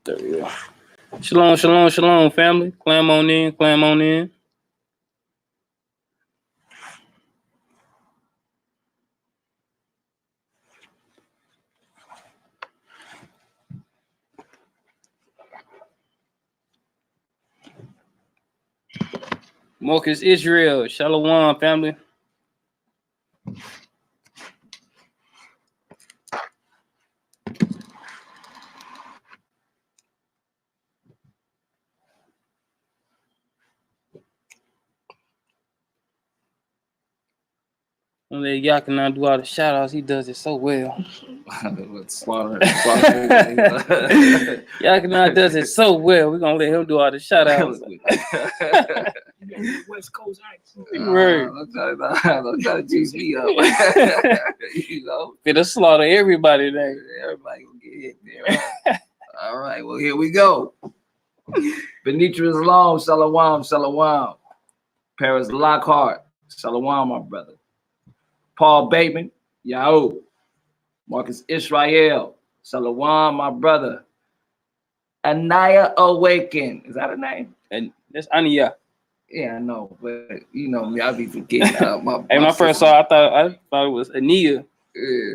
There we go. Shalom, shalom, shalom, family. Clam on in, clam on in. Marcus Israel, Shalom, family. Only YAHKANON do all the shout outs. He does it so well. YAHKANON does it so well. We're going to let him do all the shout outs. West Coast accent. Right. Don't try to juice me up. You know? It'll slaughter everybody today. Everybody will get hit there. All right. Well, here we go. Benitra Islam, Shalom, Shalom. Paris Lockhart, Shalom, my brother. Paul Bateman, Yahoo. Marcus Israel, Shalom, my brother. Anaya Awaken. Is that a name? And that's Ania. Yeah, I know, but you know me, I be forgetting. Hey, my first saw, I thought it was Ania. Yeah.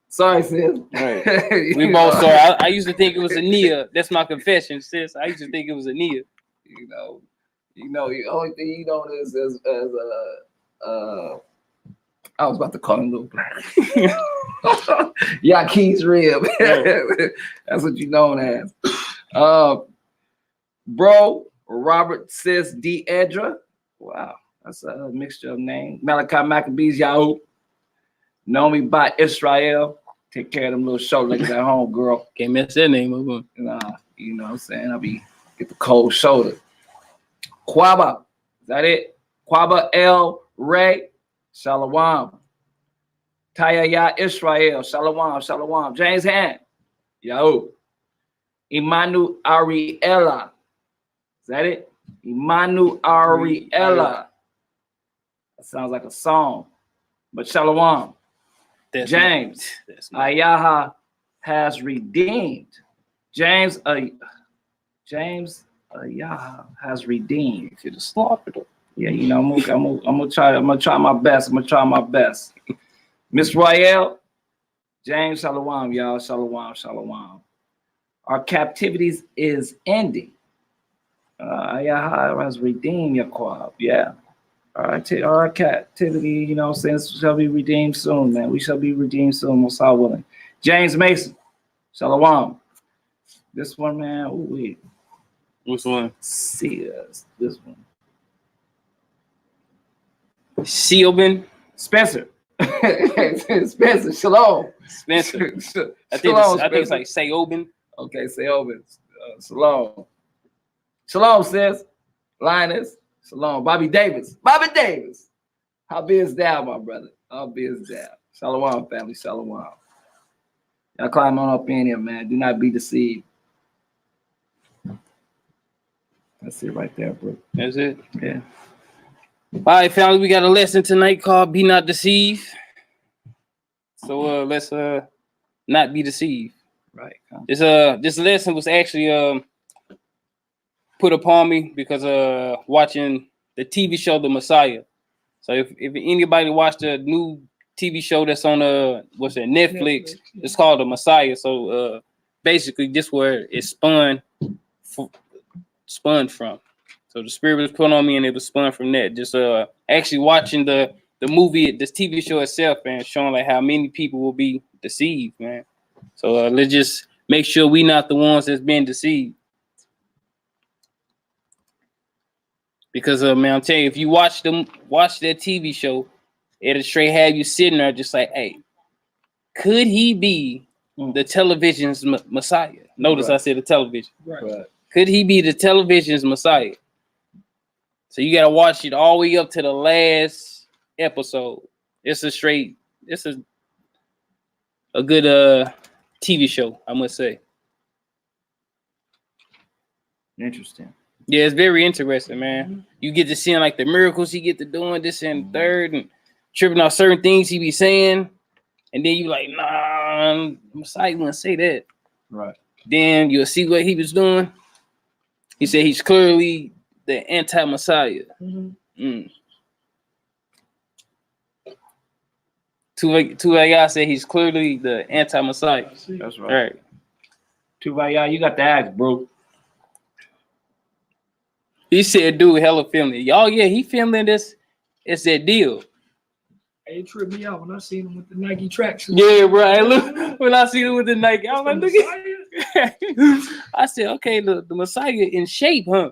Sorry, sis. Right. We both saw. I used to think it was Ania. That's my confession, sis. I used to think it was Ania. You know, the only thing you know is I was about to call him little black. YAHKI's rib. That's what you known as. Bro, Robert Sis D'Edra. Wow, that's a mixture of names. Malachi Maccabees Yahoo. Know me by Israel. Take care of them little shoulder niggas at home, girl. Can't mess that name up. Nah, you know what I'm saying? I'll be get the cold shoulder. Quaba. Is that it? Quaba El Ray. Shalom. Taya Israel. Shalom. Shalom. James Hand. Yahoo. Imanu Ariella. Is that it? Imanu Ariella. That sounds like a song. But Shalom. James. YAHA has redeemed. James YAHA has redeemed. To the slaughter. Yeah, you know, I'm gonna try my best. I'm gonna try my best. Miss Royale, James, Shalom, y'all. Shalom, Shalom. Our captivities is ending. YAHA has redeemed Yaquab. Yeah. Our captivity, you know, since shall be redeemed soon, man. We shall be redeemed soon, most high willing. James Mason, Shalom. This one, man. Ooh, wait. Which one? See us. This one. Siobin. Spencer. Spencer, Shalom. Spencer. I think it's like Sayobin. Okay, Sayobin. Shalom. Shalom, sis. Linus. Shalom. Bobby Davis. How big is down, my brother? How big is down? Shalom, family. Shalom. Y'all climb on up in here, man. Do not be deceived. That's it right there, bro. That's it? Yeah. All right, family, we got a lesson tonight called Be Not Deceived. So let's not be deceived. Right. This lesson was actually put upon me because watching the TV show The Messiah. So if anybody watched the new TV show that's on Netflix, it's called The Messiah. So basically this where it spun from. So the spirit was put on me and it was spun from that. Just actually watching the movie, this TV show itself, and showing like how many people will be deceived, man. So let's just make sure we not the ones that's been deceived. Because man, I'm telling you, if you watch that TV show, it'll straight have you sitting there just like, hey, could he be the television's Messiah? Notice I said the television. Right. Could he be the television's Messiah? So you gotta watch it all the way up to the last episode. It's a good TV show, I must say. Interesting. Yeah, it's very interesting, man. You get to seeing like the miracles he get to doing, this and third, and tripping out certain things he be saying, and then you like, nah, Messiah wouldn't say that. Right. then you'll see what he was doing. He said he's clearly the anti-Messiah. YAH said he's clearly the anti-Messiah. That's All right. right. YAH, you got the axe, bro. He said, dude, hella family. Y'all, yeah, he filming this. It's that deal. Hey, it tripped me out when I seen him with the Nike tracksuit. Yeah, bro. Hey, look, when I see him with the Nike, I was like, look at I said, okay, the Messiah in shape, huh?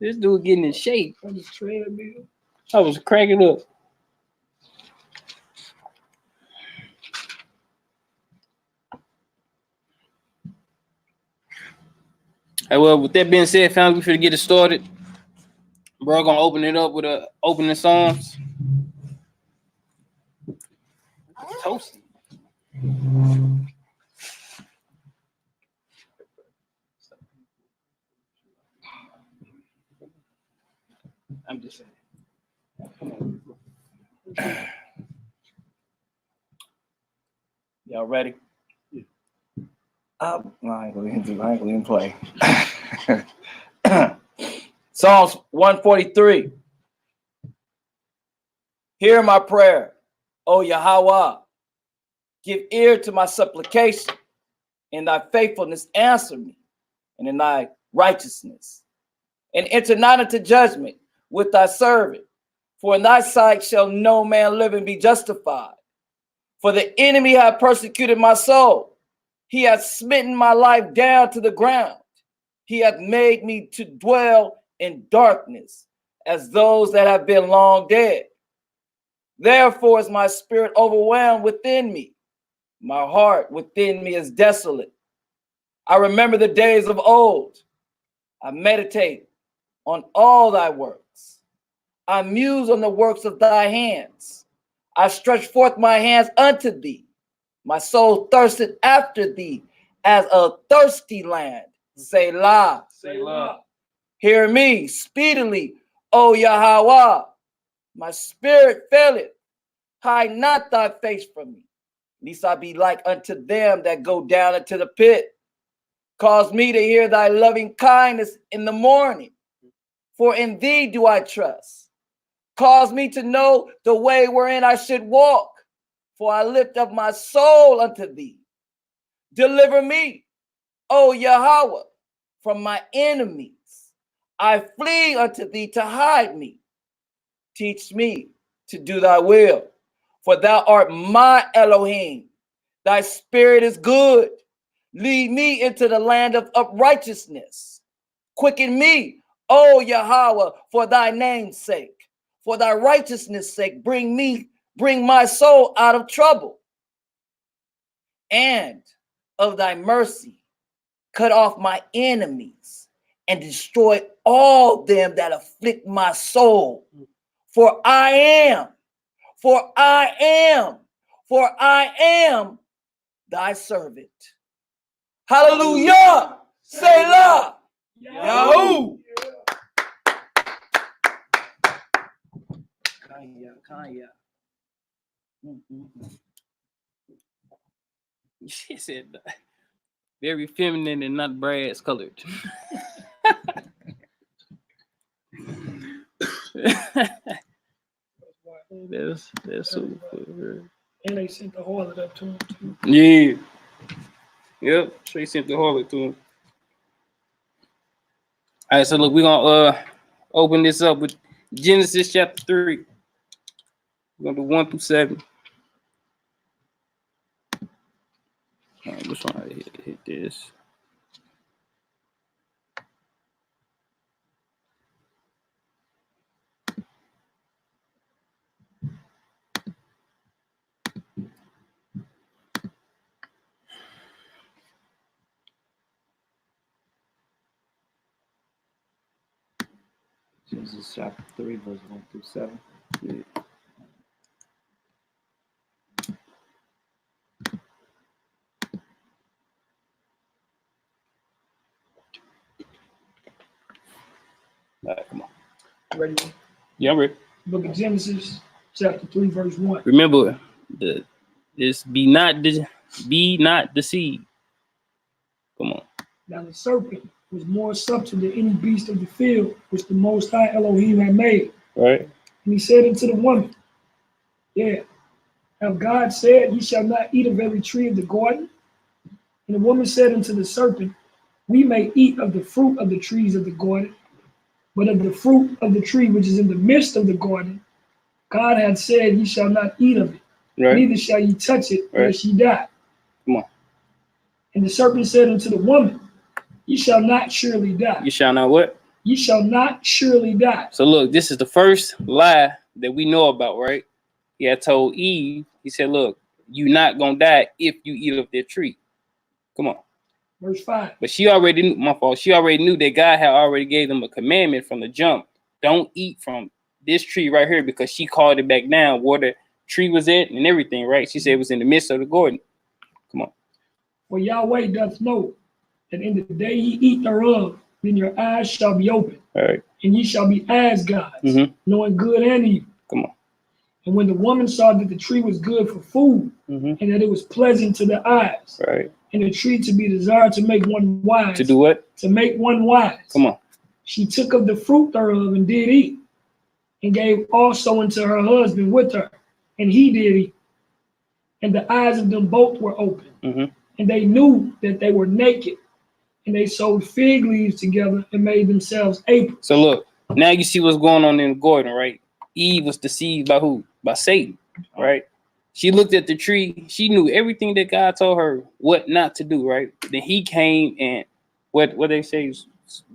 This dude getting in shape. On the treadmill. I was cracking up. Hey, well, with that being said, family, we finna get it started. Bro, gonna open it up with a opening songs. Toasty. I'm just saying. Y'all ready? I ain't gonna even play. Psalms 143. Hear my prayer, O Yahweh. Give ear to my supplication. In thy faithfulness answer me, and in thy righteousness. And enter not into judgment with thy servant. For in thy sight shall no man live and be justified. For the enemy hath persecuted my soul. He hath smitten my life down to the ground. He hath made me to dwell in darkness, as those that have been long dead. Therefore is my spirit overwhelmed within me. My heart within me is desolate. I remember the days of old. I meditate on all thy works. I muse on the works of thy hands. I stretch forth my hands unto thee. My soul thirsteth after thee as a thirsty land. Selah. Selah. Hear me speedily, O Yahweh. My spirit faileth. Hide not thy face from me, lest I be like unto them that go down into the pit. Cause me to hear thy loving kindness in the morning, for in thee do I trust. Cause me to know the way wherein I should walk, for I lift up my soul unto thee. Deliver me, O Yahweh, from my enemies. I flee unto thee to hide me. Teach me to do thy will, for thou art my Elohim. Thy spirit is good. Lead me into the land of uprightness. Quicken me, O Yahweh, for thy name's sake. For thy righteousness' sake, bring my soul out of trouble. And of thy mercy, cut off my enemies and destroy all them that afflict my soul. For I am thy servant. Hallelujah. Selah. Yahoo. Kanye. She said that. Very feminine and not brass colored. That's so good. And they sent the harlot up to him too. Yeah. Yep. They sent the harlot to him. All right, so look, we're gonna open this up with Genesis chapter 3. We're gonna do 1 through 7. All right, which one? Hit this. Genesis chapter 3, verse 1 through 7. Yeah. All right, come on. Ready? Yeah, I'm ready. Book of Genesis, chapter 3, verse 1. Remember, this be not deceived. Come on. Now the serpent was more subtle than any beast of the field which the Most High Elohim had made. Right. And he said unto the woman, yeah, have God said, ye shall not eat of every tree of the garden? And the woman said unto the serpent, we may eat of the fruit of the trees of the garden, but of the fruit of the tree which is in the midst of the garden, God had said, ye shall not eat of it, Right. neither shall ye touch it, Right. lest ye die. Come on. And the serpent said unto the woman, ye shall not surely die. You shall not what? Ye shall not surely die. So look, this is the first lie that we know about, right? He had told Eve, he said, look, you're not going to die if you eat of that tree. Come on. Verse 5. But she already knew, my fault, she already knew that God had already gave them a commandment from the jump. Don't eat from this tree right here, because she called it back down where the tree was at and everything, right? She said it was in the midst of the garden. Come on. For Yahweh doth know that in the day ye eat thereof, then your eyes shall be open, All right. and ye shall be as gods, knowing good and evil. Come on. And when the woman saw that the tree was good for food, and that it was pleasant to the eyes, Right. and the tree to be desired to make one wise. To do what? To make one wise. Come on. She took of the fruit thereof and did eat, and gave also unto her husband with her, and he did eat. And the eyes of them both were open, and they knew that they were naked, and they sewed fig leaves together and made themselves aprons. So look, now you see what's going on in the garden, right? Eve was deceived by who? By Satan, right? She looked at the tree. She knew everything that God told her what not to do, right? Then he came and what they say,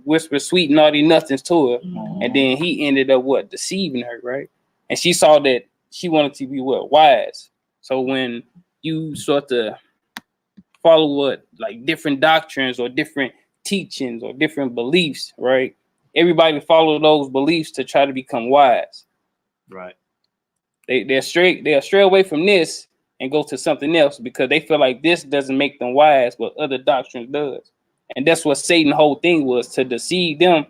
whisper sweet naughty nothings to her. And then he ended up what? Deceiving her, right? And she saw that she wanted to be what? Wise. So when you start to follow what? Like different doctrines or different teachings or different beliefs, right? Everybody follow those beliefs to try to become wise. Right. They'll stray away from this and go to something else because they feel like this doesn't make them wise, but other doctrines does. And that's what Satan's whole thing was, to deceive them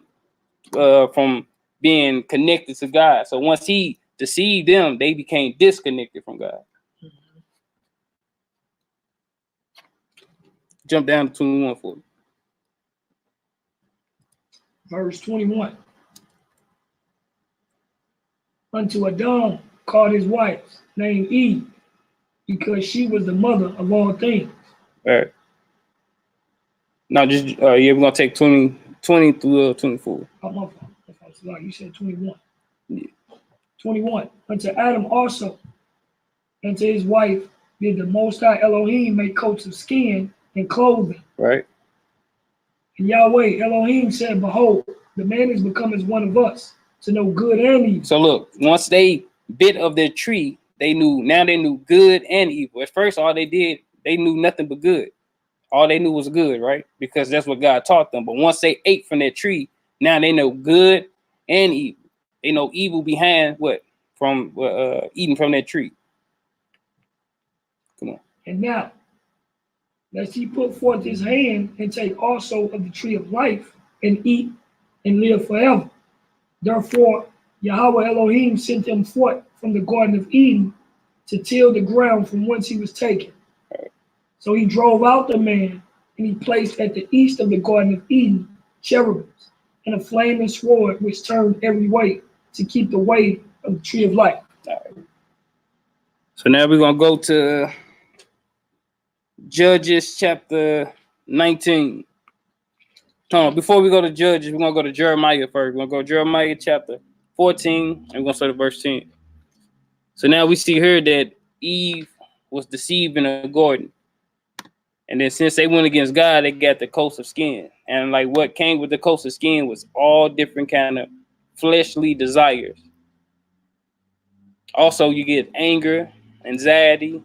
from being connected to God. So once he deceived them, they became disconnected from God. Jump down to 21 for me. Verse 21. Unto Adam called his wife, named Eve, because she was the mother of all things. All right. Now, just yeah, we're gonna take 20 through 24. Oh, my fault. Like you said 21. Yeah. 21. Unto Adam also, and to his wife, did the Most High Elohim make coats of skin and clothing. Right. And Yahweh Elohim said, behold, the man is become as one of us, to know good and evil. So look, once they bit of their tree, they knew good and evil. At first, all they did, they knew nothing but good. All they knew was good, right? Because that's what God taught them. But once they ate from that tree, now they know good and evil. They know evil behind what? From eating from that tree. Come on. And now, lest he put forth his hand and take also of the tree of life and eat and live forever. Therefore, Yahweh Elohim sent him forth from the Garden of Eden to till the ground from whence he was taken. So he drove out the man, and he placed at the east of the Garden of Eden cherubims and a flaming sword which turned every way to keep the way of the tree of life. All right. So now we're going to go to Judges chapter 19. Before we go to Judges, we're going to go to Jeremiah first. We're going to go to Jeremiah chapter 14, and we're going to start at verse 10. So now we see here that Eve was deceived in a garden. And then since they went against God, they got the coats of skin. And like what came with the coats of skin was all different kind of fleshly desires. Also, you get anger, anxiety,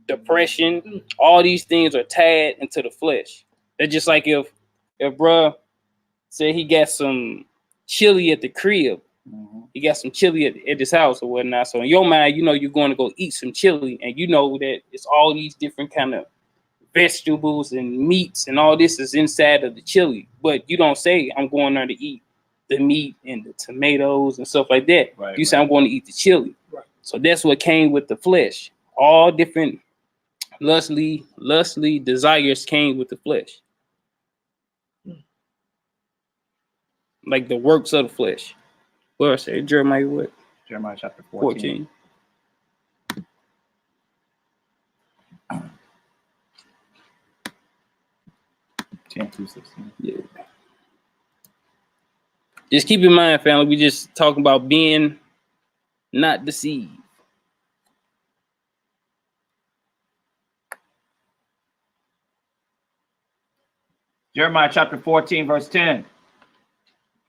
depression. All these things are tied into the flesh. They're just like if bruh said he got some chili at the crib, he got some chili at his house or whatnot. So in your mind, you know you're going to go eat some chili, and you know that it's all these different kind of vegetables and meats and all this is inside of the chili. But you don't say I'm going there to eat the meat and the tomatoes and stuff like that. Right, you say I'm going to eat the chili. Right. So that's what came with the flesh. All different lustly desires came with the flesh. Like the works of the flesh. Where I say Jeremiah what? Jeremiah chapter 14. 10-16. Yeah. Just keep in mind, family, we just talking about being not deceived. Jeremiah chapter 14, verse 10.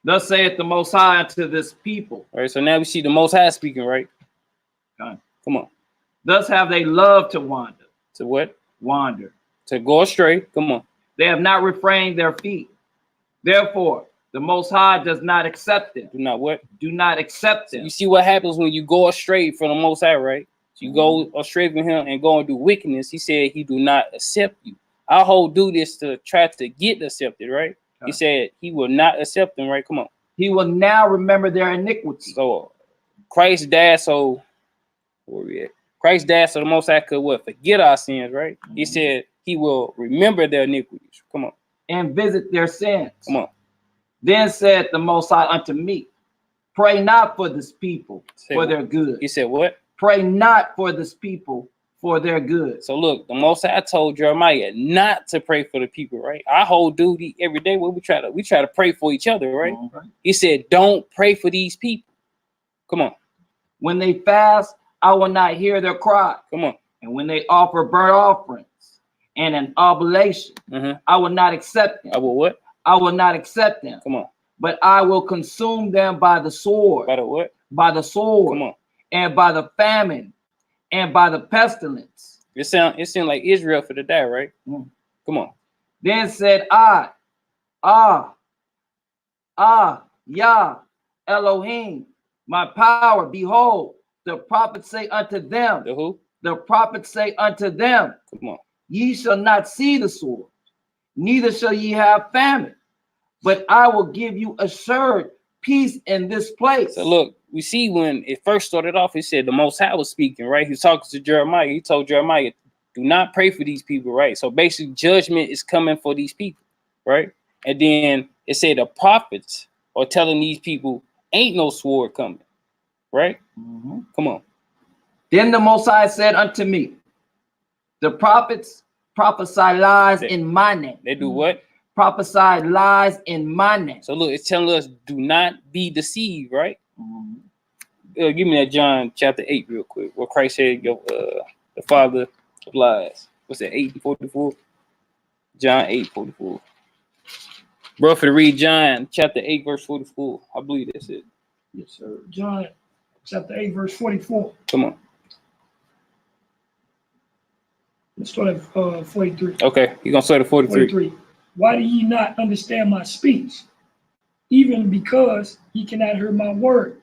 Thus saith the Most High unto this people. All right, so now we see the Most High speaking, right? Come on. Thus have they loved to wander. To what? Wander. To go astray. Come on. They have not refrained their feet. Therefore, the Most High does not accept them. Do not what? Do not accept them. You see what happens when you go astray from the Most High, right? So you go astray from him and go and do wickedness. He said he do not accept you. Our whole duty is to try to get accepted, right? He said he will not accept them, right? Come on. He will now remember their iniquity. So Christ died so where we at? Christ died so the Most High could what? Forget our sins, right? He said he will remember their iniquities. Come on. And visit their sins. Come on. Then said the Most High unto me, pray not for this people for their good. He said what? Pray not for this people for their good. So look, the Most High told Jeremiah not to pray for the people, right? Our whole duty every day, we try to pray for each other, right? He said, don't pray for these people. Come on. When they fast, I will not hear their cry. Come on. And when they offer burnt offerings and an oblation, I will not accept them. I will what? I will not accept them. Come on. But I will consume them by the sword. By the what? By the sword. Come on. And by the famine. And by the pestilence. It sound like Israel for the day, right? Come on. Then said Yah, Elohim, my power, behold, the prophets say unto them. The who? The prophets say unto them. Come on. Ye shall not see the sword, neither shall ye have famine, but I will give you assured peace in this place. So look, we see when it first started off, he said the Most High was speaking, right? He was talking to Jeremiah. He told Jeremiah, do not pray for these people, right? So basically, judgment is coming for these people, right? And then it said the prophets are telling these people, ain't no sword coming, right? Come on. Then the Most High said unto me, the prophets prophesy lies in my name. They do what? Prophesy lies in my name. So look, it's telling us, do not be deceived, right? Give me that John chapter 8 real quick. What Christ said, the father of lies. What's that, 8:44? John 8:44. Bro, for to read John chapter 8, verse 44. I believe that's it. Yes, sir. John chapter 8, verse 44. Come on. Let's start at 43. Okay, you're going to start at 43. Why do ye not understand my speech? Even because ye cannot hear my word.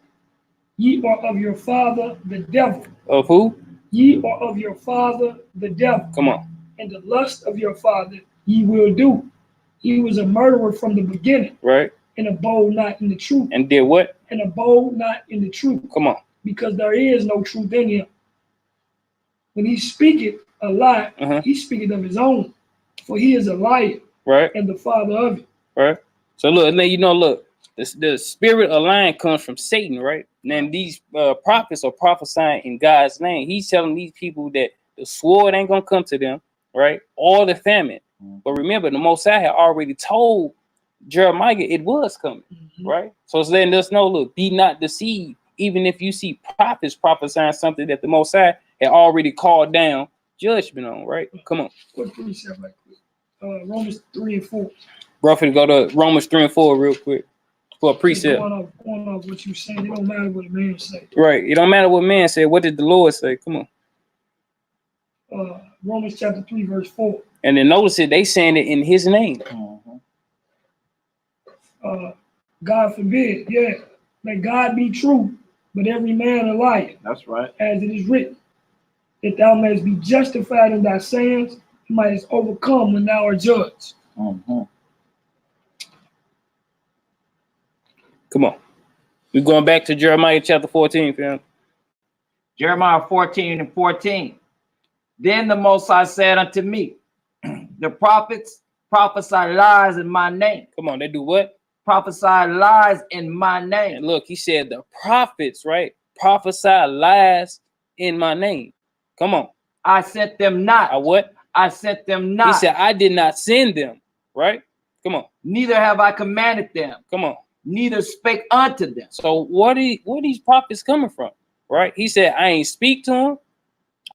Ye are of your father, the devil. Of who? Ye are of your father, the devil. Come on. And the lust of your father ye will do. He was a murderer from the beginning. Right. And abode not in the truth. And did what? And abode not in the truth. Come on. Because there is no truth in him. When he speaketh a lie, he speaketh of his own. For he is a liar. Right. And the father of it. Right. So look, you know, look, the spirit of lying comes from Satan, right? And these prophets are prophesying in God's name. He's telling these people that the sword ain't gonna come to them, right? Or the famine. But remember, the Most High had already told Jeremiah it was coming, right? So it's letting us know, look, be not deceived. Even if you see prophets prophesying something that the Most High had already called down judgment on, right? Come on. Quick precept right quick. Romans 3 and 4. Bro, to go to Romans 3 and 4 real quick for a precept. Going off what you're saying, it don't matter what a man say. Right. It don't matter what man said. What did the Lord say? Come on. Romans chapter 3, verse 4. And then notice it, they saying it in his name. God forbid, yeah. Let God be true, but every man a liar. That's right. As it is written, that thou mayest be justified in thy sayings, and mightest overcome when thou art judged. Come on. We're going back to Jeremiah chapter 14, fam. Jeremiah 14 and 14. Then the Most High said unto me, the prophets prophesy lies in my name. Come on, they do what? Prophesy lies in my name. And look, he said the prophets, right? Prophesy lies in my name. Come on. I sent them not. I what? I sent them not. He said, I did not send them, right? Come on. Neither have I commanded them. Come on. Neither spake unto them. So where these prophets coming from, right? He said, I ain't speak to them,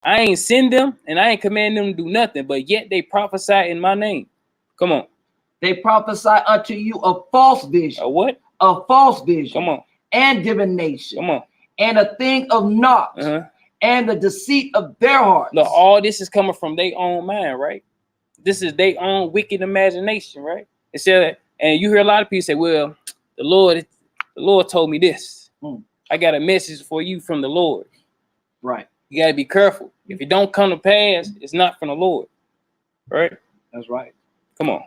I ain't send them, and I ain't command them to do nothing, but yet they prophesy in my name. Come on. They prophesy unto you a false vision. A what? A false vision. Come on. And divination. Come on. And a thing of naught. And the deceit of their hearts. Look, all this is coming from their own mind, right? This is their own wicked imagination, right? It said, and you hear a lot of people say, well, the Lord told me this. I got a message for you from the Lord. Right. You got to be careful. If it don't come to pass, it's not from the Lord. Right? That's right. Come on.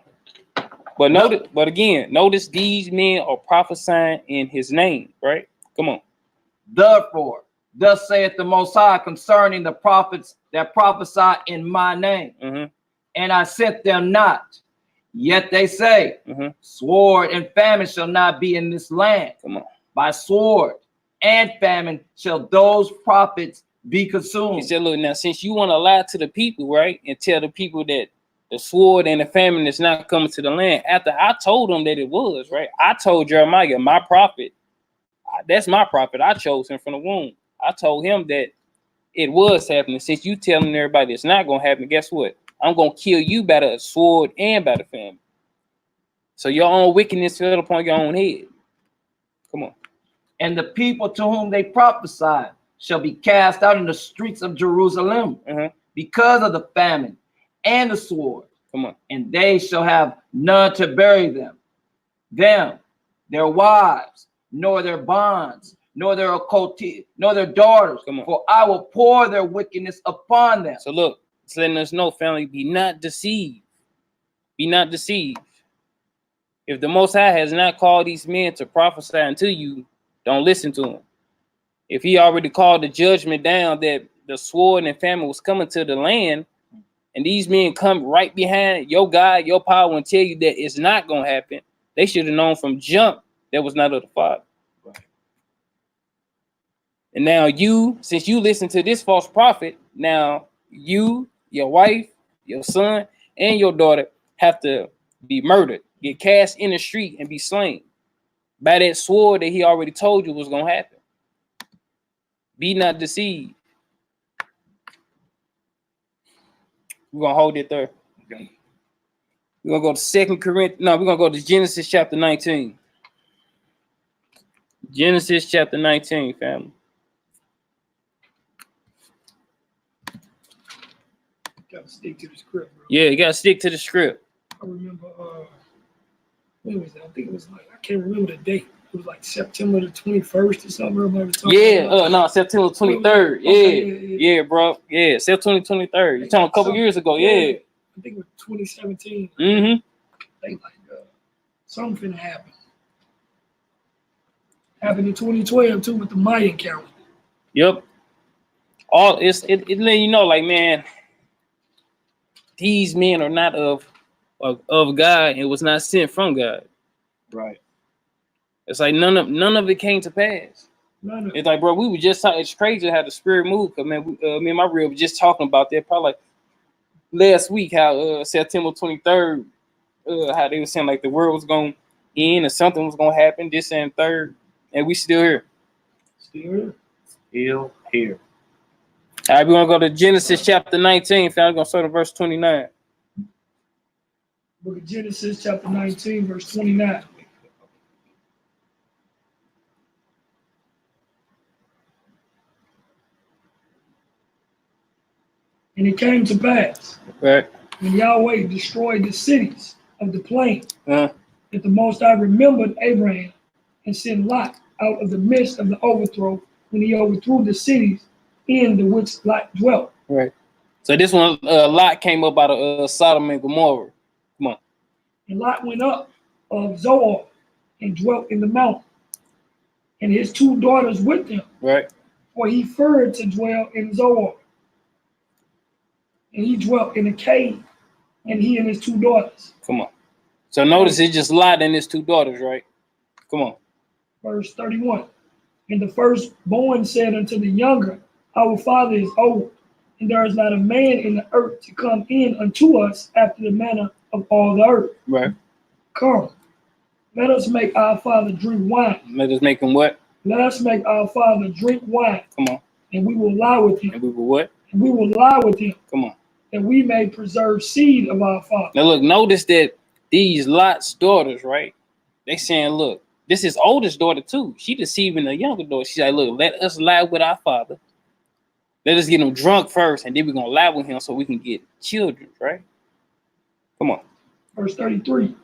But notice, but again, notice these men are prophesying in his name, right? Come on. Therefore, thus saith the Most High concerning the prophets that prophesy in my name. And I sent them not. Yet they say, sword and famine shall not be in this land. Come on. By sword and famine shall those prophets be consumed. He said, look, now, since you want to lie to the people, right, and tell the people that the sword and the famine is not coming to the land, after I told them that it was, right? I told Jeremiah, my prophet, that's my prophet. I chose him from the womb. I told him that it was happening. Since you telling everybody it's not going to happen, guess what? I'm going to kill you by the sword and by the famine. So your own wickedness fell upon your own head. Come on. And the people to whom they prophesied shall be cast out in the streets of Jerusalem because of the famine and the sword. Come on. And they shall have none to bury them, their wives, nor their bonds, nor their occulti, nor their daughters. Come on. For I will pour their wickedness upon them. So look, it's letting us know, family, be not deceived. Be not deceived. If the Most High has not called these men to prophesy unto you, don't listen to him. If he already called the judgment down that the sword and famine was coming to the land, and these men come right behind your God, your power, and tell you that it's not going to happen, they should have known from jump that was not of the Father. Right. And now you, since you listen to this false prophet, now you, your wife, your son, and your daughter have to be murdered, get cast in the street, and be slain by that sword that he already told you was going to happen. Be not deceived. We're going to hold it there. Okay. We're going to go to 2 Corinthians. No, we're going to go to Genesis chapter 19. Genesis chapter 19, family. Gotta stick to the script, bro. Yeah, you got to stick to the script. I remember, when was that? I think it was like, I can't remember the date. It was like September the 21st or something. Yeah, no, September 23rd. Okay, Yeah, bro. Yeah, September 23rd. You're talking a couple years ago. Yeah. I think it was 2017. Mm-hmm. They like, something finna happen. Happened in 2012 too with the Mayan calendar. Yep. All it letting you know, like, man, these men are not of God. It was not sent from God. Right. It's like none of it came to pass. None of it. It's like, bro, we were just talking. It's crazy how the spirit moved. Cause man, me and my real were just talking about that probably like last week. How September 23rd, how they were saying like the world was going to end or something was going to happen. This and third, and we still here. Still here. Still here. All right, we're gonna go to Genesis chapter 19. Fam, we're gonna start at verse 29. Book of Genesis chapter 19, verse 29. And it came to pass, Right. when Yahweh destroyed the cities of the plain, Uh, that the Most High remembered Abraham and sent Lot out of the midst of the overthrow, when he overthrew the cities in the which Lot dwelt. right. So this one, Lot came up out of Sodom and Gomorrah. Come on. And Lot went up of Zoar and dwelt in the mountain, and his two daughters with him, Right. for he feared to dwell in Zoar. and he dwelt in a cave, and he and his 2 daughters. Come on. So notice it just Lot and his 2 daughters, right? Come on. Verse 31. And the firstborn said unto the younger, our father is old, and there is not a man in the earth to come in unto us after the manner of all the earth. Right. Come, let us make our father drink wine. Let us make him what? Let us make our father drink wine. Come on. And we will lie with him. And we will what? And we will lie with him. Come on. That we may preserve seed of our father. Now look, notice that these Lot's daughters, right? They saying, look, this is oldest daughter too. She deceiving the younger daughter. She's like, look, let us lie with our father. Let us get him drunk first, and then we're gonna lie with him so we can get children, right? Come on. Verse 33.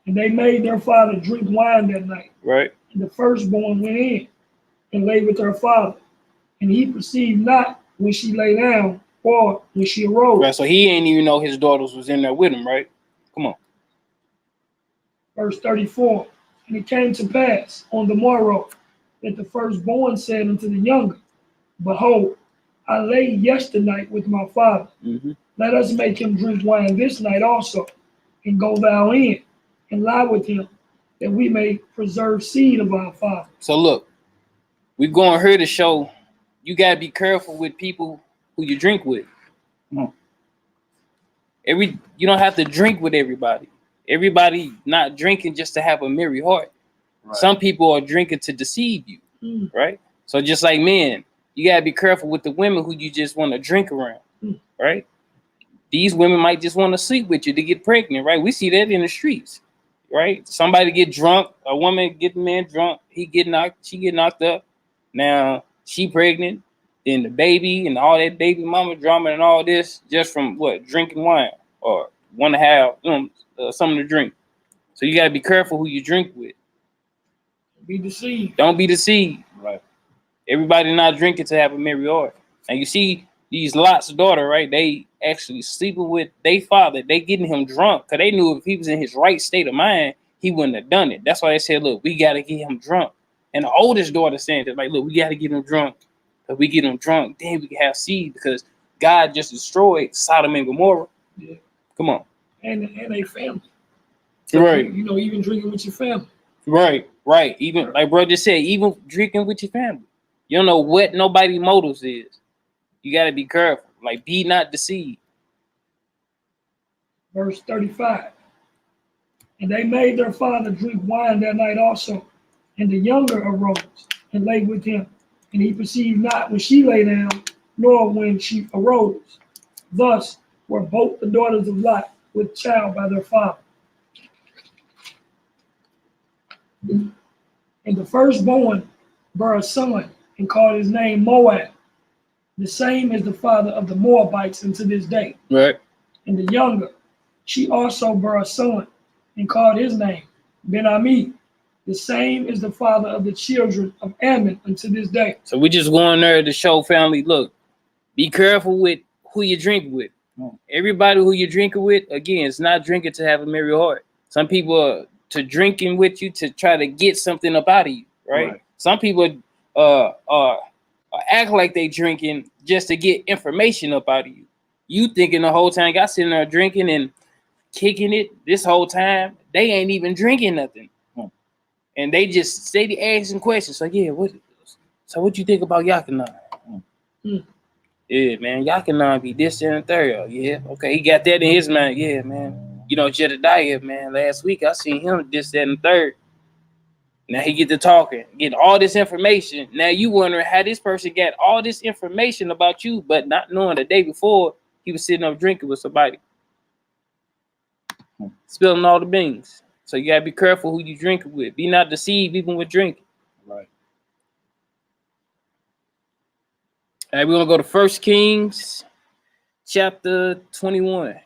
And they made their father drink wine that night. Right. And the firstborn went in and lay with her father. And he perceived not when she lay down or when she arose. Right. So he ain't even know his daughters was in there with him, right? Come on. Verse 34. And it came to pass on the morrow that the firstborn said unto the younger, behold, I lay yesternight with my father. Let us make him drink wine this night also, and go thou in and lie with him, that we may preserve seed of our father. So look, we're going here to show you gotta be careful with people who you drink with. You don't have to drink with everybody. Everybody not drinking just to have a merry heart. Right. Some people are drinking to deceive you, right? So just like men, you gotta be careful with the women who you just want to drink around, right? These women might just want to sleep with you to get pregnant, right? We see that in the streets, right? Somebody get drunk, a woman get the man drunk, she get knocked up. Now she pregnant, then the baby and all that baby mama drama and all this just from what? Drinking wine or want to have something to drink. So you gotta be careful who you drink with. Be deceived. Don't be deceived. Right. Everybody not drinking to have a merry heart. And you see these Lot's daughter, right? They actually sleeping with their father. They getting him drunk because they knew if he was in his right state of mind, he wouldn't have done it. That's why they said, look, we got to get him drunk. And the oldest daughter saying that, like, look, we got to get him drunk. If we get him drunk, then we can have seed because God just destroyed Sodom and Gomorrah. Yeah. Come on. And a family. So, right. You know, even drinking with your family. Right. Right. Even like bro just said, even drinking with your family. You don't know what nobody motives is. You got to be careful. Like, be not deceived. Verse 35. And they made their father drink wine that night also. And the younger arose and lay with him. And he perceived not when she lay down, nor when she arose. Thus were both the daughters of Lot with child by their father. And the firstborn bare a son and called his name Moab. The same is the father of the Moabites unto this day. Right. And the younger, she also bare a son and called his name Ben-Ami. The same is the father of the children of Ammon unto this day. So we just going there to show family, look, be careful with who you drink with. Everybody who you're drinking with, again, it's not drinking to have a merry heart. Some people are to drinking with you to try to get something up out of you, right? Some people act like they drinking just to get information up out of you. You thinking the whole time, got sitting there drinking and kicking it this whole time, they ain't even drinking nothing. And they just steady asking questions. Like, yeah, what you think about YAHKANON? Yeah, man, YAHKANON be this and the third. Yeah, okay, he got that in his mind. Yeah, man. You know, JEDADIYAH, man, last week I seen him this, that, and the third. Now he get to talking, getting all this information. Now you wondering how this person got all this information about you, but not knowing the day before he was sitting up drinking with somebody. Spilling all the beans. So you gotta be careful who you drinking with. Be not deceived even with drinking. Right. All right, we're gonna go to 1 Kings chapter 21.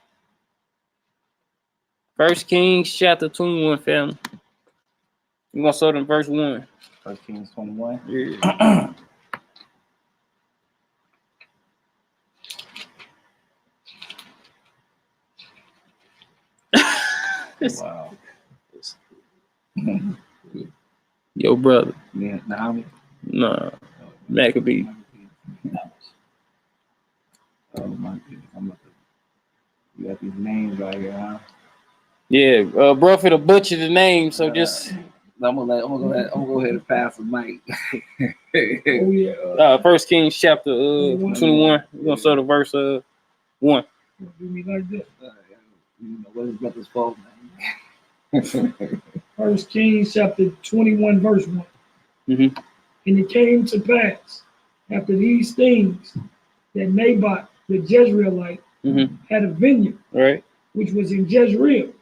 1 Kings chapter 21, family. We're gonna start in verse 1. 1 Kings 21. Yeah. Wow. Yo, brother. Yeah, Nehemiah. No, Maccabee. Oh my goodness. I'm You got these names right here, huh? Yeah, bro, for the butcher the name, so just I'm gonna go ahead and pass the mic. Oh yeah. 1 Kings chapter 21. We're gonna start at verse 1. Do me like that. You know what his brother's fault, man. 1 Kings chapter 21, verse 1. Mm-hmm. And it came to pass after these things that Naboth the Jezreelite had a vineyard, Right. which was in Jezreel,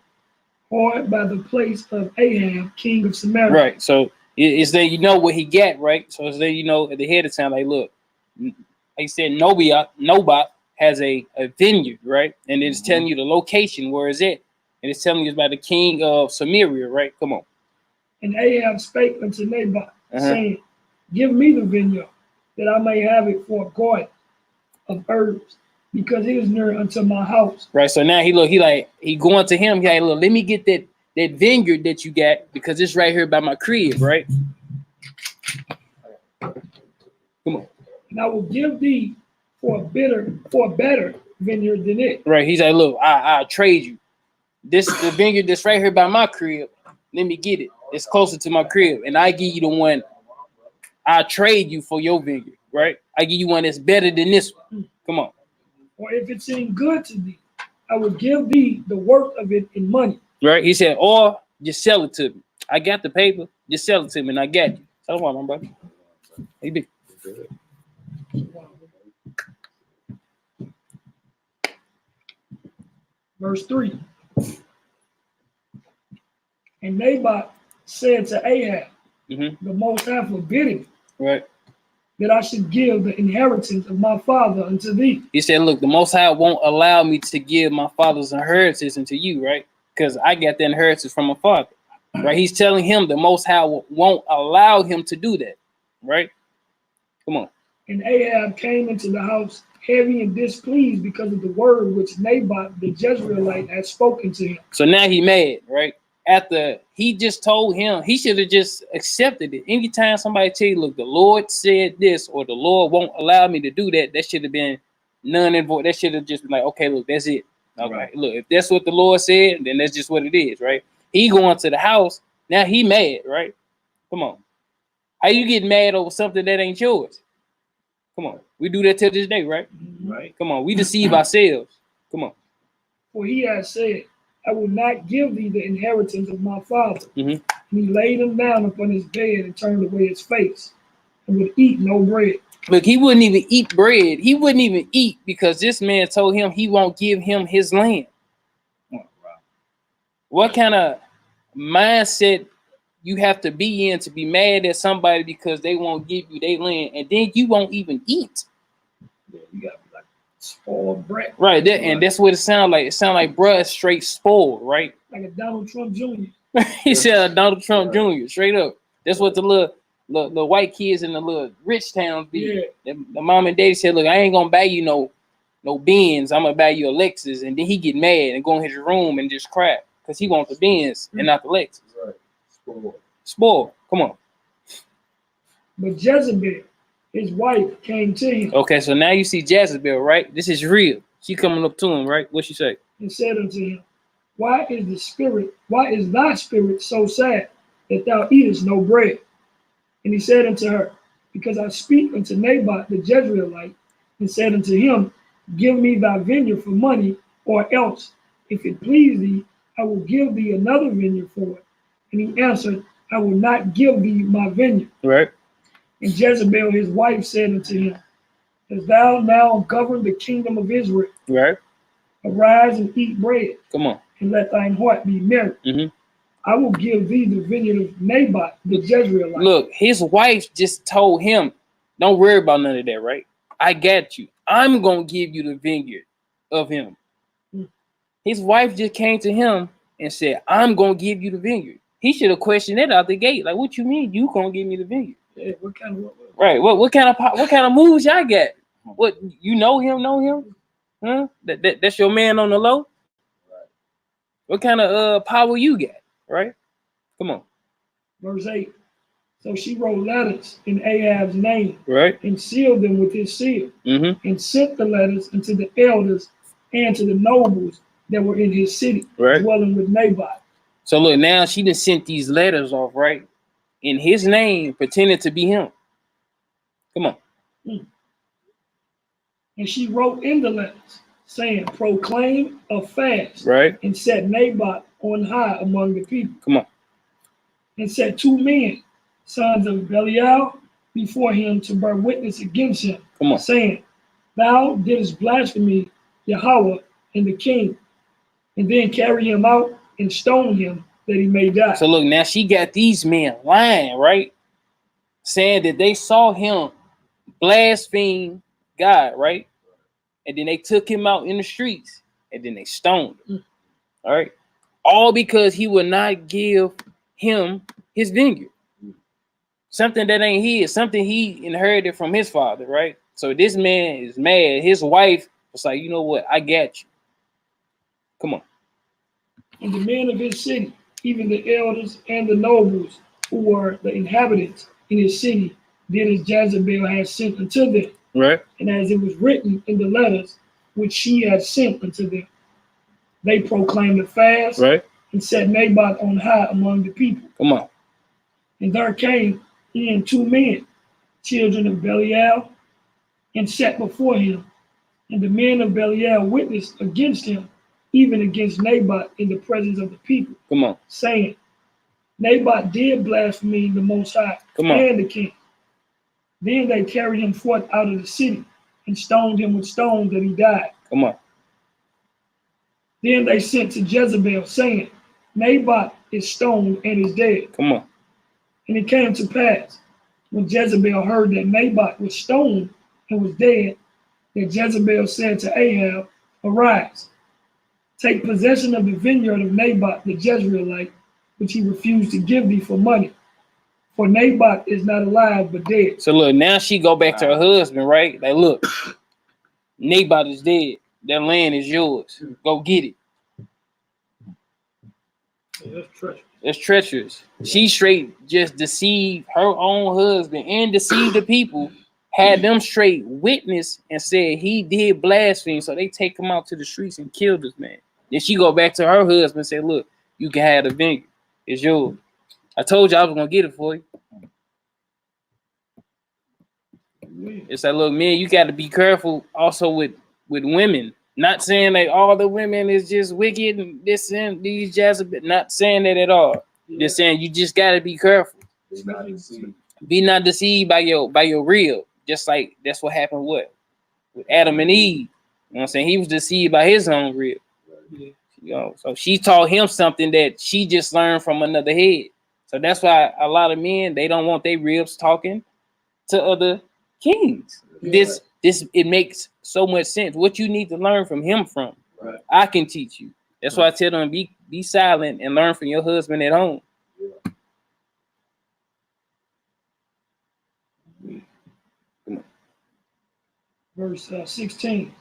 hard by the place of Ahab, king of Samaria. Right. So it's there, you know what he got, right? So it's there, you know, at the head of town, like, look, like I said, Naboth has a vineyard, right? And it's telling you the location where it's at. And it's telling you about the king of Samaria, right? Come on. And Ahab spake unto Naboth, saying, give me the vineyard, that I may have it for a garden of herbs, because it is near unto my house. Right. So now he going to him. He like, look, let me get that vineyard that you got, because it's right here by my crib, right? Come on. And I will give thee for a better vineyard than it. Right. He's like, look, I'll trade you. The vineyard that's right here by my crib. Let me get it. It's closer to my crib. And I give you the one. I'll trade you for your vineyard, right? I give you one that's better than this one. Come on. Or if it seem good to thee, I will give thee the worth of it in money. Right. He said, or just sell it to me. I got the paper. Just sell it to me, and I got you. That's why, my brother. Hey, big. Verse 3. And Naboth said to Ahab, the Most High forbidden, right, that I should give the inheritance of my father unto thee. He said, look, the Most High won't allow me to give my father's inheritance unto you, right? Because I got the inheritance from my father, right? He's telling him the Most High won't allow him to do that, right? Come on. And Ahab came into the house heavy and displeased because of the word which Naboth the Jezreelite had spoken to him. So now he mad, right? After he just told him, he should have just accepted it. Anytime somebody tell you, look, the Lord said this, or the Lord won't allow me to do that, that should have been none and void. That should have just been like, okay, look, that's it. Okay, right. Look, if that's what the Lord said, then that's just what it is, right? He going to the house, now he mad, right? Come on. How you get mad over something that ain't yours? Come on. We do that till this day, right? Right. Come on. We deceive ourselves. Come on. For he had said, I will not give thee the inheritance of my father. And he laid him down upon his bed and turned away his face and would eat no bread. Look, he wouldn't even eat bread. He wouldn't even eat because this man told him he won't give him his land. What kind of mindset you have to be in to be mad at somebody because they won't give you their land, and then you won't even eat? Yeah, you got to be like spoiled brat. Right, and that's what it sounds like. It sounds like bruh straight spoiled, right? Like a Donald Trump Jr. He said Donald Trump Jr. straight up. That's what the little white kids in the little rich towns be. Yeah. The mom and daddy said, look, I ain't gonna buy you no Benz. I'm gonna buy you a Lexus. And then he get mad and go in his room and just cry because he wants the Benz and not the Lexus. Right. Spoiled. Come on. But Jezebel, his wife, came to him. Okay, so now you see Jezebel, right? This is real. She coming up to him, right? What she say? And said unto him, why is thy spirit so sad that thou eatest no bread? And he said unto her, because I speak unto Naboth the Jezreelite, and said unto him, give me thy vineyard for money, or else, if it please thee, I will give thee another vineyard for it. And he answered, I will not give thee my vineyard. Right. And Jezebel his wife said unto him, as thou now govern the kingdom of Israel, right, arise and eat bread. Come on. And let thine heart be merry. I will give thee the vineyard of Naboth the Jezreelite. Look, his wife just told him, don't worry about none of that, right? I got you. I'm going to give you the vineyard of him. His wife just came to him and said, I'm going to give you the vineyard. He should have questioned it out the gate. Like, what you mean you going to give me the vineyard? Yeah, what kind of right. What kind of moves y'all got? What, you know him? Huh? That's your man on the low? Right. What kind of power you got? Right? Come on. Verse 8. So she wrote letters in Ahab's name, right, and sealed them with his seal, and sent the letters unto the elders and to the nobles that were in his city, Right. dwelling with Naboth. So look, now she done sent these letters off, right? In his name, pretending to be him. Come on. And she wrote in the letters, saying, proclaim a fast, Right. and set Naboth on high among the people. Come on. And set 2 men, sons of Belial, before him to bear witness against him, Come on. saying, thou didst blaspheme Yahweh and the king, and then carry him out and stone him that he may die. So look, now she got these men lying, right? Saying that they saw him blaspheme God, right? And then they took him out in the streets and then they stoned him. All right. All because he would not give him his vineyard. Something that ain't his, something he inherited from his father, right? So this man is mad. His wife was like, you know what? I got you. Come on. And the men of his city, even the elders and the nobles who were the inhabitants in his city, did as Jezebel had sent unto them, Right. and as it was written in the letters which she had sent unto them. They proclaimed a fast, Right. and set Naboth on high among the people. Come on. And there came in 2 men, children of Belial, and sat before him. And the men of Belial witnessed against him, even against Naboth in the presence of the people, Come on. saying, Naboth did blaspheme the Most High Come on. and the king. Then they carried him forth out of the city and stoned him with stones that he died. Come on. Then they sent to Jezebel, saying, Naboth is stoned and is dead. Come on. And it came to pass, when Jezebel heard that Naboth was stoned and was dead, that Jezebel said to Ahab, arise, take possession of the vineyard of Naboth the Jezreelite, which he refused to give thee for money. For Naboth is not alive, but dead. So look, now she go back to her husband, right? Like, look, Naboth is dead. That land is yours. Go get it. That's treacherous. That's treacherous. She straight just deceived her own husband and deceived the people, had them straight witness and said he did blaspheme. So they take him out to the streets and kill this man. Then she go back to her husband and say, look, you can have the vineyard. It's yours. I told you I was going to get it for you. It's like, look, man, you got to be careful also with women. Not saying that all the women is just wicked and this and these Jezebel. Not saying that at all. Just saying you just got to be careful. Be not deceived by your real. Just like that's what happened with Adam and Eve. You know what I'm saying? He was deceived by his own real. You know, so she taught him something that she just learned from another head. So that's why a lot of men, they don't want their ribs talking to other kings. This it makes so much sense. What you need to learn from him from, Right. I can teach you. That's why I tell them be silent and learn from your husband at home. Verse 16.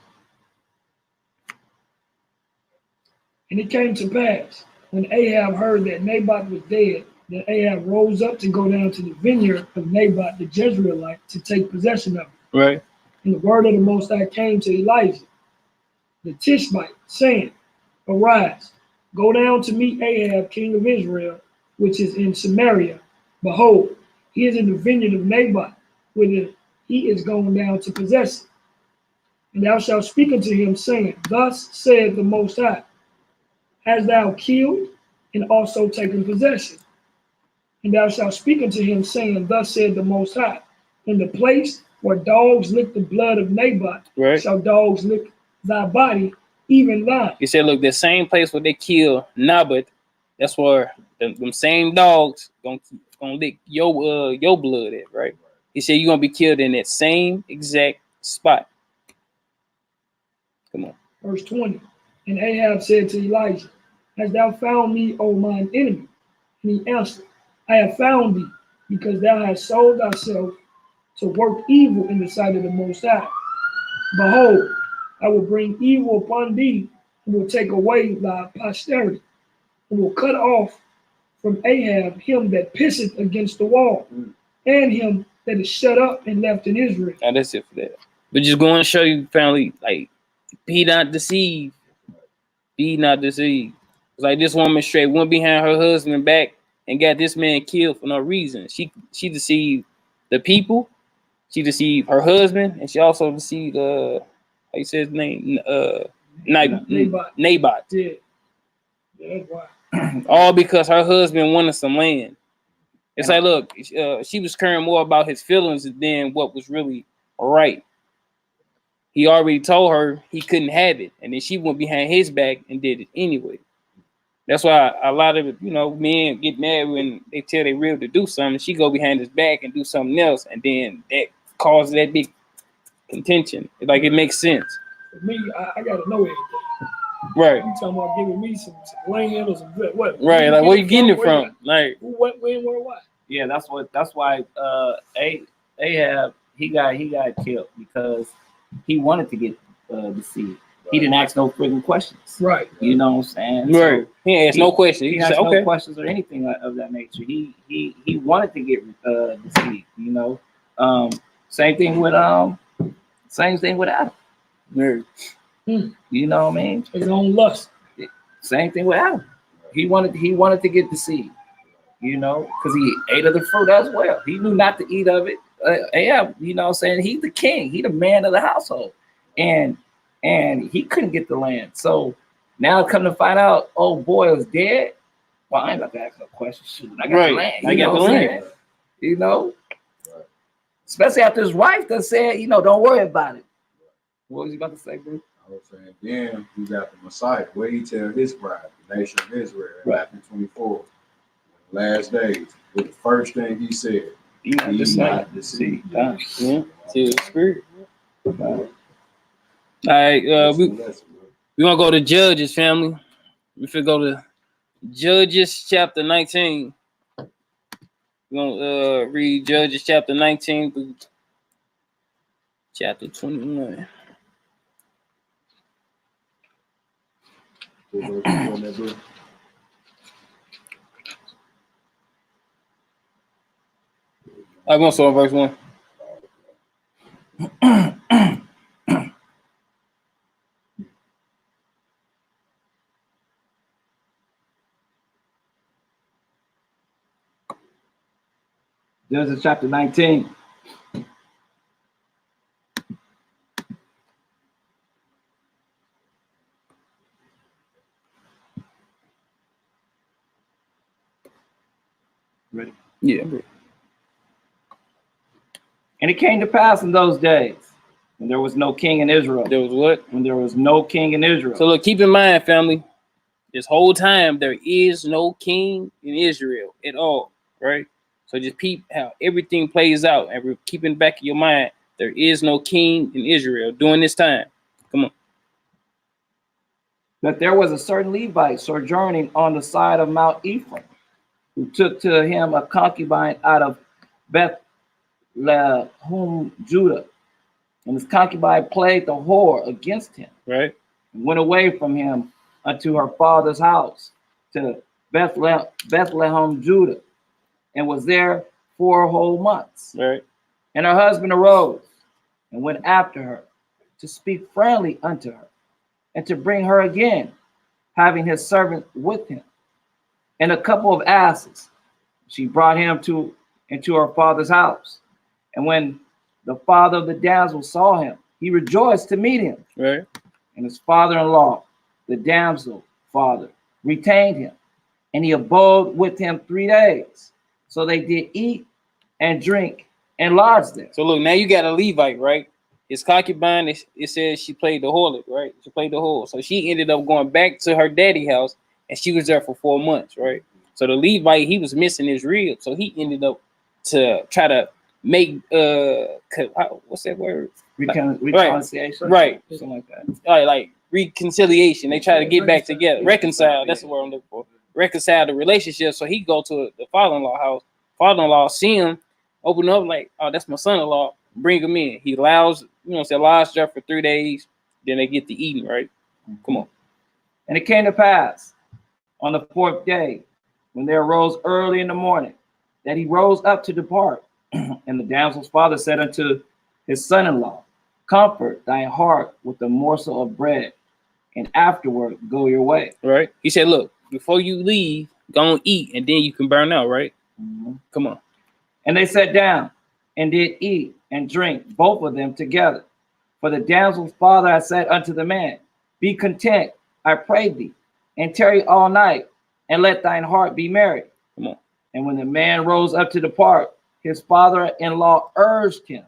And it came to pass, when Ahab heard that Naboth was dead, that Ahab rose up to go down to the vineyard of Naboth the Jezreelite to take possession of it. Right. And the word of the Most High came to Elijah, the Tishbite, saying, arise, go down to meet Ahab, king of Israel, which is in Samaria. Behold, he is in the vineyard of Naboth, whither he is going down to possess it. And thou shalt speak unto him, saying, thus said the Most High, hast thou killed and also taken possession? And thou shalt speak unto him, saying, thus said the Most High, in the place where dogs lick the blood of Naboth, Right. shall dogs lick thy body, even thine. He said, look, the same place where they kill Naboth, that's where them same dogs gonna lick your blood at, right? He said you're gonna be killed in that same exact spot. Come on. Verse 20. And Ahab said to Elijah, hast thou found me, O mine enemy? And he answered, I have found thee, because thou hast sold thyself to work evil in the sight of the Most High. Behold, I will bring evil upon thee, and will take away thy posterity, and will cut off from Ahab him that pisseth against the wall, and him that is shut up and left in Israel. Now that's it for that. But just going to show you, family, like, be not deceived Be not deceived. It's like this woman straight went behind her husband back and got this man killed for no reason. She deceived the people, she deceived her husband, and she also deceived how you say his name? Naboth. Yeah. That's why. All because her husband wanted some land. It's like, look, she was caring more about his feelings than what was really right. He already told her he couldn't have it, and then she went behind his back and did it anyway. That's why a lot of men get mad when they tell they real to do something. She go behind his back and do something else, and then that causes that big contention. Like, it makes sense. For me, I gotta know everything. Right. You talking about giving me some land or some what? Right. Like, where you getting it from? Like, who, what, when, where, what? Yeah, that's why Ahab he got killed because he wanted to get the seed. Right. He didn't ask no friggin' questions. Right. You know what I'm saying? Right. So he asked no questions. He asked no questions or anything of that nature. He wanted to get the seed. You know. Same thing with Adam. Yeah. You know what I mean? His own lust. Same thing with Adam. He wanted to get the seed. You know, because he ate of the fruit as well. He knew not to eat of it. Ahab, you know what I'm saying? He's the king. He's the man of the household. And he couldn't get the land. So now come to find out, oh, boy is dead. Well, I ain't about to ask no questions. Shoot, I got the land. I got the land. You know? Right. Especially after his wife that said, you know, don't worry about it. What was he about to say, bro? I was saying, then you got the Messiah. Where he tell his bride, the nation of Israel, in Matthew 24. Last days, with the first thing he said, be not deceived. Yeah, to the spirit. All right, we're gonna go to Judges, family. We should go to Judges chapter 19. We're gonna read Judges chapter 19 through chapter 21. I'm going to start verse 1. Judges chapter 19. Ready? Yeah. And it came to pass in those days when there was no king in Israel. There was what? When there was no king in Israel. So look, keep in mind, family, this whole time there is no king in Israel at all, right? So just peep how everything plays out, and keep in the back of your mind, there is no king in Israel during this time. Come on. That there was a certain Levite sojourning on the side of Mount Ephraim, who took to him a concubine out of Bethlehem, Judah. And his concubine played the whore against him, right? And went away from him unto her father's house to Bethlehem, Judah, and was there 4 whole months. Right. And her husband arose and went after her to speak friendly unto her, and to bring her again, having his servant with him, and a couple of asses. She brought him into her father's house. And when the father of the damsel saw him, he rejoiced to meet him. Right. And his father-in-law, the damsel father, retained him, and he abode with him 3 days. So they did eat and drink and lodge there. So look, now you got a Levite, right? His concubine, it says she played the harlot, right? She played the whore. So she ended up going back to her daddy house, and she was there for 4 months, right? So the Levite, he was missing his rib. So he ended up to try to make, what's that word? Reconciliation. Right. Something like that. All right, like reconciliation. They try to get back together. Reconcile. That's the word I'm looking for. Reconcile the relationship. So he go to the father-in-law house. Father-in-law see him, open up like, oh, that's my son-in-law. Bring him in. He allows, lodge there for 3 days. Then they get to eating, right? Come on. And it came to pass on the 4th day, when they arose early in the morning, that he rose up to depart. And the damsel's father said unto his son-in-law, comfort thy heart with a morsel of bread, and afterward go your way. Right. He said, look, before you leave, go and eat, and then you can burn out, right? Come on. And they sat down and did eat and drink, both of them together. For the damsel's father had said unto the man, be content, I pray thee, and tarry all night, and let thine heart be merry. Come on. And when the man rose up to depart, his father-in-law urged him.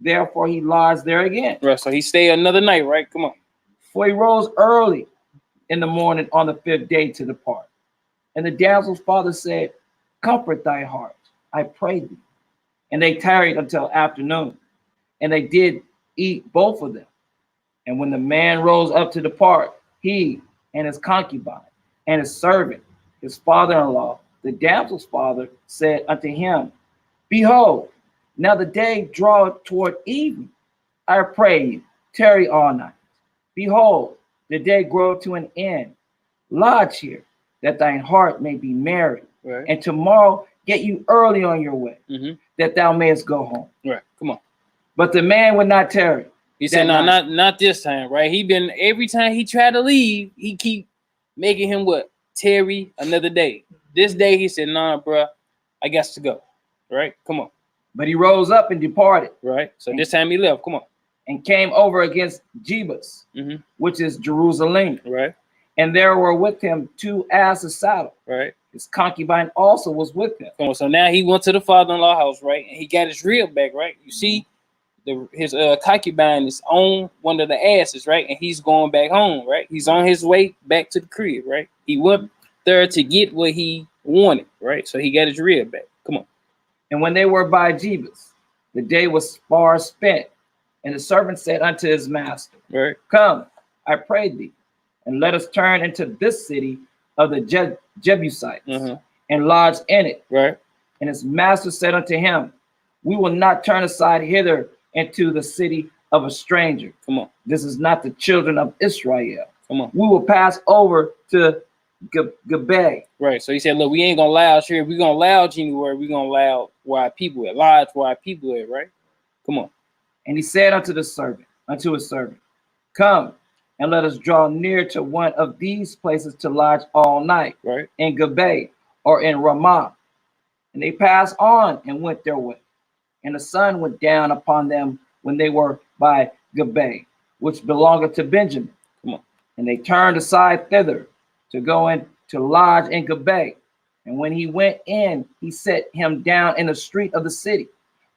Therefore he lodged there again. Right. So he stayed another night, right? Come on. For he rose early in the morning on the 5th day to depart. And the damsel's father said, comfort thy heart, I pray thee. And they tarried until afternoon, and they did eat both of them. And when the man rose up to depart, he and his concubine and his servant, his father-in-law, the damsel's father, said unto him, behold, now the day draweth toward evening. I pray you, tarry all night. Behold, the day groweth to an end. Lodge here, that thine heart may be merry. Right. And tomorrow get you early on your way, that thou mayest go home. Right. Come on. But the man would not tarry. He said, no, not this time, right? He been, every time he tried to leave, he keep making him what? Tarry another day. This day he said, nah, bruh, I guess to go. Right? Come on. But he rose up and departed. Right. So this time he left. Come on. And came over against Jebus, which is Jerusalem. Right. And there were with him 2 asses saddled. Right. His concubine also was with him. Come on. So now he went to the father-in-law house, right? And he got his rib back, right? You see, his concubine is on one of the asses, right? And he's going back home, right? He's on his way back to the crib, right? He went there to get what he wanted, right? So he got his rib back. Come on. And when they were by Jebus, the day was far spent. And the servant said unto his master, right, come, I pray thee, and let us turn into this city of the Jebusites, and lodge in it. Right. And his master said unto him, we will not turn aside hither into the city of a stranger. Come on. This is not the children of Israel. Come on. We will pass over to Gibeah. Right. So he said, look, we ain't gonna lodge here. We're gonna lodge anywhere. We're gonna lodge where our people at. Lodge where our people at, right? Come on. And he said unto his servant, come and let us draw near to one of these places to lodge all night, right, in Gibeah or in Ramah. And they passed on and went their way. And the sun went down upon them when they were by Gibeah, which belongeth to Benjamin. Come on. And they turned aside thither to go in to lodge in Gibeah. And when he went in, he set him down in the street of the city.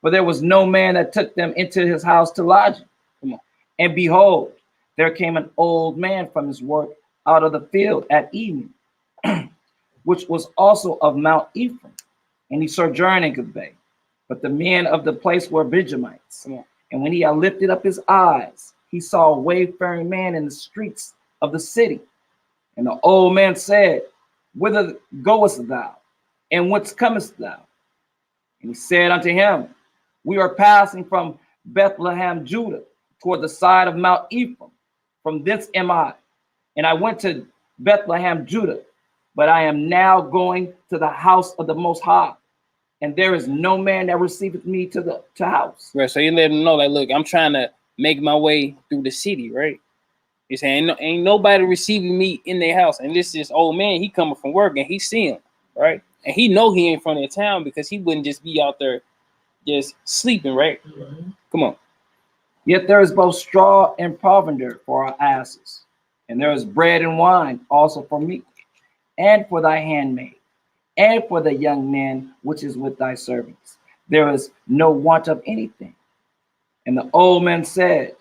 For there was no man that took them into his house to lodge him. Come on. And behold, there came an old man from his work out of the field at evening, which was also of Mount Ephraim, and he sojourned in Gibeah. But the men of the place were Benjamites. Come on. And when he had lifted up his eyes, he saw a wayfaring man in the streets of the city. And the old man said, whither goest thou, and whence comest thou? And he said unto him, we are passing from Bethlehem, Judah, toward the side of Mount Ephraim. From thence am I. And I went to Bethlehem, Judah, but I am now going to the house of the Most High. And there is no man that receiveth me to house. Right. So you let him know, like, look, I'm trying to make my way through the city, right? He's saying, ain't nobody receiving me in their house. And this old man, he coming from work and he see him, right? And he know he ain't from their town because he wouldn't just be out there just sleeping, right? Come on. Yet there is both straw and provender for our asses, and there is bread and wine also for me, and for thy handmaid, and for the young man which is with thy servants. There is no want of anything. And the old man said,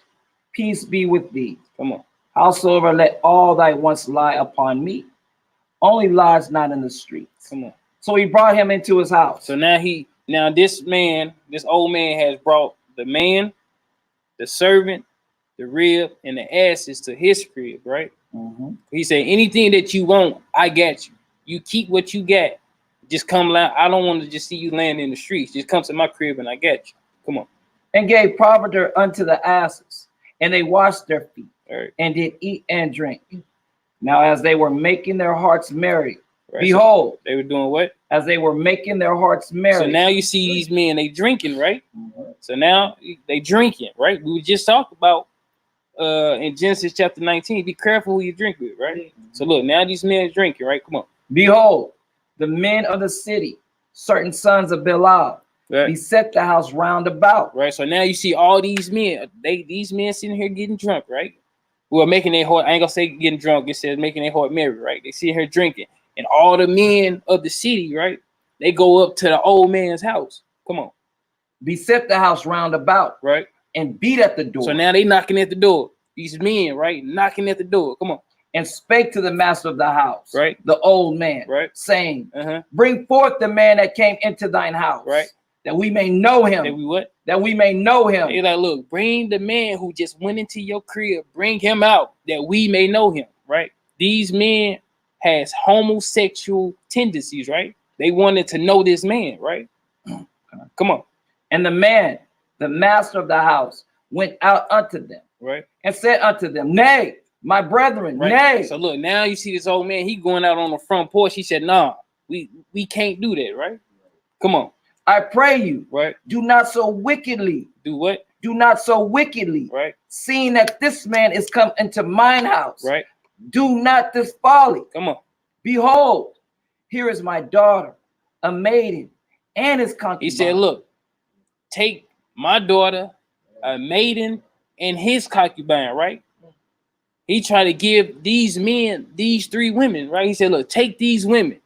peace be with thee. Come on. Howsoever, let all thy wants lie upon me. Only lodge not in the streets. Come on. So he brought him into his house. So now this old man has brought the man, the servant, the rib, and the asses to his crib, right? He said, anything that you want, I got you. You keep what you got. Just come. I don't want to just see you laying in the streets. Just come to my crib and I got you. Come on. And gave provender unto the asses, and they washed their feet, right, and did eat and drink. Now as they were making their hearts merry, right, behold, so they were doing what? As they were making their hearts merry. So now you see these men, they drinking, right? So now they drinking, right? We just talked about in Genesis chapter 19, be careful who you drink with, right? So look, now these men drinking, right? Come on. Behold, the men of the city, certain sons of Belial, Right. beset the house round about. Right. So now you see all these men, these men sitting here getting drunk, right? Who are making their heart, I ain't gonna say getting drunk, it says making their heart merry, right? They sit here drinking. And all the men of the city, right? They go up to the old man's house. Come on. Beset the house round about, Right. and beat at the door. So now they knocking at the door. These men, right? Knocking at the door. Come on. And spake to the master of the house, Right. the old man, Right. saying, Uh-huh. bring forth the man that came into thine house, Right. that we may know him. That we what? That we may know him. They like, look, bring the man who just went into your crib, bring him out that we may know him, right? These men has homosexual tendencies, right? They wanted to know this man, right? Come on. And the man, the master of the house, went out unto them, Right. and said unto them, nay, my brethren, Right. nay. So look, now you see this old man, he going out on the front porch. He said, nah, we can't do that, right? Come on. I pray you, Right. do not so wickedly, Do what? do not so wickedly, Right. seeing that this man is come into mine house. Right. Do not this folly. Come on. Behold, here is my daughter, a maiden, and his concubine. He said, look, take my daughter, a maiden, and his concubine, right? He tried to give these men, these three women, right? He said, look, take these women.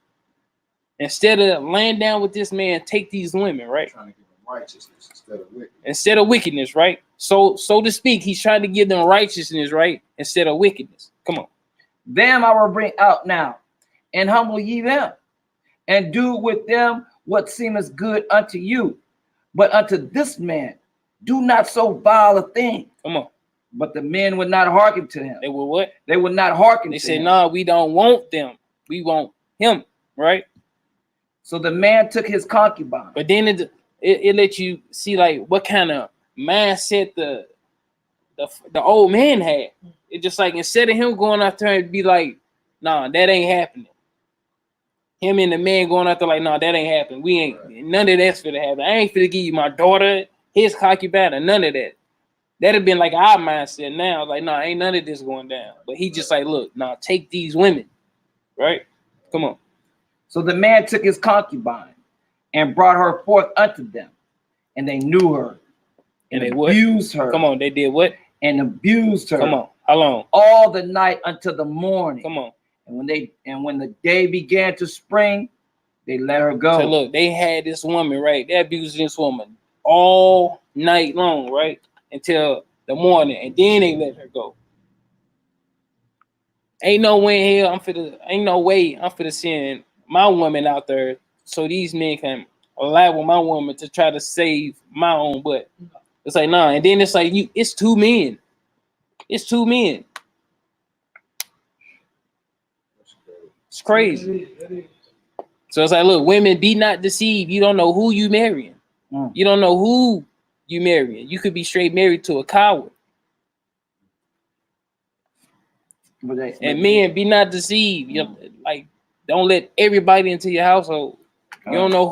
Instead of laying down with this man, take these women, right? Trying to give them righteousness instead of wickedness. Instead of wickedness, right? So to speak, he's trying to give them righteousness, right? Instead of wickedness. Come on. Them I will bring out now, and humble ye them, and do with them what seemeth good unto you. But unto this man, do not so vile a thing. Come on. But the men would not hearken to him. They were what? They would not hearken They to said, him. no, we don't want them. We want him, right? So the man took his concubine. But then it lets you see like what kind of mindset the old man had. It just like instead of him going out there and be like, nah, that ain't happening. Him and the man going out there like, nah, that ain't happening. We ain't none of that's finna happen. I ain't finna give you my daughter, his concubine, or none of that. That'd have been like our mindset now. Like, nah, ain't none of this going down. But he just like, look, nah, take these women. Right? Come on. So the man took his concubine and brought her forth unto them, and they knew her, and they abused her. Come on, they did what? And abused her. Come on. How long? All the night until the morning. Come on. And when the day began to spring, they let her go. So look, they had this woman, right? They abused this woman all night long, right? Until the morning, and then they let her go. Ain't no way in hell I'm finna send my woman out there so these men can lie with my woman to try to save my own butt. It's like, nah, and then it's like it's two men. It's two men. It's crazy. So it's like, look, women, be not deceived. You don't know who you marrying. You don't know who you marrying. You could be straight married to a coward. And men, be not deceived. Like, don't let everybody into your household. You don't know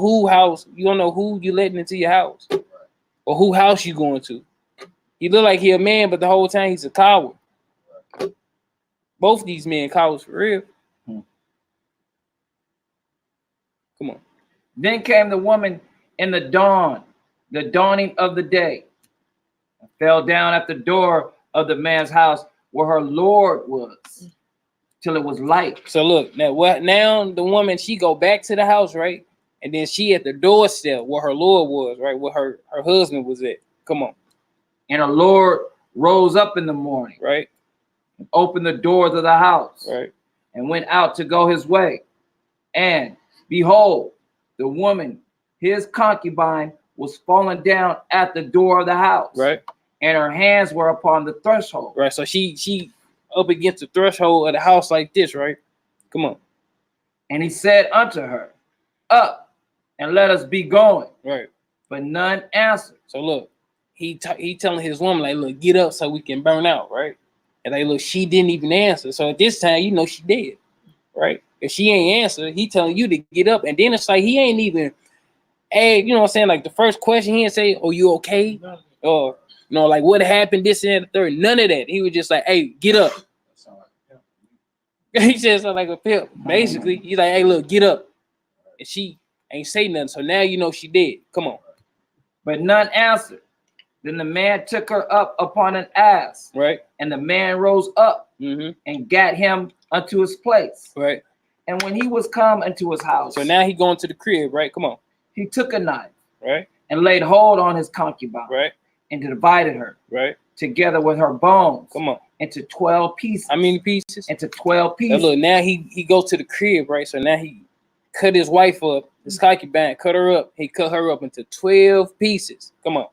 you don't know who you letting into your house. Or who house you going to. He look like he a man, but the whole time he's a coward. Both these men cowards for real. Come on. Then came the woman in the dawning of the day, and fell down at the door of the man's house where her Lord was, till it was light. So look, now the woman, she go back to the house, right? And then she at the doorstep where her Lord was, right? Where her husband was at. Come on. And her Lord rose up in the morning, right? And opened the doors of the house, right? And went out to go his way. And behold, the woman, his concubine, was fallen down at the door of the house, right? And her hands were upon the threshold, right? So she up against the threshold of the house like this, right? Come on. And he said unto her, up, and let us be going, right? But none answered. So look, he telling his woman like, look, get up so we can burn out, right? And like, look, she didn't even answer. So at this time, you know she dead, right? If she ain't answer, he telling you to get up, and then it's like he ain't even, hey, you know what I'm saying? Like the first question, he didn't say, "Oh, you okay?" Or You know, like what happened, this and the third. None of that. He was just like, hey, get up. He said something like a pimp. Basically, he's like, hey, look, get up. And she ain't say nothing. So now you know she dead. Come on. But none answered. Then the man took her up upon an ass. Right. And the man rose up and gat him unto his place. Right. And when he was come into his house. So now he going to the crib, right? Come on. He took a knife. Right. And laid hold on his concubine. Right. And divided her. Right. Together with her bones. Come on. Into 12 pieces. How many pieces? Into 12 pieces. Now look, now he goes to the crib, right? So now he cut his wife up, his concubine, cut her up. He cut her up into 12 pieces. Come on.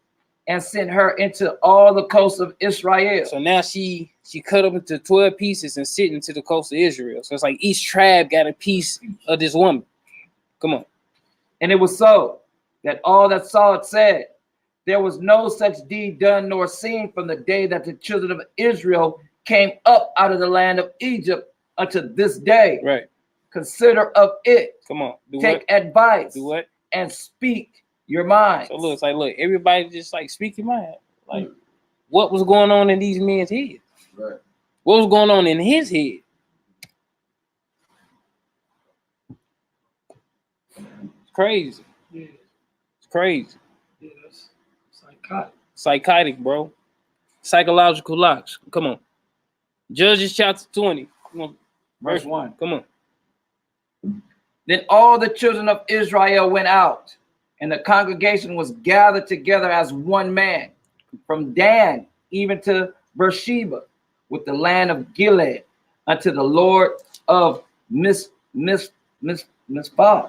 And sent her into all the coasts of Israel. So now she cut up into 12 pieces and sent into the coast of Israel. So it's like each tribe got a piece of this woman. Come on. And it was so that all that saw it said, there was no such deed done nor seen from the day that the children of Israel came up out of the land of Egypt unto this day. Right. Consider of it. Come on. Take advice. Do what? And speak your mind. So look, it's like, look, everybody just like speak your mind. Like, what was going on in these men's heads? Right. What was going on in his head? It's crazy. Yeah. It's crazy. Yeah, that's psychotic. Psychotic, bro. Psychological locks. Come on. Judges chapter 20. Come on. Verse 1. Come on. Then all the children of Israel went out, and the congregation was gathered together as one man, from Dan even to Beersheba, with the land of Gilead, unto the Lord of Mizpah. Mizpah,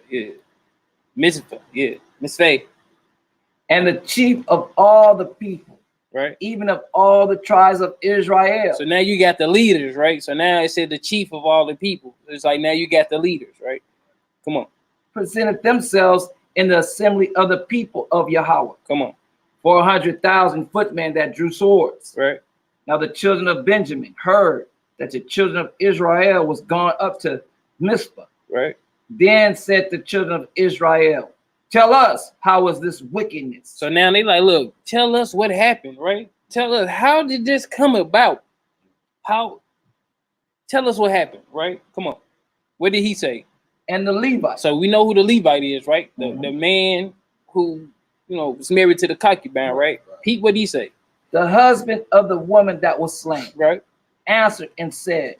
yeah. Mizpah, yeah. Mizpah. And the chief of all the people, right? Even of all the tribes of Israel. So now you got the leaders, right? So now it said the chief of all the people. It's like now you got the leaders, right? Come on. Presented themselves in the assembly of the people of Yahweh. Come on. 400,000 footmen that drew swords. Right. Now the children of Benjamin heard that the children of Israel was gone up to Mizpah. Right. Then said the children of Israel, tell us, how was this wickedness? So now they like, look, tell us what happened, right? Tell us, how did this come about? How? Tell us what happened, right? Come on. What did he say? And the Levite. So we know who the Levite is, right? The man who, was married to the concubine, right? Pete, what did he say? The husband of the woman that was slain. Right. Answered and said,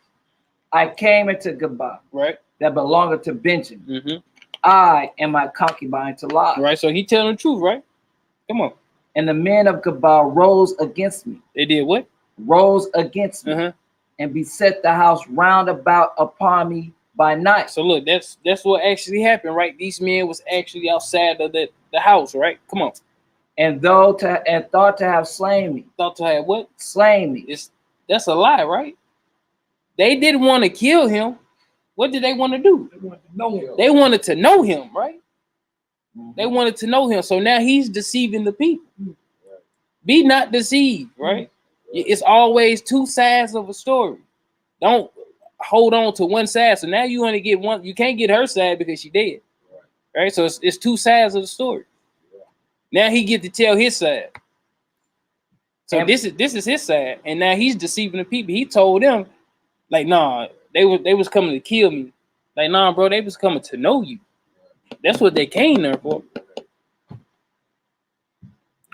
I came into Geba. Right. That belonged to Benjamin. I and my concubine to lie. Right. So he telling the truth, right? Come on. And the men of Geba rose against me. They did what? Rose against me and beset the house round about upon me by night. So look, that's what actually happened, right? These men was actually outside of the house, right? Come on. And thought to have slain me. Thought to have what? Slain me. That's a lie, right? They didn't want to kill him. What did they want to do? They wanted to know him. They wanted to know him, right? They wanted to know him. So now he's deceiving the people. Be not deceived, right? It's always two sides of a story. Don't hold on to one side. So now you only get one. You can't get her side because she dead, right? So it's two sides of the story. Now he get to tell his side. So this is his side, and now he's deceiving the people. He told them, like, nah, they was coming to kill me. Like, nah, bro, they was coming to know you. That's what they came there for.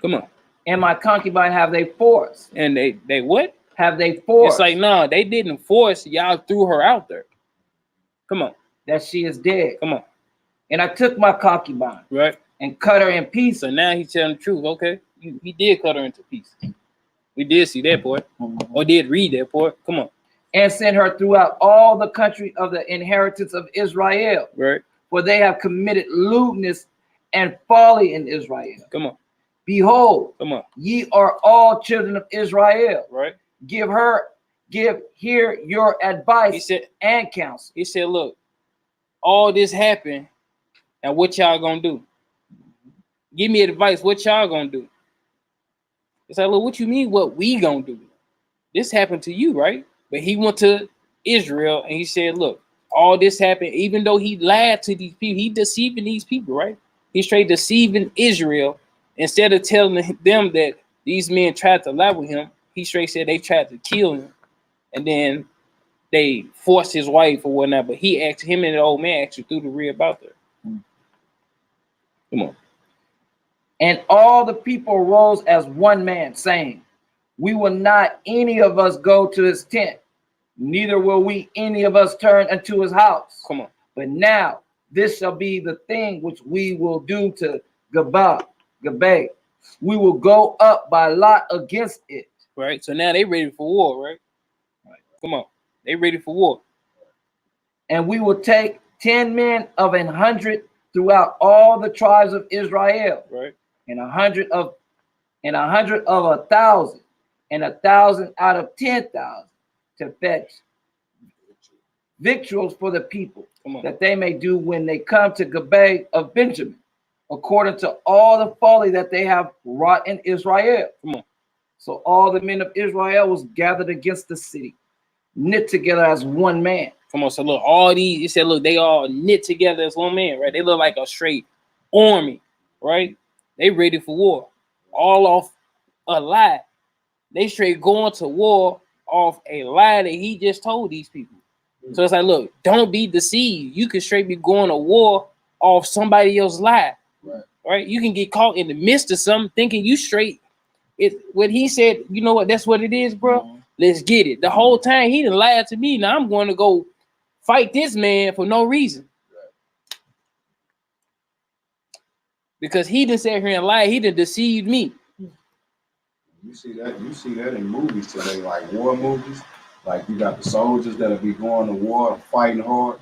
Come on. And my concubine have they forced. And they what? Have they forced? It's like, nah, they didn't force. Y'all threw her out there. Come on. That she is dead. Come on. And I took my concubine. Right. And cut her in pieces. So now he's telling the truth. Okay. He did cut her into pieces. We did see that part. Or did read that part. Come on. And sent her throughout all the country of the inheritance of Israel. Right. For they have committed lewdness and folly in Israel. Come on. Behold, come on, ye are all children of Israel. Right. Give here your advice, he said, and counsel. He said, look, all this happened. Now what y'all gonna do? Give me advice. What y'all gonna do? It's like, look, what you mean what we gonna do? This happened to you, right? But he went to Israel and he said, look, all this happened, even though he lied to these people, he deceiving these people, right? He's straight deceiving Israel instead of telling them that these men tried to lie with him, he straight said they tried to kill him, and then they forced his wife or whatnot. But he asked him and the old man actually threw the rib out there. Come on. And all the people rose as one man, saying, we will not any of us go to his tent, neither will we any of us turn unto his house. Come on. But now this shall be the thing which we will do to Gabay. We will go up by lot against it. Right. So now they ready for war, right? Come on. They ready for war. And we will take 10 men of 100 throughout all the tribes of Israel, right? And 100 of 1,000, and 1,000 out of 10,000 to fetch victuals for the people, that they may do when they come to Gabay of Benjamin, according to all the folly that they have wrought in Israel. Come on. So all the men of Israel was gathered against the city, knit together as one man. Come on. So look, all these, he said, look, they all knit together as one man, right? They look like a straight army, right? They ready for war, all off a lie. They straight going to war off a lie that he just told these people. So it's like, look, don't be deceived. You can straight be going to war off somebody else's lie, right? You can get caught in the midst of something thinking you straight. What he said, you know what? That's what it is, bro. Let's get it. The whole time he done lied to me. Now I'm going to go fight this man for no reason. Because he done sat here and lied. He done deceived me. You see that in movies today, like war movies. Like you got the soldiers that'll be going to war, fighting hard,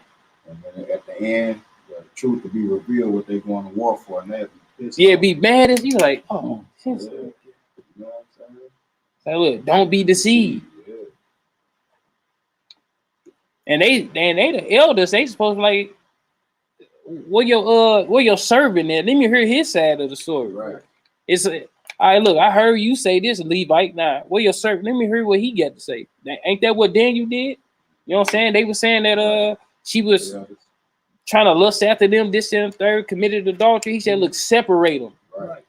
and then at the end, the truth will be revealed what they're going to war for, and they'll be pissed. Yeah, be mad as you like, oh, you know what I'm saying? So look, don't be deceived. Yeah. And they the elders, they supposed to like, where your servant at? Let me hear his side of the story. Right. It's all right, look, I heard you say this, Levite. Now, where your servant? Let me hear what he got to say. Ain't that what Daniel did? You know what I'm saying? They were saying that she was trying to lust after them, this and the third, committed adultery. He said, look, separate them. Right.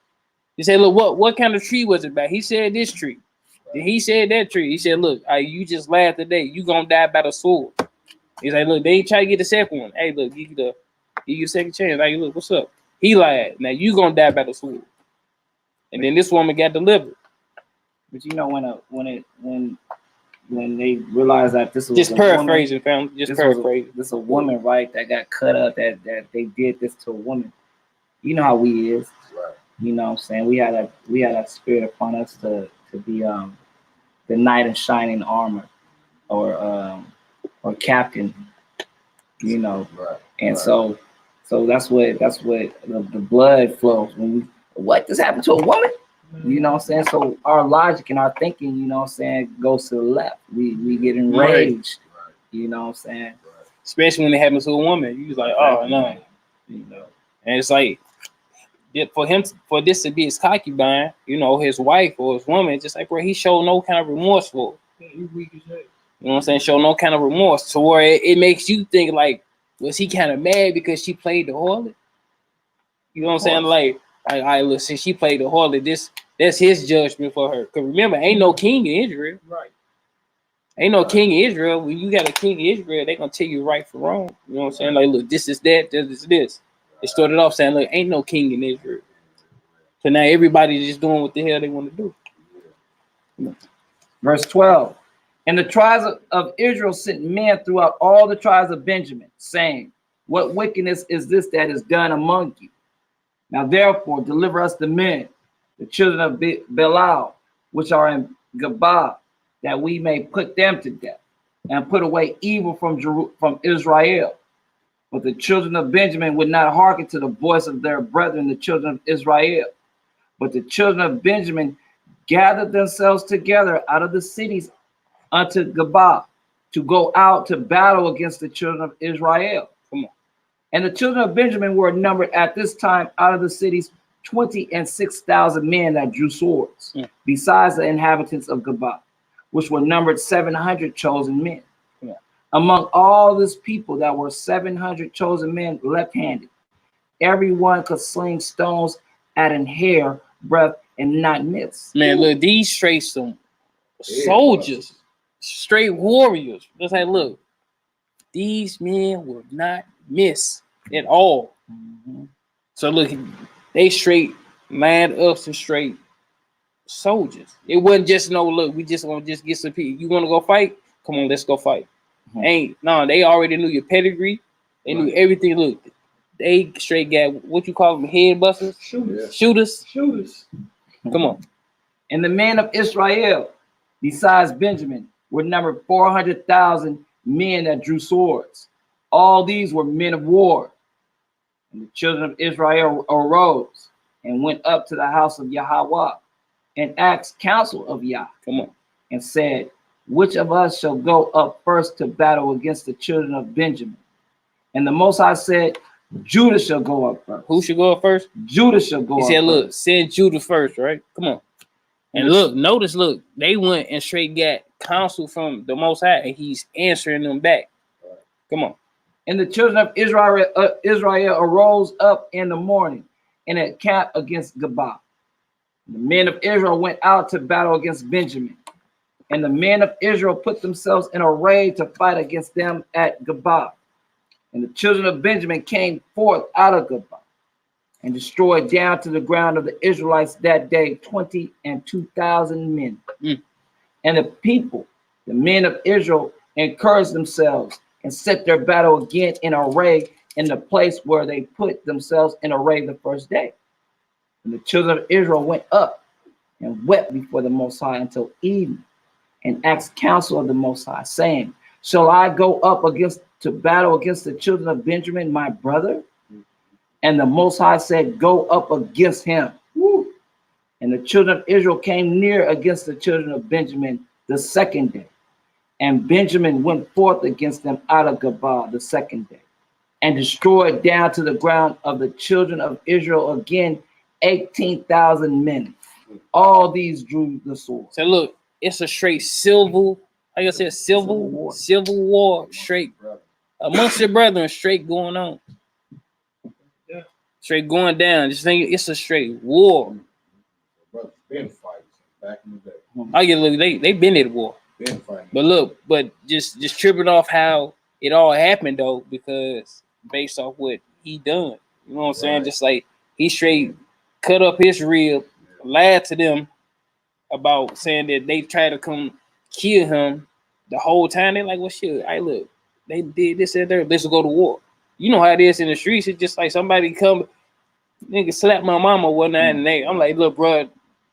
He said, look, what kind of tree was it about? He said this tree. Then he said that tree. He said, look, you just lied today. You gonna die by the sword. He's like, look, they ain't try to get the second one. Hey, look, give you a second chance. Hey, look, what's up? He lied. Now you gonna die by the sword. And then this woman got delivered. But you know, when they realized that this was just paraphrasing, fam. Just paraphrasing. This is a woman, right? That got cut up. That they did this to a woman. You know how we is. Right. You know what I'm saying? We had that spirit upon us to be the knight in shining armor, or captain. You know. Right. And so that's what the blood flows when we. What this happened to a woman? You know what I'm saying? So our logic and our thinking, you know what I'm saying, goes to the left. We get enraged. Right. You know what I'm saying? Right. Especially when it happens to a woman. You was like, oh no. You know. And it's like for this to be his concubine, you know, his wife or his woman, just like where he showed no kind of remorse for it. He weak as hell. You know what I'm saying? Show no kind of remorse to where it makes you think like, was he kind of mad because she played the harlot? You know what I'm saying? Like, all right, look, since she played the harlot, that's his judgment for her. Because remember, ain't no king in Israel. Right. Ain't no king in Israel. When you got a king in Israel, they gonna tell you right from wrong. You know what I'm saying? Like, look, this is that, this is this. They started off saying, look, ain't no king in Israel. So now everybody's just doing what the hell they want to do. Verse 12. And the tribes of Israel sent men throughout all the tribes of Benjamin, saying, what wickedness is this that is done among you? Now therefore deliver us the men, the children of Belial, which are in Gabah, that we may put them to death, and put away evil from Israel. But the children of Benjamin would not hearken to the voice of their brethren, the children of Israel. But the children of Benjamin gathered themselves together out of the cities unto Gabah, to go out to battle against the children of Israel. Come on. And the children of Benjamin were numbered at this time out of the cities 26,000 men that drew swords, besides the inhabitants of Gabah, which were numbered 700 chosen men. Yeah. Among all this people that were 700 chosen men left-handed, everyone could sling stones at an hair breath and not miss. Man, look, these straight some soldiers, straight warriors. Just like, look, these men will not miss at all. Mhm. So look, they straight lined up some straight soldiers. It wasn't just no look. We just want to just get some people. You want to go fight? Come on, let's go fight. They already knew your pedigree. They knew everything. Look, they straight got what you call them, head busters, shooters. Come on. And the men of Israel, besides Benjamin, were numbered 400,000 men that drew swords. All these were men of war. And the children of Israel arose and went up to the house of Yahweh and asked counsel of Yah. Come on. And said, which of us shall go up first to battle against the children of Benjamin? And the Most High said, Judah shall go up first. Who should go up first? Judah shall go up first. He said, look, send Judah first, right? Come on. And look, notice, look, they went and straight got counsel from the Most High, and he's answering them back. Come on. And the children of Israel arose up in the morning and encamped against Geba. The men of Israel went out to battle against Benjamin. And the men of Israel put themselves in array to fight against them at Geba. And the children of Benjamin came forth out of Geba and destroyed down to the ground of the Israelites that day 22,000 men. And the people, the men of Israel, encouraged themselves and set their battle again in array in the place where they put themselves in array the first day. And the children of Israel went up and wept before the Most High until evening, and asked counsel of the Most High, saying, shall I go up to battle against the children of Benjamin, my brother? And the Most High said, go up against him. Woo. And the children of Israel came near against the children of Benjamin the second day. And Benjamin went forth against them out of Geba the second day, and destroyed down to the ground of the children of Israel again 18,000 men. All these drew the sword. So look, it's a straight civil, like I said, civil war straight amongst your brethren, straight going on. Straight going down. Just think it's a straight war. Brothers been fighting back in the day. I get look, they been at war. Been fighting. But look, just tripping off how it all happened though, because based off what he done. You know what I'm saying? Just like he straight cut up his rib, lied to them about saying that they tried to come kill him the whole time. They like, well, shit, I look, they did this and that. Let's go to war. You know how it is in the streets. It's just like somebody come, nigga slap my mama or whatnot, and I'm like, look, bro,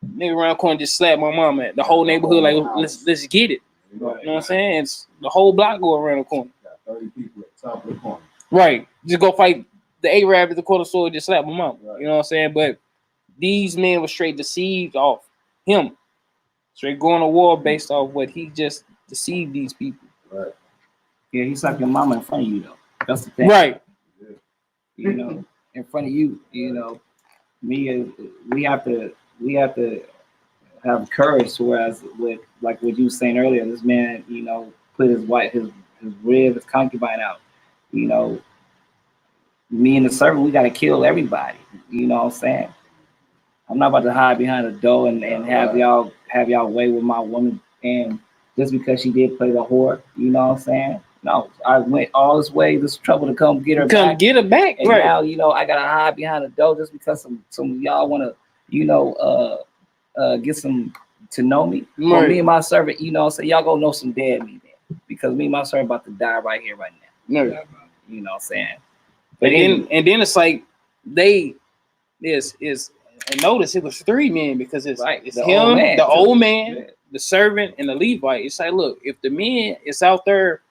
nigga around the corner just slap my mama. The whole neighborhood like, let's get it. You know what I'm saying? It's the whole block go around the corner. Got 30 people at the top of the corner. Right. Just go fight the Arab at the corner store, just slap my mama. You know what I'm saying? But these men were straight deceived off him. Straight going to war based off what he just deceived these people. Right. Yeah, he slapped your mama in front of you though. That's the thing. Right. You know, in front of you, you know, we have to have courage. Whereas with like what you were saying earlier, this man, you know, put his rib, his concubine out. You know, me and the servant, we gotta kill everybody. You know what I'm saying? I'm not about to hide behind a door and have y'all way with my woman, and just because she did play the whore, you know what I'm saying? No, I went all this way, this trouble to come get her back. And right. Now, you know, I gotta hide behind a door just because some of y'all wanna, you know, get some to know me. Right. Well, me and my servant, you know, so y'all gonna know some dead me then, because me and my servant about to die right here, right now. Right. You know what I'm saying? But then it's like they and notice it was three men, because it's the him, old man, yeah, the servant, and the Levite. It's like, look, if the men is out there,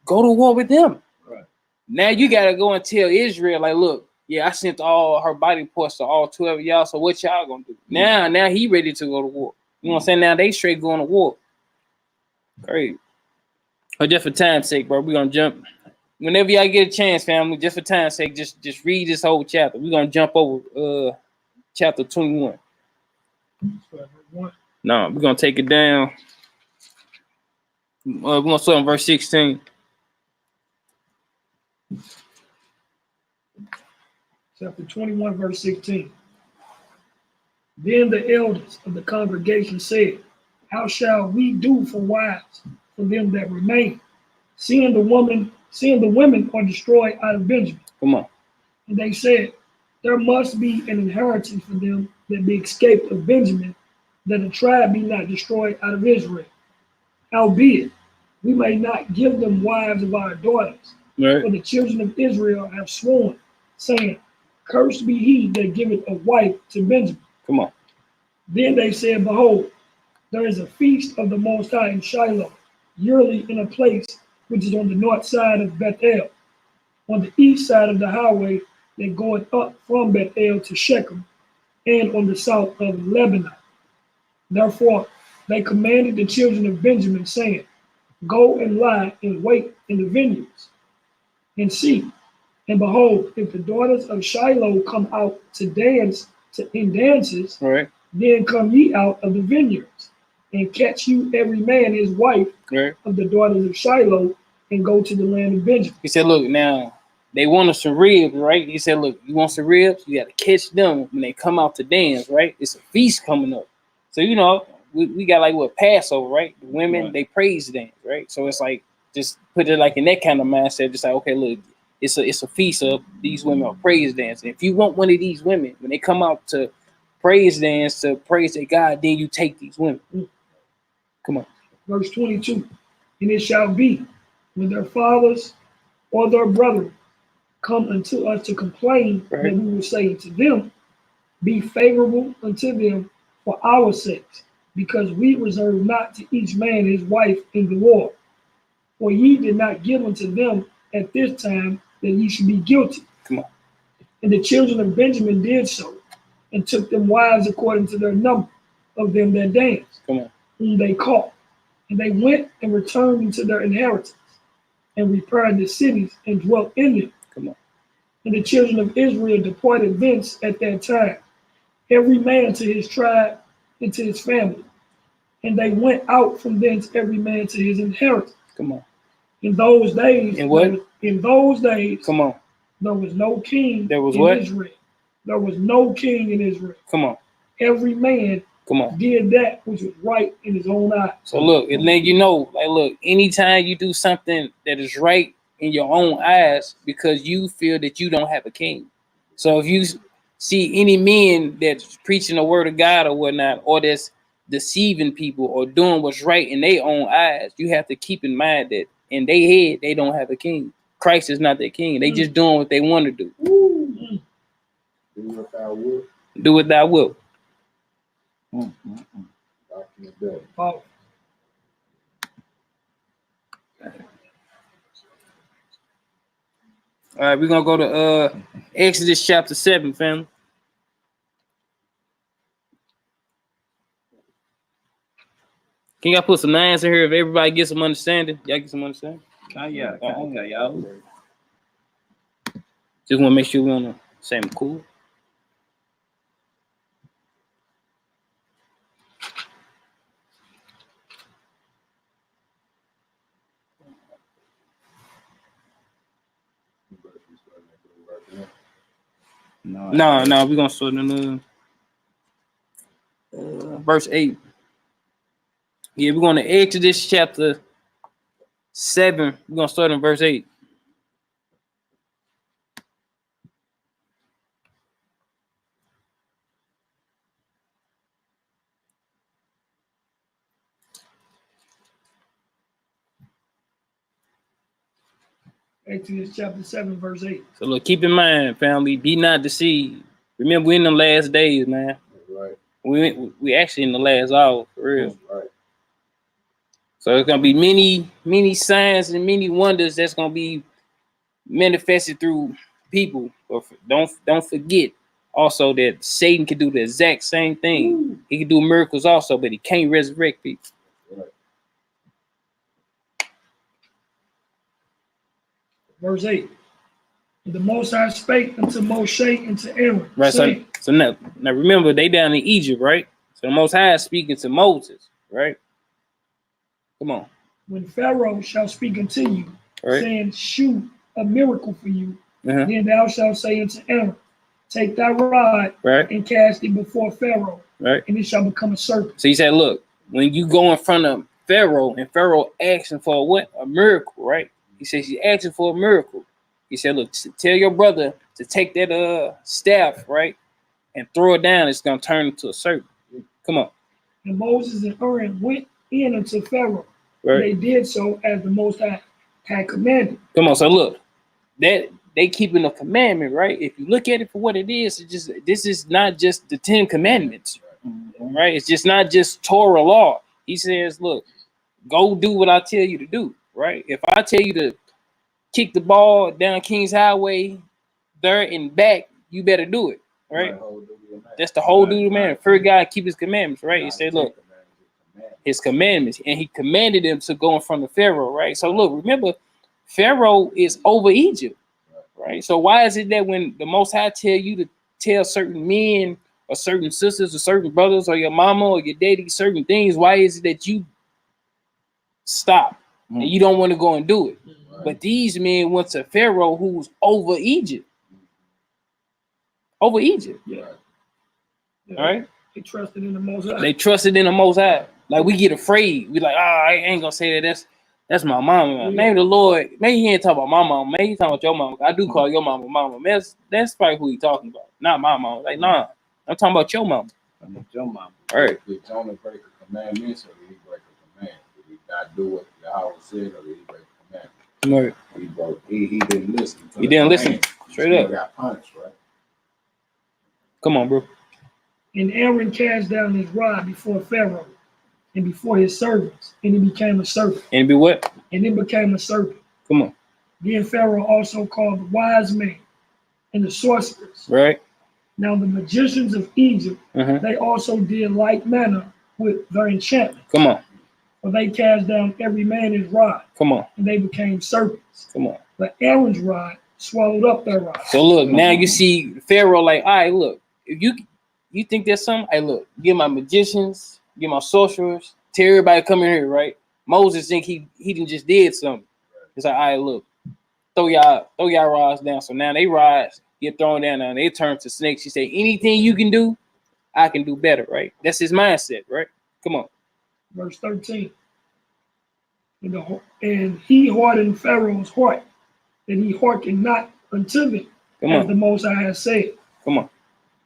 go to war with them. Right. Now you gotta go and tell Israel, like, look, yeah, I sent all her body parts to all 12 of y'all. So what y'all gonna do? Now he ready to go to war. You know what I'm saying? Now they straight going to war. Great. But just for time's sake, bro, we're gonna jump. Whenever y'all get a chance, family, just for time's sake, just read this whole chapter. We're gonna jump over chapter 21. No, we're gonna take it down. We're gonna start on verse 16. Chapter 21, verse 16. Then the elders of the congregation said, how shall we do for wives for them that remain, seeing the women are destroyed out of Benjamin? Come on. And they said, there must be an inheritance for them that be escaped of Benjamin, that the tribe be not destroyed out of Israel. Howbeit, we may not give them wives of our daughters, Right. for the children of Israel have sworn, saying, cursed be he that giveth a wife to Benjamin. Come on. Then they said, behold, there is a feast of the Most High in Shiloh, yearly in a place which is on the north side of Bethel, on the east side of the highway that goeth up from Bethel to Shechem, and on the south of Lebanon. Therefore they commanded the children of Benjamin, saying, go and lie and wait in the vineyards, and see, and behold, if the daughters of Shiloh come out to dance in dances, Right. then come ye out of the vineyards, and catch you every man his wife Right. of the daughters of Shiloh, and go to the land of Benjamin. He said, look, now they want us some ribs, right? He said, look, you want some ribs? You got to catch them when they come out to dance, right? It's a feast coming up. So, you know, we got like what, Passover, right? The women, Right. they praise dance, right? So it's like, just put it like in that kind of mindset, just like, okay, look, it's a feast of these women are praise dancing. If you want one of these women, when they come out to praise dance, to praise their God, then you take these women. Come on. Verse 22, and it shall be, when their fathers or their brethren come unto us to complain, Right. that we will say unto them, be favorable unto them for our sakes, because we reserve not to each man his wife in the war. For ye did not give unto them at this time that ye should be guilty. Come on. And the children of Benjamin did so, and took them wives according to their number of them that danced, Come on. whom they caught. And they went and returned into their inheritance, and repaired the cities and dwelt in them. Come on. And the children of Israel departed thence at that time, every man to his tribe and to his family. And they went out from thence every man to his inheritance. Come on. In those days, In what? In those days, Come on. there was no king There was in what? Israel. There was no king in Israel. Come on. Every man Come on. did that which was right in his own eyes. So look, it let you know, like, look, anytime you do something that is right in your own eyes because you feel that you don't have a king. So if you see any men that's preaching the word of God or whatnot, or that's deceiving people or doing what's right in their own eyes, you have to keep in mind that in their head, they don't have a king. Christ is not their king. They just doing what they want to do. Ooh. Do what thou wilt. Do what thou wilt. Doctrine of death. Oh, All right, we're gonna go to Exodus chapter 7, family. Can y'all put some nines in here if everybody gets some understanding? Y'all get some understanding? Yeah. Okay, y'all. Just want to make sure we're on the same cool. No, we're gonna start in verse 8. Yeah, we're going to Exodus chapter 7. We're gonna start in verse 8. Exodus chapter 7, verse 8. So look, keep in mind, family, be not deceived. Remember, we're in the last days, man. Right. We actually in the last hour, for real. Right. So it's gonna be many signs and many wonders that's gonna be manifested through people. But don't forget also that Satan can do the exact same thing. Ooh. He can do miracles also, but he can't resurrect people. Right. Verse 8. And the Most High spake unto Moshe and to Aaron, Right. saying, So now remember, they down in Egypt, right? So the Most High is speaking to Moses, right? Come on. when Pharaoh shall speak unto you, Right. saying, shew a miracle for you, Uh-huh. then thou shalt say unto Aaron, take thy rod Right. and cast it before Pharaoh, Right. and it shall become a serpent. So he said, look, when you go in front of Pharaoh and Pharaoh asking for what? A miracle, right? He says he's asking for a miracle. He said, look, tell your brother to take that staff, right, and throw it down. It's gonna turn into a serpent. Come on. And Moses and Aaron went in unto Pharaoh. Right. They did so as the Most High had commanded. Come on. So look, that they keeping a commandment, right? If you look at it for what it is, this is not just the 10 Commandments, right? It's just not just Torah law. He says, look, go do what I tell you to do, right? If I tell you to kick the ball down King's Highway there and back, you better do it, right? That's the whole duty of man. Fear God, keep his commandments, right? He said, look, his commandments, and he commanded them to go in front of Pharaoh, right? So look, remember, Pharaoh is over Egypt, right? So why is it that when the Most High tell you to tell certain men or certain sisters or certain brothers or your mama or your daddy certain things, why is it that you stop and you don't want to go and do it? But these men went to Pharaoh, who's over Egypt. Over Egypt. Yeah. All right. They trusted in the Most High. They trusted in the Most High. Like we get afraid. We like, I ain't gonna say that. That's my mama. Yeah. Maybe the Lord, maybe he ain't talking about my mama. Maybe he talking about your mama. I do call your mama mama. That's probably who he talking about. Not my mama. Like, nah, I'm talking about your mama. I'm with your mama. All right. Did Jonah break a commandment, or did he break a command? Did he not do what Yahweh said, or did he break a commandment? Right. He didn't listen. He didn't listen. Straight up. He got punished, right? Come on, bro. And Aaron cast down his rod before Pharaoh and before his servants, and it became a serpent. And be what? And it became a serpent. Come on. Then Pharaoh also called the wise men and the sorcerers. Right. Now the magicians of Egypt, they also did like manner with their enchantment. Come on. For they cast down every man his rod, Come on. and they became serpents. Come on. But Aaron's rod swallowed up their rod. So look, now you see Pharaoh like, all right, look, if you think there's something, hey, look, get my magicians, get my sorcerers, tell everybody come in here, right? Moses think he done just did something. It's like, all right, look, throw y'all rods down. So now they rods get thrown down and they turn to snakes. He say, anything you can do, I can do better, right? That's his mindset, right? Come on. Verse 13. And he hardened Pharaoh's heart, and he hearkened not unto them, as the Most High has said. Come on.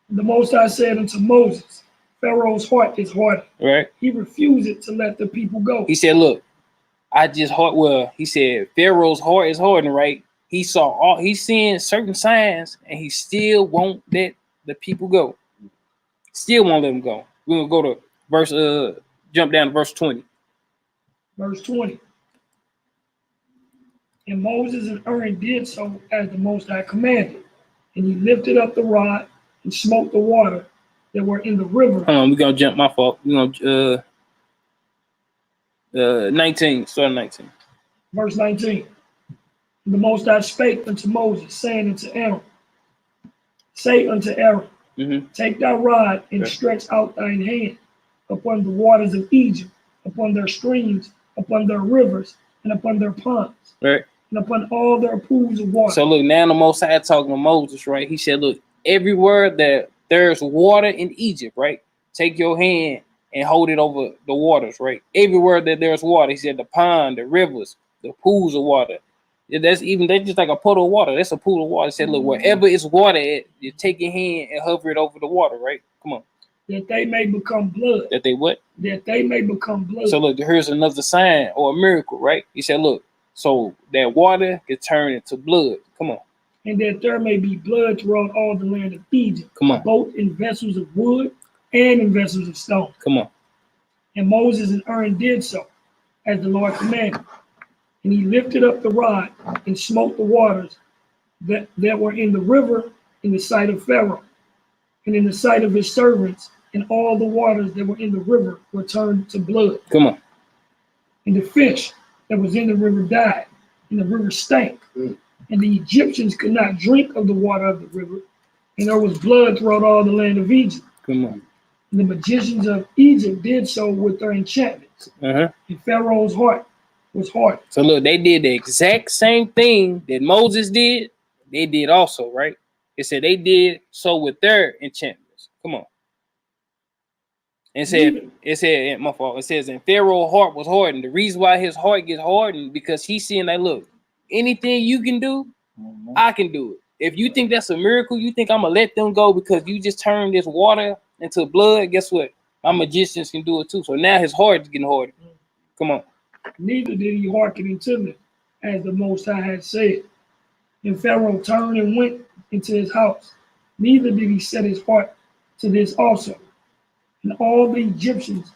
The Most High said unto Moses, Pharaoh's heart is hardened. Right. He refused to let the people go. He said, look, he said Pharaoh's heart is hardened, right? He's seeing certain signs and he still won't let the people go. Still won't let them go. We're gonna go to jump down to verse 20. Verse 20. And Moses and Aaron did so as the Most High commanded. And he lifted up the rod and smote the water that were in the river. Hold on, we're gonna jump, my fault. We're gonna 19, start 19. Verse 19. And the Most High spake unto Moses, saying unto Aaron, say unto Aaron, take thy rod and stretch out thine hand upon the waters of Egypt, upon their streams, upon their rivers, and upon their ponds, right, and upon all their pools of water. So look, now the Most High talking to Moses, right? He said, look, everywhere that there's water in Egypt, right, take your hand and hold it over the waters, right? Everywhere that there's water, he said, the pond, the rivers, the pools of water. That's just like a puddle of water. That's a pool of water. He said, look, wherever it's water at, you take your hand and hover it over the water, right? Come on. That they may become blood. That they what? That they may become blood. So look, here's another sign or a miracle, right? He said, look, so that water can turn into blood. Come on. And that there may be blood throughout all the land of Egypt. Come on. Both in vessels of wood and in vessels of stone. Come on. And Moses and Aaron did so, as the Lord commanded. And he lifted up the rod and smote the waters that were in the river in the sight of Pharaoh, and in the sight of his servants, and all the waters that were in the river were turned to blood. Come on. And the fish that was in the river died, and the river stank. And the Egyptians could not drink of the water of the river, and there was blood throughout all the land of Egypt. Come on. And the magicians of Egypt did so with their enchantments. And Pharaoh's heart was hard. So look, they did the exact same thing that Moses did. They did also, right? It said they did so with their enchantments. Come on. And it said, my fault. It says, and Pharaoh's heart was hardened. The reason why his heart gets hardened because he's seeing that, look, anything you can do, I can do it. If you think that's a miracle, you think I'm gonna let them go because you just turned this water into blood. Guess what? My magicians can do it too. So now his heart is getting harder. Come on. Neither did he hearken unto them, as the Most High had said. And Pharaoh turned and went into his house. Neither did he set his heart to this also. And all the Egyptians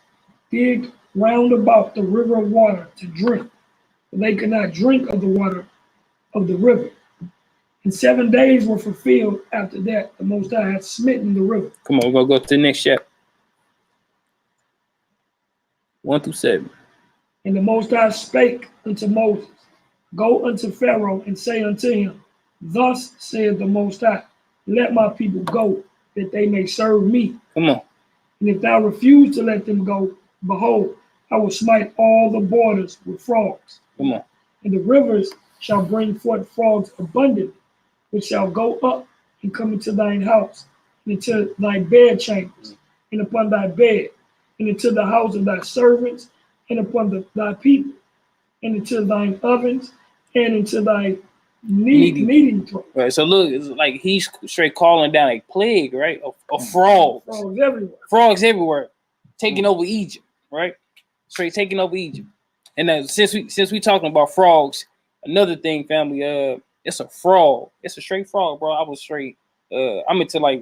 digged round about the river of water to drink, but they could not drink of the water of the river. And 7 days were fulfilled after that. The Most High had smitten the river. Come on, we're going to go to the next chapter. 1 through 7. And the Most High spake unto Moses, go unto Pharaoh and say unto him, thus saith the Most High, let my people go, that they may serve me. Come on. And if thou refuse to let them go, behold, I will smite all the borders with frogs. Come on. And the rivers shall bring forth frogs abundantly, which shall go up and come into thine house, and into thy bed chambers, and upon thy bed, and into the house of thy servants, and upon thy people, and into thine ovens, and into thy kneading trough. Right. So look, it's like he's straight calling down a plague, right? Of frogs. Frogs everywhere. Frogs everywhere, taking over Egypt, right? Straight taking over Egypt. And since we talking about frogs, another thing, family, it's a frog. It's a straight frog, bro. I was straight. I'm into like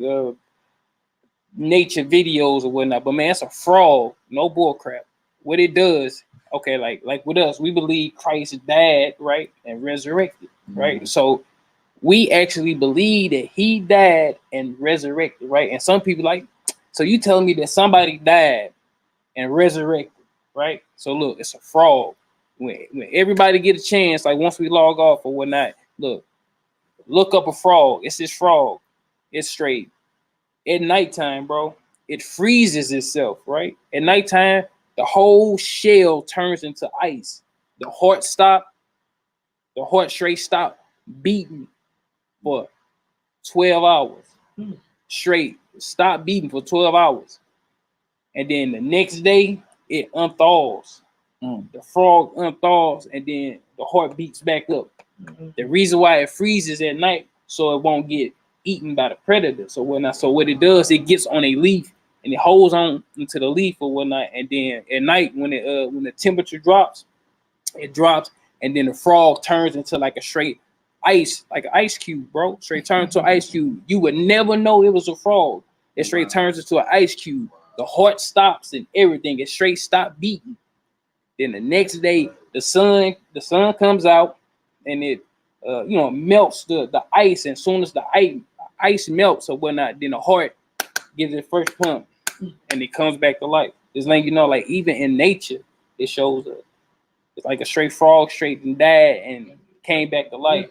nature videos or whatnot, but man, it's a frog. No bull crap. What it does, okay, like with us, we believe Christ died, right, and resurrected, right? Mm-hmm. So we actually believe that he died and resurrected, right? And some people like, so you telling me that somebody died and resurrected, right? So look, it's a frog. When everybody get a chance, like once we log off or whatnot, look up a frog. It's this frog. It's straight. At nighttime, bro, it freezes itself, right? At nighttime, the whole shell turns into ice. The heart straight stop beating for 12 hours. Straight stop beating for 12 hours. And then the next day, it unthaws. The frog unthaws, and then the heart beats back up. The reason why it freezes at night, so it won't get eaten by the predator. So what it does, it gets on a leaf and it holds on into the leaf or whatnot. And then at night, when the temperature drops, it drops, and then the frog turns into like a straight ice, like an ice cube, bro. Straight turns to an ice cube. You would never know it was a frog. It straight turns into an ice cube. The heart stops and everything. It straight stopped beating. Then the next day, the sun comes out and it melts the ice. And as soon as the ice melts or whatnot, then the heart gives it first pump and it comes back to life. Just letting you know, like even in nature, it shows up. It's like a straight frog straight and died and came back to life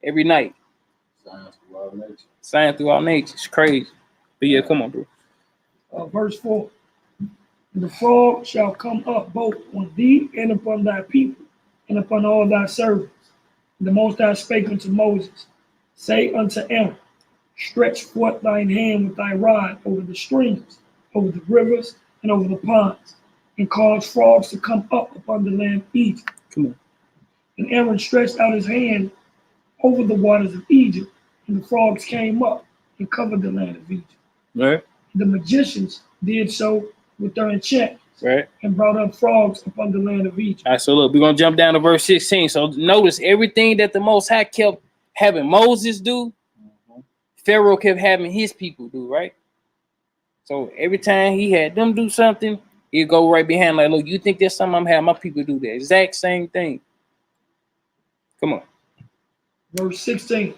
every night. Science throughout nature. It's crazy. But yeah, come on, bro. Verse 4. The frog shall come up both on thee and upon thy people, and upon all thy servants. And the Most High spake unto Moses, say unto Aaron, stretch forth thine hand with thy rod over the streams, over the rivers, and over the ponds, and cause frogs to come up upon the land of Egypt. Come on. And Aaron stretched out his hand over the waters of Egypt, and the frogs came up and covered the land of Egypt. Right. The magicians did so with their enchantments, right, and brought up frogs upon the land of Egypt. All right, so look, we're gonna jump down to verse 16. So notice everything that the Most High kept having Moses do, Pharaoh kept having his people do, right? So every time he had them do something, he'd go right behind, like, look, you think there's something I'm having my people do the exact same thing. Come on. Verse 16.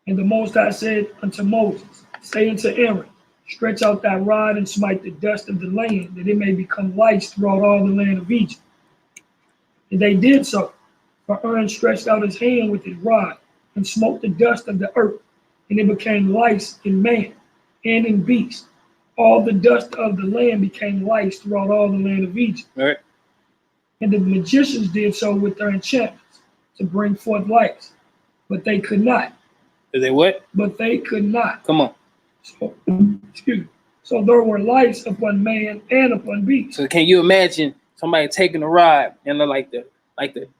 And the Most High said unto Moses, say unto Aaron, stretch out thy rod and smite the dust of the land, that it may become lice throughout all the land of Egypt. And they did so. For Aaron stretched out his hand with his rod and smote the dust of the earth, and it became lice in man and in beast. All the dust of the land became lice throughout all the land of Egypt. Right. And the magicians did so with their enchantments to bring forth lice, but they could not. Is they what? But they could not. Come on. So, excuse me. So there were lights upon man and upon beast. So can you imagine somebody taking a rod and like the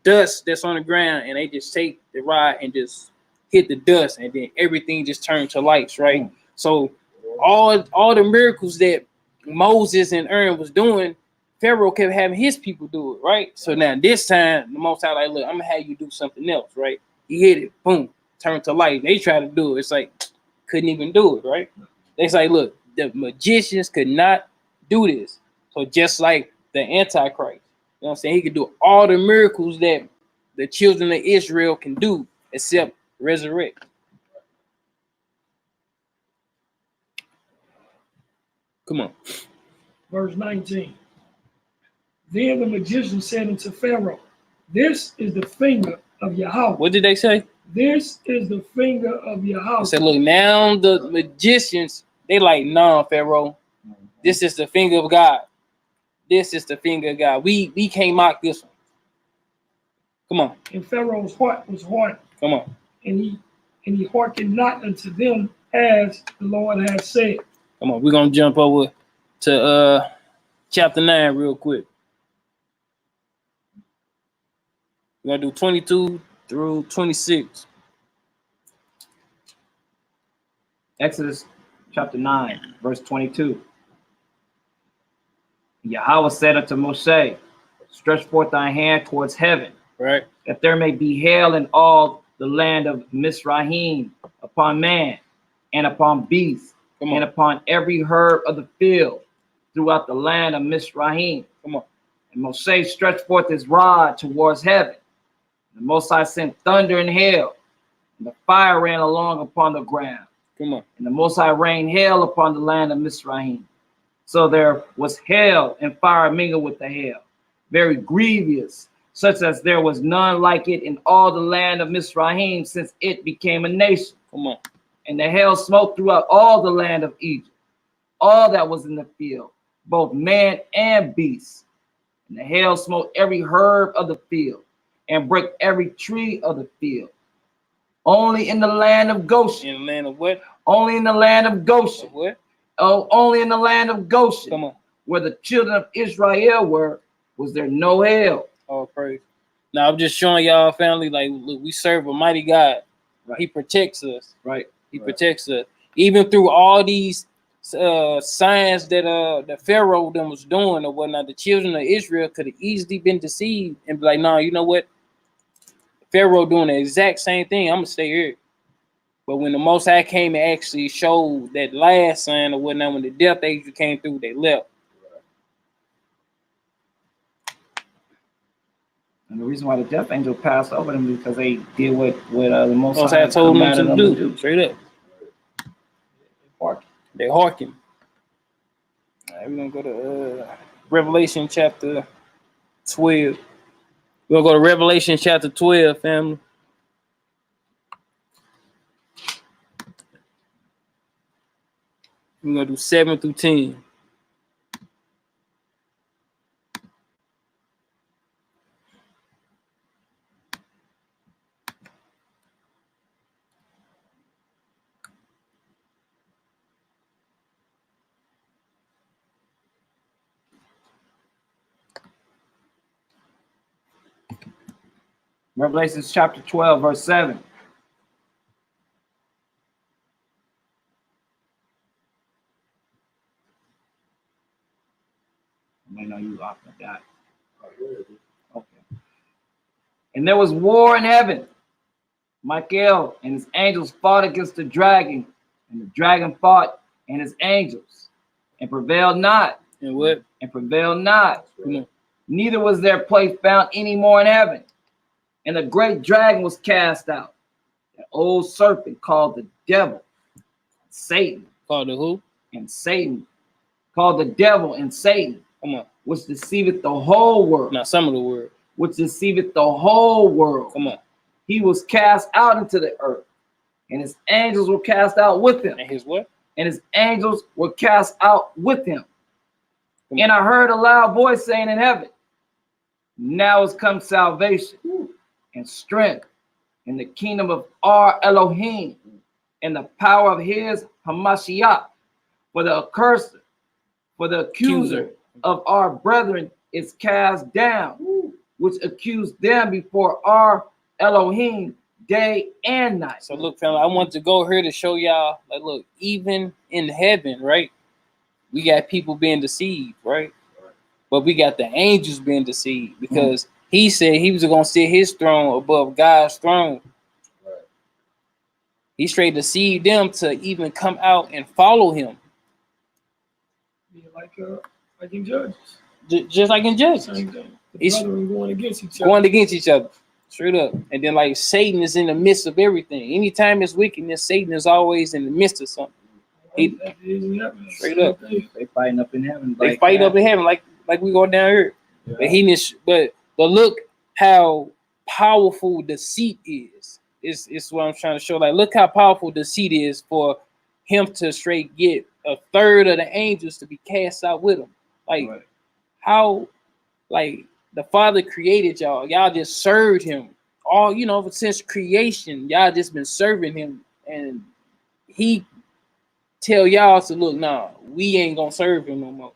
dust that's on the ground, and they just take the rod and just hit the dust, and then everything just turned to lights, right? So all the miracles that Moses and Aaron was doing, Pharaoh kept having his people do it, right? So now this time, the Most High like, look, I'm gonna have you do something else, right? He hit it, boom, turned to light. They try to do it, it's like couldn't even do it, right? They say, look, the magicians could not do this. So just like the Antichrist, you know what I'm saying? He could do all the miracles that the children of Israel can do, except resurrect. Come on. Verse 19. Then the magician said unto Pharaoh, this is the finger of Yahweh. What did they say? This is the finger of Yahweh. They said, look, now the magicians, they like, nah, Pharaoh, this is the finger of God. This is the finger of God. We can't mock this one. Come on. And Pharaoh's heart was hardened. Come on. And he hearkened not unto them as the Lord had said. Come on. We're going to jump over to chapter 9 real quick. We're going to do 22 through 26. Exodus chapter 9, verse 22. Yahweh said unto Moshe, stretch forth thy hand towards heaven, Right. that there may be hail in all the land of Mizraim, upon man, and upon beast, and upon every herb of the field, throughout the land of Mizraim. Come on. And Moshe stretched forth his rod towards heaven. The Most High sent thunder and hail, and the fire ran along upon the ground. Come on. And the Most High rained hail upon the land of Mizraim. So there was hail and fire mingled with the hail, very grievous, such as there was none like it in all the land of Mizraim since it became a nation. Come on. And the hail smote throughout all the land of Egypt, all that was in the field, both man and beast. And the hail smote every herb of the field, and break every tree of the field. Only in the land of Goshen. In the land of what? Only in the land of Goshen. What? Oh, only in the land of Goshen. Come on. Where the children of Israel were, was there no hail. Oh, praise. Now I'm just showing y'all, family, like, look, we serve a mighty God. Right. He protects us. Right. He protects us. Even through all these signs that the Pharaoh them was doing or whatnot, the children of Israel could have easily been deceived and be like, nah, you know what? Pharaoh doing the exact same thing. I'm gonna stay here. But when the Most High came and actually showed that last sign or whatnot, when the death angel came through, they left. And the reason why the death angel passed over them is because they did what the Most High told them to commanded do. Straight up. Hearken. They hearken. All right, we're gonna go to Revelation chapter 12. We're gonna go to Revelation chapter 12, family. We're gonna do 7 through 10. Revelation chapter 12, verse 7. I know you off like that. Okay. And there was war in heaven. Michael and his angels fought against the dragon, and the dragon fought and his angels, and prevailed not. And what? And prevailed not. Mm-hmm. Neither was their place found any more in heaven. And the great dragon was cast out, an old serpent called the devil, Satan. Called the who? And Satan. Called the devil and Satan. Come on. Which deceiveth the whole world. Now some of the word. Which deceiveth the whole world. Come on. He was cast out into the earth, and his angels were cast out with him. And his what? And his angels were cast out with him. And I heard a loud voice saying in heaven, now has come salvation and strength in the kingdom of our Elohim and the power of his Hamashiach, for the accuser, for the accuser of our brethren is cast down, which accused them before our Elohim day and night. So look, family, I want to go here to show y'all, like, look, even in heaven, right? We got people being deceived, right? But we got the angels being deceived because he said he was going to sit his throne above God's throne. Right. He straight deceived them to even come out and follow him. Yeah, like in Judges. Just like in Judges. Same thing. The He's brethren going against each other. Going against each other. Straight up. And then like Satan is in the midst of everything. Anytime there's wickedness, Satan is always in the midst of something. Straight up. They fighting up in heaven. They fight up in heaven like we go down here. Yeah. But look how powerful deceit is. It's what I'm trying to show. Like, look how powerful deceit is for him to straight get a third of the angels to be cast out with him. Like how, like, the Father created y'all. Y'all just served him. All, you know, since creation, y'all just been serving him. And he tell y'all to look, nah, we ain't gonna serve him no more.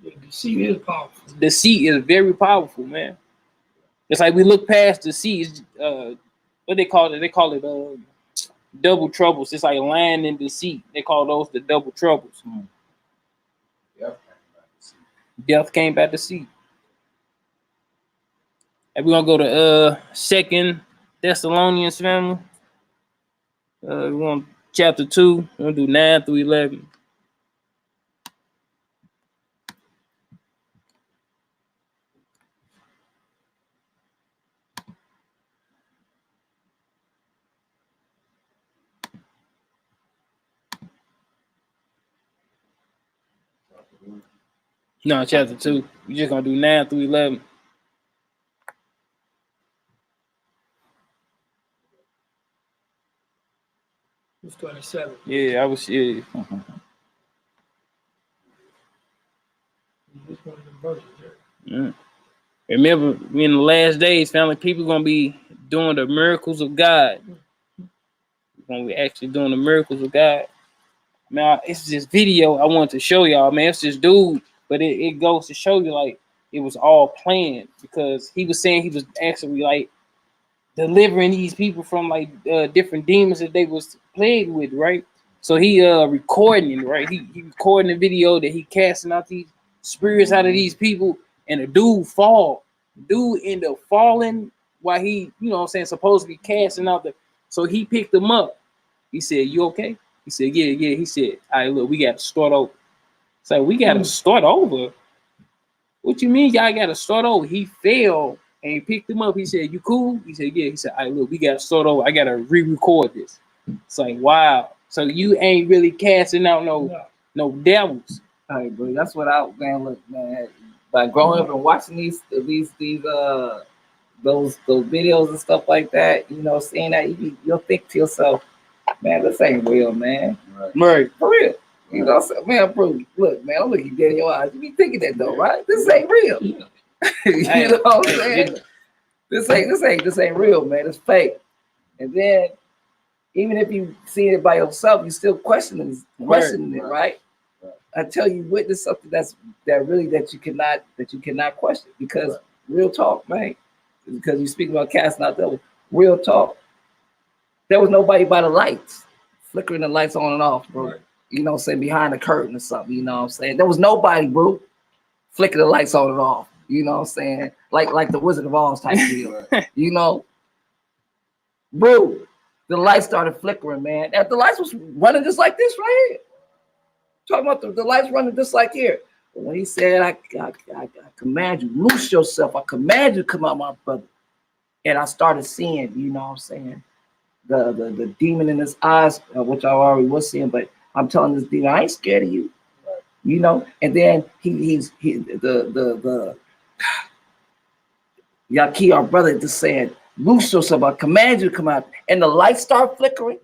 Yeah, deceit is powerful. Deceit is very powerful, man. It's like we look past deceit. What they call it? They call it double troubles. It's like lying and deceit. They call those the double troubles. Death came back to see. And we're gonna go to 2 Thessalonians, family. We're going chapter 2. We're gonna do 9 through 11. No, chapter 2. We're just gonna do 9 through 11. It's 27. Yeah, I was. Yeah. This one of the verses there. Mm. Remember, we in the last days, family, people gonna be doing the miracles of God. When we actually doing the miracles of God. Man, it's this video I want to show y'all, man. It's this dude, but it goes to show you, like, it was all planned, because he was saying he was actually like delivering these people from like different demons that they was plagued with, right? So he recording it, right? He recording the video that he casting out these spirits out of these people, and the dude fall. Dude ended up falling while he, you know what I'm saying, supposed to be casting out the. So he picked him up. He said, "You okay?" He said, "Yeah, yeah." He said, "All right, look, we got to start over." So we got to start over. What you mean y'all got to start over? He fell and he picked him up. He said, "You cool?" He said, "Yeah." He said, "All right, look, we got to start over. I got to re-record this." It's like, wow. So you ain't really casting out no devils. All right, bro. That's what I, man, look, man. By growing up and watching these those videos and stuff like that, you know, seeing that, you'll think to yourself, man, this ain't real, man. Right. For real. You know what I'm saying? Man, bro, look, man, I'm looking dead in your eyes. You be thinking that though, right? This ain't real. You know what I'm saying? This ain't real, man. It's fake. And then even if you see it by yourself, you still questioning it, right? Until you witness something that you cannot question. Because real talk, man. Because you speak about casting out devils, real talk. There was nobody by the lights, flickering the lights on and off, bro. Right. You know what I'm saying? Behind the curtain or something, you know what I'm saying? There was nobody, bro, flicking the lights on and off. You know what I'm saying? Like the Wizard of Oz type deal. You know? Bro, the lights started flickering, man. And the lights was running just like this right here. Talking about the lights running just like here. But when he said, I command you, loose yourself. I command you to come out, my brother. And I started seeing, you know what I'm saying, the demon in his eyes, which I already was seeing, but I'm telling this demon, I ain't scared of you. You know? And then the YAHKI, our brother, just saying, loose yourself. I command you to come out. And the lights start flickering.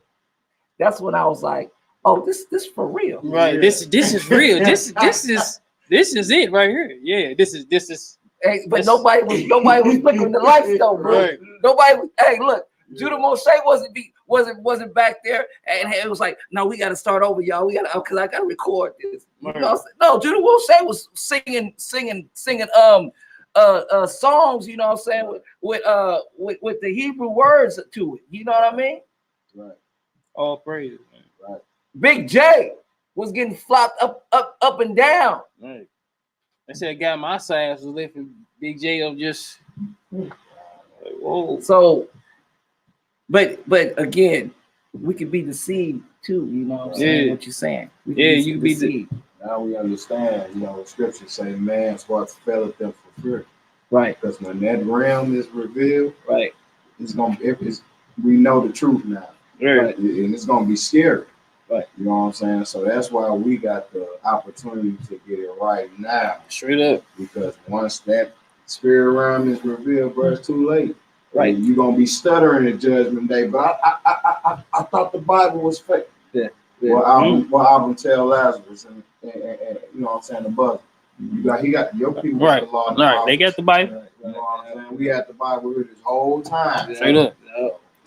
That's when I was like, oh, this for real. Right. Yeah. This is real. This is it right here. Yeah, this is hey, but nobody was flickering the lights though, bro. Right. Nobody was, hey, look, Judah Moshe wasn't back there, and it was like, no, we got to start over, y'all. We got to, because I got to record this. You know what I'm saying? No, Judah Wilshay was singing songs. You know what I'm saying, with the Hebrew words to it. You know what I mean? Right. All praise, man. Right. Big J was getting flopped up and down. Right. I said, guy my size was lifting Big J up just. Like, whoa. So, but again, we could be deceived too. You know what I'm saying? Yeah. What you're saying? You be deceived. Now we understand, you know, the scriptures say man's hearts faileth them for fear. Right. Because when that realm is revealed, Right. We know the truth now. Right. And it's gonna be scary. Right. You know what I'm saying? So that's why we got the opportunity to get it right now. Straight up. Because once that spirit realm is revealed, bro, it's too late. Right. You're gonna be stuttering at judgment day. But I thought the Bible was fake. Yeah. Well, I'll tell Lazarus and you know what I'm saying, the buzzer. He got your people got Right. the law. Right. They got the Bible. Right. You know what I'm saying? We had the Bible with this whole time. Straight up.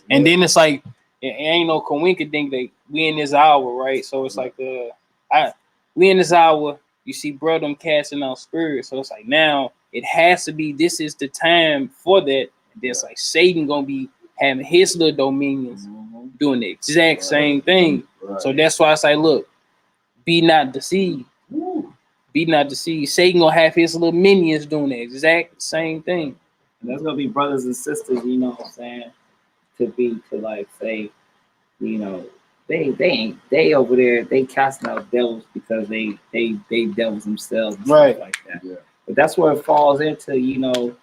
And then it's like it ain't no coincidence that we in this hour, right? So it's like we in this hour. You see, bro, them casting out spirits. So it's like now it has to be. This is the time for that. And then it's like Satan gonna be having his little dominions doing the exact same thing. Right. So that's why I say, look, be not deceived. Be not deceived. Satan gonna have his little minions doing the exact same thing. And there's gonna be brothers and sisters, you know what I'm saying, to like say, you know, they over there, they casting out devils because they devils themselves and right, stuff like that. Yeah. But that's where it falls into, you know,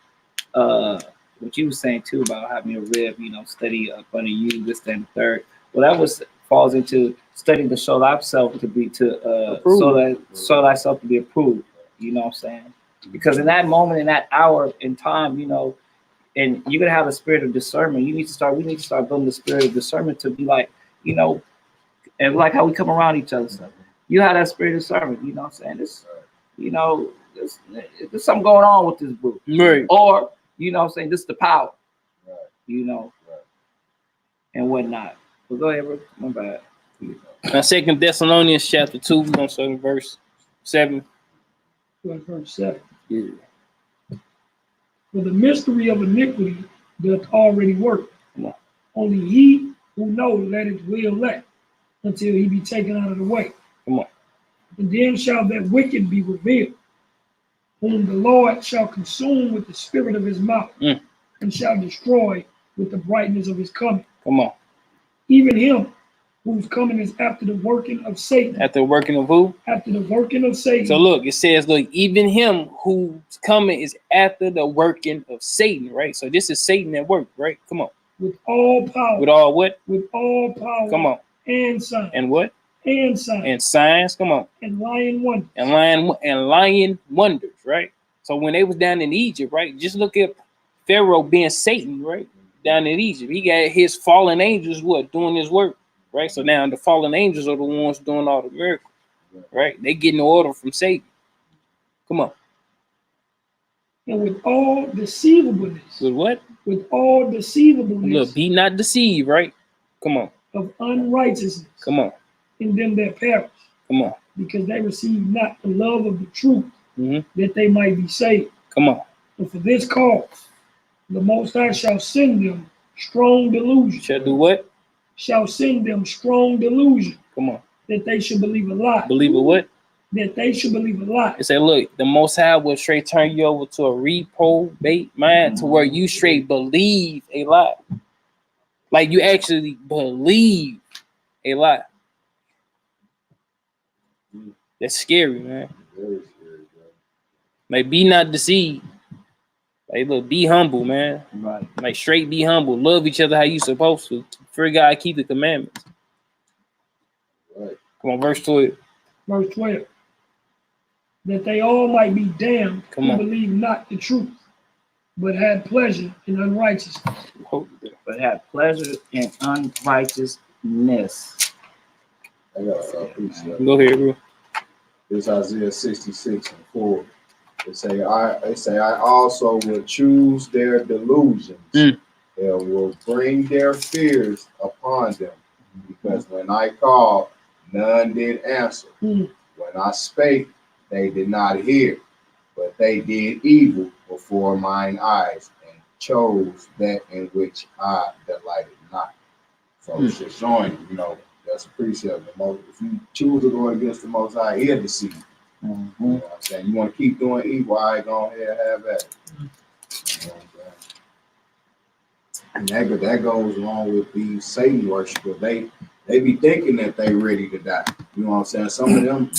what you were saying too about having a rib, you know, study up under you, this, that, and the third. Well, that falls into studying to show thyself to be show thyself to be approved. You know what I'm saying? Because in that moment, in that hour in time, you know, and you're gonna have a spirit of discernment. We need to start building the spirit of discernment to be like, you know, and like how we come around each other. So you have that spirit of discernment. You know what I'm saying? This, you know, there's something going on with this group. right, Or, you know what I'm saying, this is the power. Right. You know, and whatnot. But go ahead, bro. My bad. Now, 2 Thessalonians chapter 2, we're gonna start in verse 7. Verse 7. Yeah. For the mystery of iniquity doth already work. Come on. Only he who knows let it will let until he be taken out of the way. Come on. And then shall that wicked be revealed, whom the Lord shall consume with the spirit of his mouth, and shall destroy with the brightness of his coming. Come on. Even him whose coming is after the working of Satan. After the working of who? After the working of Satan. So look, it says, look, even him whose coming is after the working of Satan, right? So this is Satan at work, right? Come on. With all power. With all what? With all power. Come on. And signs. And what? And signs. And signs. Come on. And lying wonders. And lying wonders, right? So when they was down in Egypt, right? Just look at Pharaoh being Satan, right? Down in Egypt. He got his fallen angels doing his work, right? So now the fallen angels are the ones doing all the miracles, right? They getting the order from Satan. Come on. And with all deceivableness. With what? With all deceivableness. Look, be not deceived, right? Come on. Of unrighteousness. Come on. In them that perish. Come on. Because they receive not the love of the truth, that they might be saved. Come on. And for this cause, the Most High shall send them strong delusion. Shall do what? Shall send them strong delusion. Come on. That they should believe a lie. Believe a what? That they should believe a lie. It say, look, the Most High will straight turn you over to a reprobate mind to where you straight believe a lie. Like you actually believe a lie. That's scary, man. Very scary, bro. Like, be not deceived. Like, look, be humble, man. Right. Like, straight be humble. Love each other how you supposed to. Fear God, keep the commandments. Right. Come on, verse 12. Verse 12. That they all might be damned Come who on. believe not the truth, but had pleasure in unrighteousness. But had pleasure in unrighteousness. I got a piece of that. Go ahead, bro. It's Isaiah 66:4. They say, I also will choose their delusions and will bring their fears upon them. Because when I called, none did answer. When I spake, they did not hear, but they did evil before mine eyes, and chose that in which I delighted not. So it's just showing, you know, that's a precept. If you choose to go against the Most High, he'll deceive you. You know what I'm saying? You want to keep doing evil, I ain't go ahead and have that. You know what I'm saying? And that goes along with these Satan worshipers. They be thinking that they ready to die. You know what I'm saying? Some of them,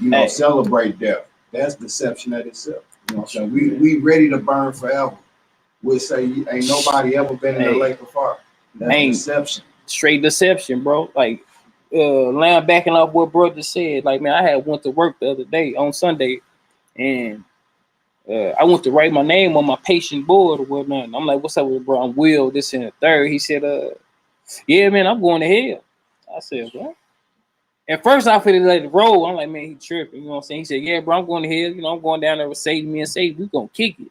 you know, celebrate death. That's deception at itself. You know what I'm saying? We ready to burn forever. We'll say ain't nobody ever been in the lake of fire. That's deception. Straight deception, bro. Like laying backing off what brother said. Like, man, I had went to work the other day on Sunday, and I went to write my name on my patient board or whatnot. And I'm like, what's up with bro? I'm Will, this and the third. He said, yeah, man, I'm going to hell. I said, what? At first I figured let it roll. I'm like, man, he tripping. You know what I'm saying? He said, yeah, bro, I'm going to hell. You know, I'm going down there with Satan. Me and Satan, we gonna kick it.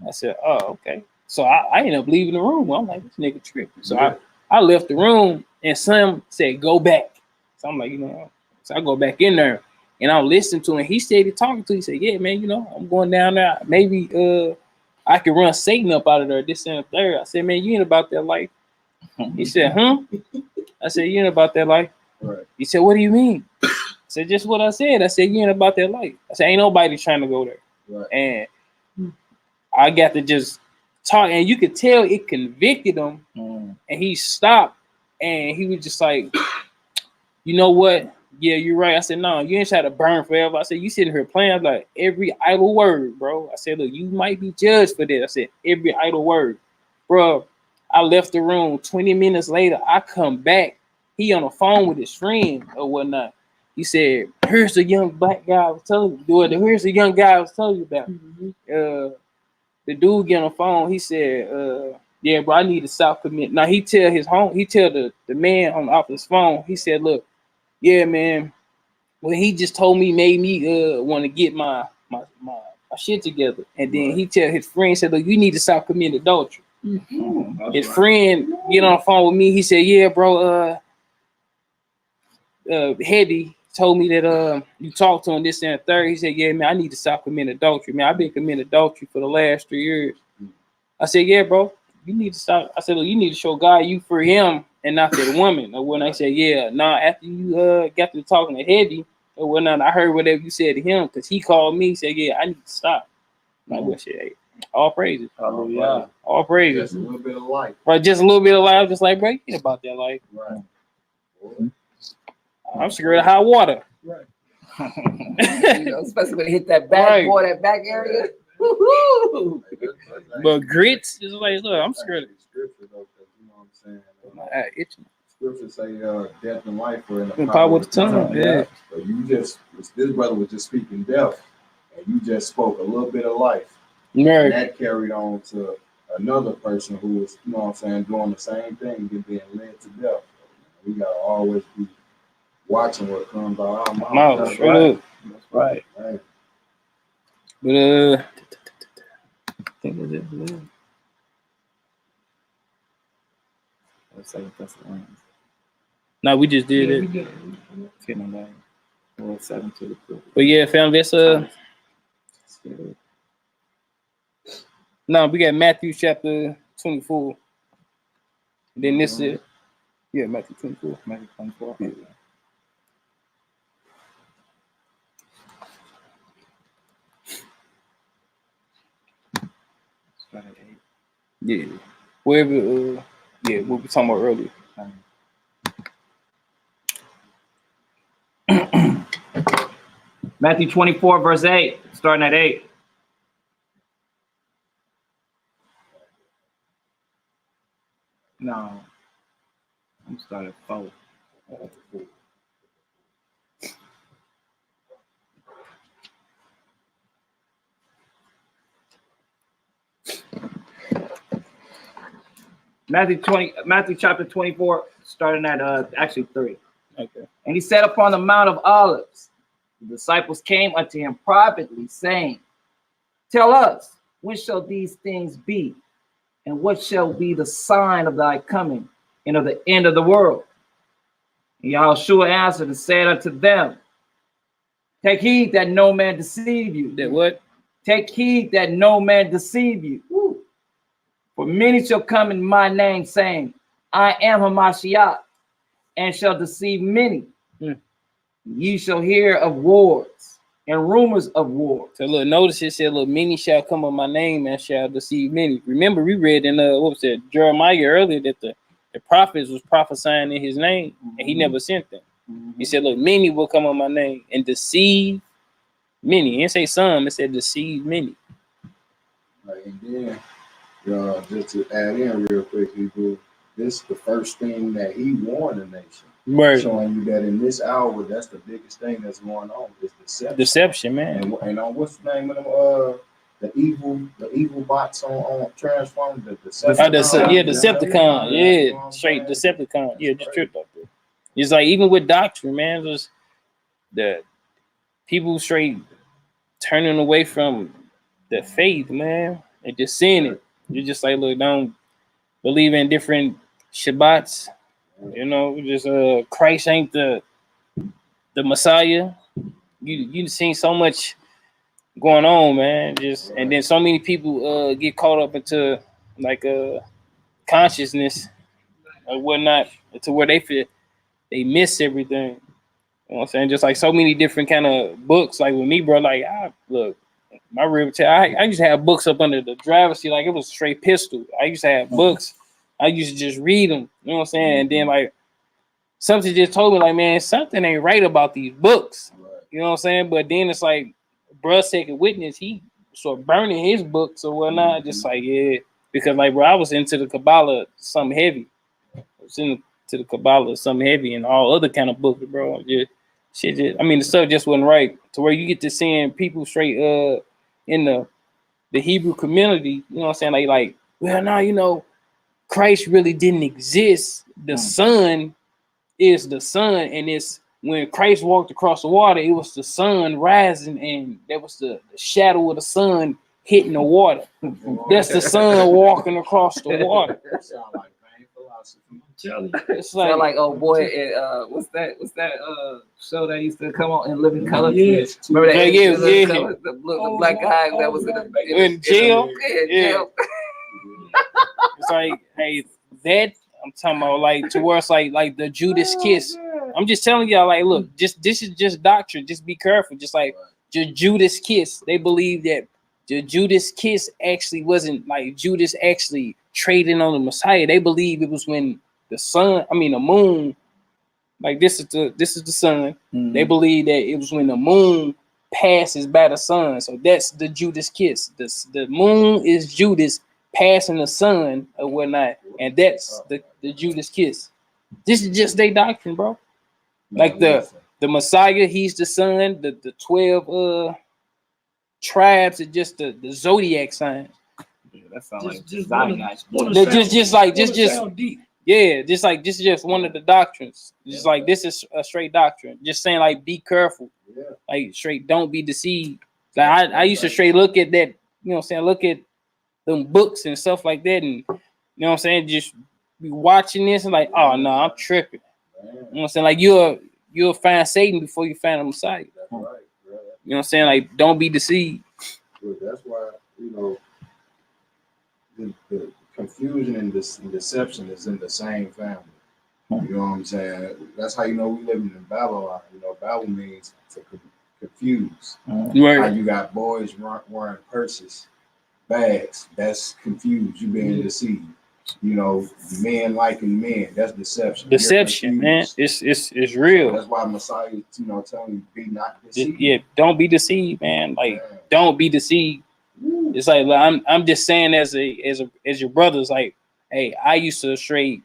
I said, oh, okay. So I ended up leaving the room. I'm like, this nigga tripping. So I left the room, and some said, go back. So I'm like, you know, so I go back in there, and I'm listening to him. He started talking to. He said, yeah, man, you know, I'm going down there. Maybe I can run Satan up out of there. This and the third. I said, man, you ain't about that life. He said, I said, you ain't about that life. Right. He said, what do you mean? I said, just what I said. I said, you ain't about that life. I said, ain't nobody trying to go there. Right. And I got to just talk, and you could tell it convicted him. And he stopped, and he was just like, you know what? Yeah, you're right. I said, no, you ain't trying to burn forever. I said, you sitting here playing. I'm like, every idle word, bro. I said, look, you might be judged for that. I said, every idle word. Bro, I left the room. 20 minutes later, I come back. He on the phone with his friend or whatnot. He said, here's the young black guy I was telling you. Here's the young guy I was telling you about. The dude get on the phone. He said, yeah, bro, I need to stop committing. Now he tell the man on the office phone, he said, look, yeah, man, well, he just told me, made me want to get my shit together. And then he tell his friend, said, look, you need to stop committing adultery. His friend get on the phone with me. He said, yeah, bro, Hetty told me that you talked to him this and the third. He said, yeah, man, I need to stop committing adultery. Man, I've been committing adultery for the last 3 years. I said, yeah, bro, you need to stop. I said, look, you need to show God you for him and not for the woman. Or when I said, yeah, nah, after you got to talking to Hetty or whatnot, I heard whatever you said to him, because he called me, said, yeah, I need to stop. Like, what shit? Hey, all praises. Hallelujah. All praises. Just a little bit of life. Right, just a little bit of life. Just like, bro, you ain't about that life. Right. I'm scared of hot water. Right. You know, especially when it hit that back boy, that back area. Woo-hoo. But grits is like, look, I'm scared of it. Scripture, though, 'cause you know what I'm saying. My eye itching. Scripture say death and life are in the Power of the tongue. Yeah. But you just, this brother was just speaking death, and you just spoke a little bit of life. Right. And that carried on to another person who was, you know what I'm saying, doing the same thing and being led to death. We gotta always be watching what comes out our mouth. That's right. That's right. Right. But I think that's it. No, we just did it. We did it. But yeah, fam, that's no, we got Matthew chapter 24. And then this is Matthew 24. Matthew 24. Yeah. Yeah. Wherever what we talking about earlier. Matthew 24, verse 8, starting at 8. No, I'm starting at 4. Matthew chapter 24, starting at actually 3. Okay. And he sat upon the Mount of Olives. The disciples came unto him privately, saying, tell us, when shall these things be? And what shall be the sign of thy coming and of the end of the world? And Yahushua answered and said unto them, take heed that no man deceive you. That what? Take heed that no man deceive you. Woo. For many shall come in my name, saying, I am HaMashiach, and shall deceive many. Ye shall hear of wars and rumors of wars. So look, notice it said, look, many shall come on my name and shall deceive many. Remember, we read in what was it, Jeremiah earlier, that the prophets was prophesying in his name, and he never sent them. He said, look, many will come on my name and deceive many. He didn't say some, it said deceive many. Right, and then just to add in real quick, people, this is the first thing that he warned the nation. Right. Showing you that in this hour, that's the biggest thing that's going on is deception. Deception, man. And on what's the name of them? The evil bots on Transformers. The Decepticon. Decepticon. Yeah, straight Decepticon. Yeah, just tripped up there. It's like even with doctrine, man, just the people straight turning away from the faith, man, and just seeing it. You're just like, look, don't believe in different Shabbats. You know, just Christ ain't the Messiah. You seen so much going on, man. Just and then so many people get caught up into like consciousness or whatnot to where they feel they miss everything. You know what I'm saying? Just like so many different kind of books. Like with me, bro, like look, my real I used to have books up under the driver's seat, like it was a straight pistol. I used to have books. I used to just read them, you know what I'm saying? And then like something just told me like, man, something ain't right about these books. You know what I'm saying? But then it's like, bruh second witness, he sort of burning his books or whatnot. Just like, yeah, because like, bro, I was into the Kabbalah, something heavy. I was into the Kabbalah, something heavy, and all other kind of books, bro. Just shit, the stuff just wasn't right. To where you get to seeing people straight in the Hebrew community, you know what I'm saying? Like, well, now you know, Christ really didn't exist. The sun is the sun, and it's when Christ walked across the water, it was the sun rising, and that was the shadow of the sun hitting the water. That's the sun walking across the water. Sound like vain philosophy. I'm telling you. It's like, Like oh boy, what's that show that used to come on in Living Color? Yeah. Remember that? Yeah. The black guy that was in jail. jail. It's like, hey, that I'm talking about, like to where it's like the Judas kiss. I'm just telling y'all, like, look, this is just doctrine. Just be careful. Just like the Judas kiss. They believe that the Judas kiss actually wasn't like Judas actually trading on the Messiah. They believe it was when the moon, like this is the sun. Mm-hmm. They believe that it was when the moon passes by the sun. So that's the Judas kiss. The moon is Judas passing the sun or whatnot, and that's the Judas kiss. This is just their doctrine, bro. Like the Messiah, he's the sun. The 12 tribes are just the zodiac signs. Yeah, that sounds like just one of the doctrines. Just like this is a straight doctrine. Just saying, like, be careful. Yeah. Like straight, don't be deceived. Like I used to straight look at that, you know what I'm saying, look at them books and stuff like that, and you know what I'm saying, just be watching this and like, oh no, I'm tripping. You know what I'm saying? Like you'll find Satan before you find the Messiah. That's right. You know what I'm saying? Like, don't be deceived. Well, that's why, you know, the confusion and deception is in the same family. You know what I'm saying? That's how you know we living in Babylon. You know, Babel means to confuse. Right. How you got boys wearing purses, bags. That's confused. You being deceived. You know, men liking men. That's deception. Deception, man. It's real. So that's why Messiah, you know, telling you be not deceived. Yeah, don't be deceived, man. Like, don't be deceived. It's like I'm just saying as your brothers, like, hey, I used to straight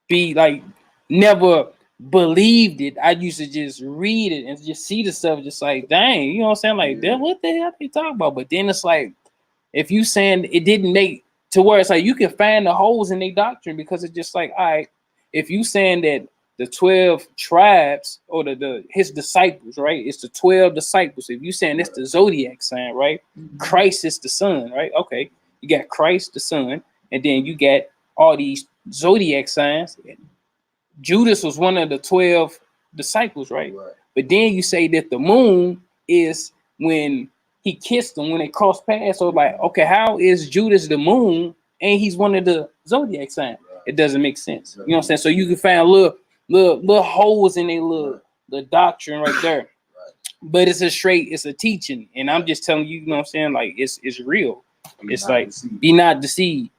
be like never believed it. I used to just read it and just see the stuff, just like, dang, you know what I'm saying? Like, then what the hell they talking about? But then it's like, if you saying it didn't make to where it's like you can find the holes in their doctrine, because it's just like, all right, if you saying that the 12 tribes or his disciples, right? It's the 12 disciples. If you saying it's the zodiac sign, right? Christ is the sun, right? Okay. You got Christ the Son, and then you got all these zodiac signs. Judas was one of the 12 disciples, right? But then you say that the moon is when he kissed them, when they crossed paths. So like, okay, how is Judas the moon and he's one of the zodiac signs? It doesn't make sense. You know what I'm saying? So you can find little holes in the doctrine right there. But it's a teaching, and I'm just telling you, you know what I'm saying? Like it's real. It's like be not deceived.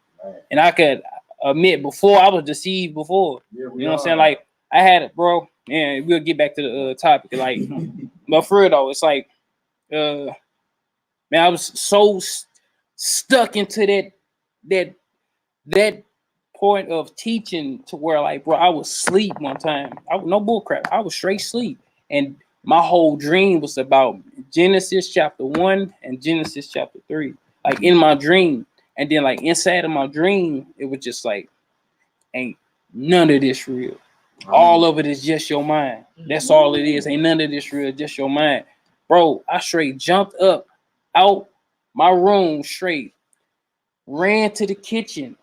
And I could admit before I was deceived before. You know what I'm saying? Like I had it, bro. And we'll get back to the topic. Like, but for real though, it's like, man, I was so stuck into that point of teaching to where, like, bro, I was asleep one time. No bull crap. I was straight sleep, and my whole dream was about Genesis chapter 1 and Genesis chapter 3, like in my dream. And then like inside of my dream, it was just like, ain't none of this real. All of it is just your mind. That's all it is. Ain't none of this real, just your mind. Bro, I straight jumped up out my room, straight ran to the kitchen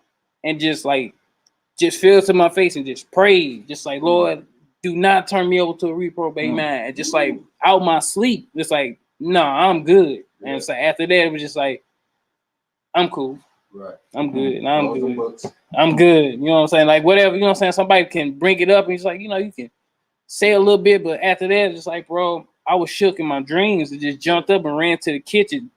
and just fell to my face and just prayed. Just like, Lord, do not turn me over to a reprobate mind. And just like out my sleep, just like, nah, I'm good. And it's like after that, it was just like, I'm cool. Right. I'm good. I'm good. I'm good. You know what I'm saying? Like whatever, you know what I'm saying? Somebody can bring it up and it's like, you know, you can say a little bit, but after that, it's like, bro, I was shook in my dreams and just jumped up and ran to the kitchen.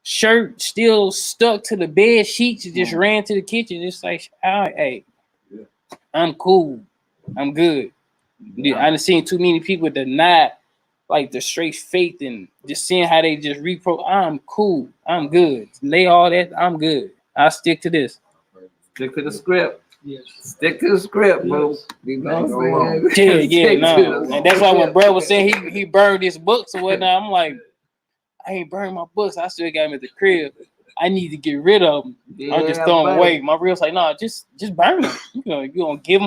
Shirt still stuck to the bed sheets and just ran to the kitchen. Just like, hey, I'm cool. I'm good. Yeah, I done seen too many people deny like the straight faith and just seeing how they just I'm cool. I'm good. Lay all that. I'm good. I'll stick to this. Stick to the script. Yes. Stick to the script, bro. You know what I'm saying? Yeah, no. And that's why when Brad was saying he burned his books or whatnot, I'm like, I ain't burned my books. I still got them at the crib. I need to get rid of them. I'm just throwing them away. My real's like, no, just burn them. You gonna give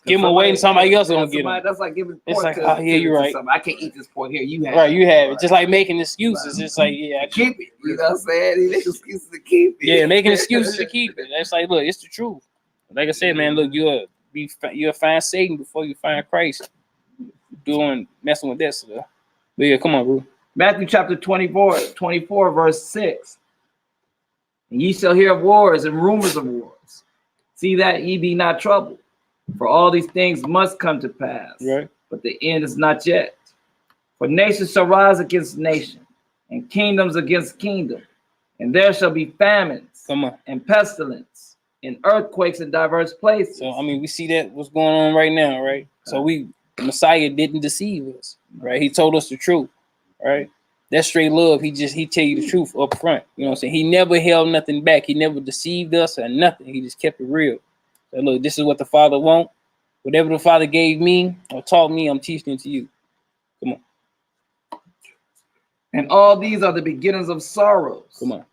them away and somebody else gonna get them. That's like giving pork. It's like, oh yeah, you're right. I can't eat this pork here. You have right. You have it. Just like making excuses. It's like, yeah, keep it. You know what I'm saying? He makes excuses to keep it. Yeah, making excuses to keep it. That's like, look, it's the truth. Like I said, man, look, you'll find Satan before you find Christ. Messing with that stuff. But yeah, come on, bro. Matthew chapter 24, verse 6. And ye shall hear of wars and rumors of wars. See that ye be not troubled. For all these things must come to pass. Right. But the end is not yet. For nation shall rise against nation, and kingdoms against kingdom. And there shall be famines. Come on. And pestilence, and earthquakes in diverse places. So, I mean, we see that what's going on right now, right? So Messiah didn't deceive us, right? He told us the truth, right? That's straight love. He tell you the truth up front. You know what I'm saying? He never held nothing back. He never deceived us or nothing. He just kept it real. So look, this is what the Father wants. Whatever the Father gave me or taught me, I'm teaching it to you. Come on. And all these are the beginnings of sorrows. Come on.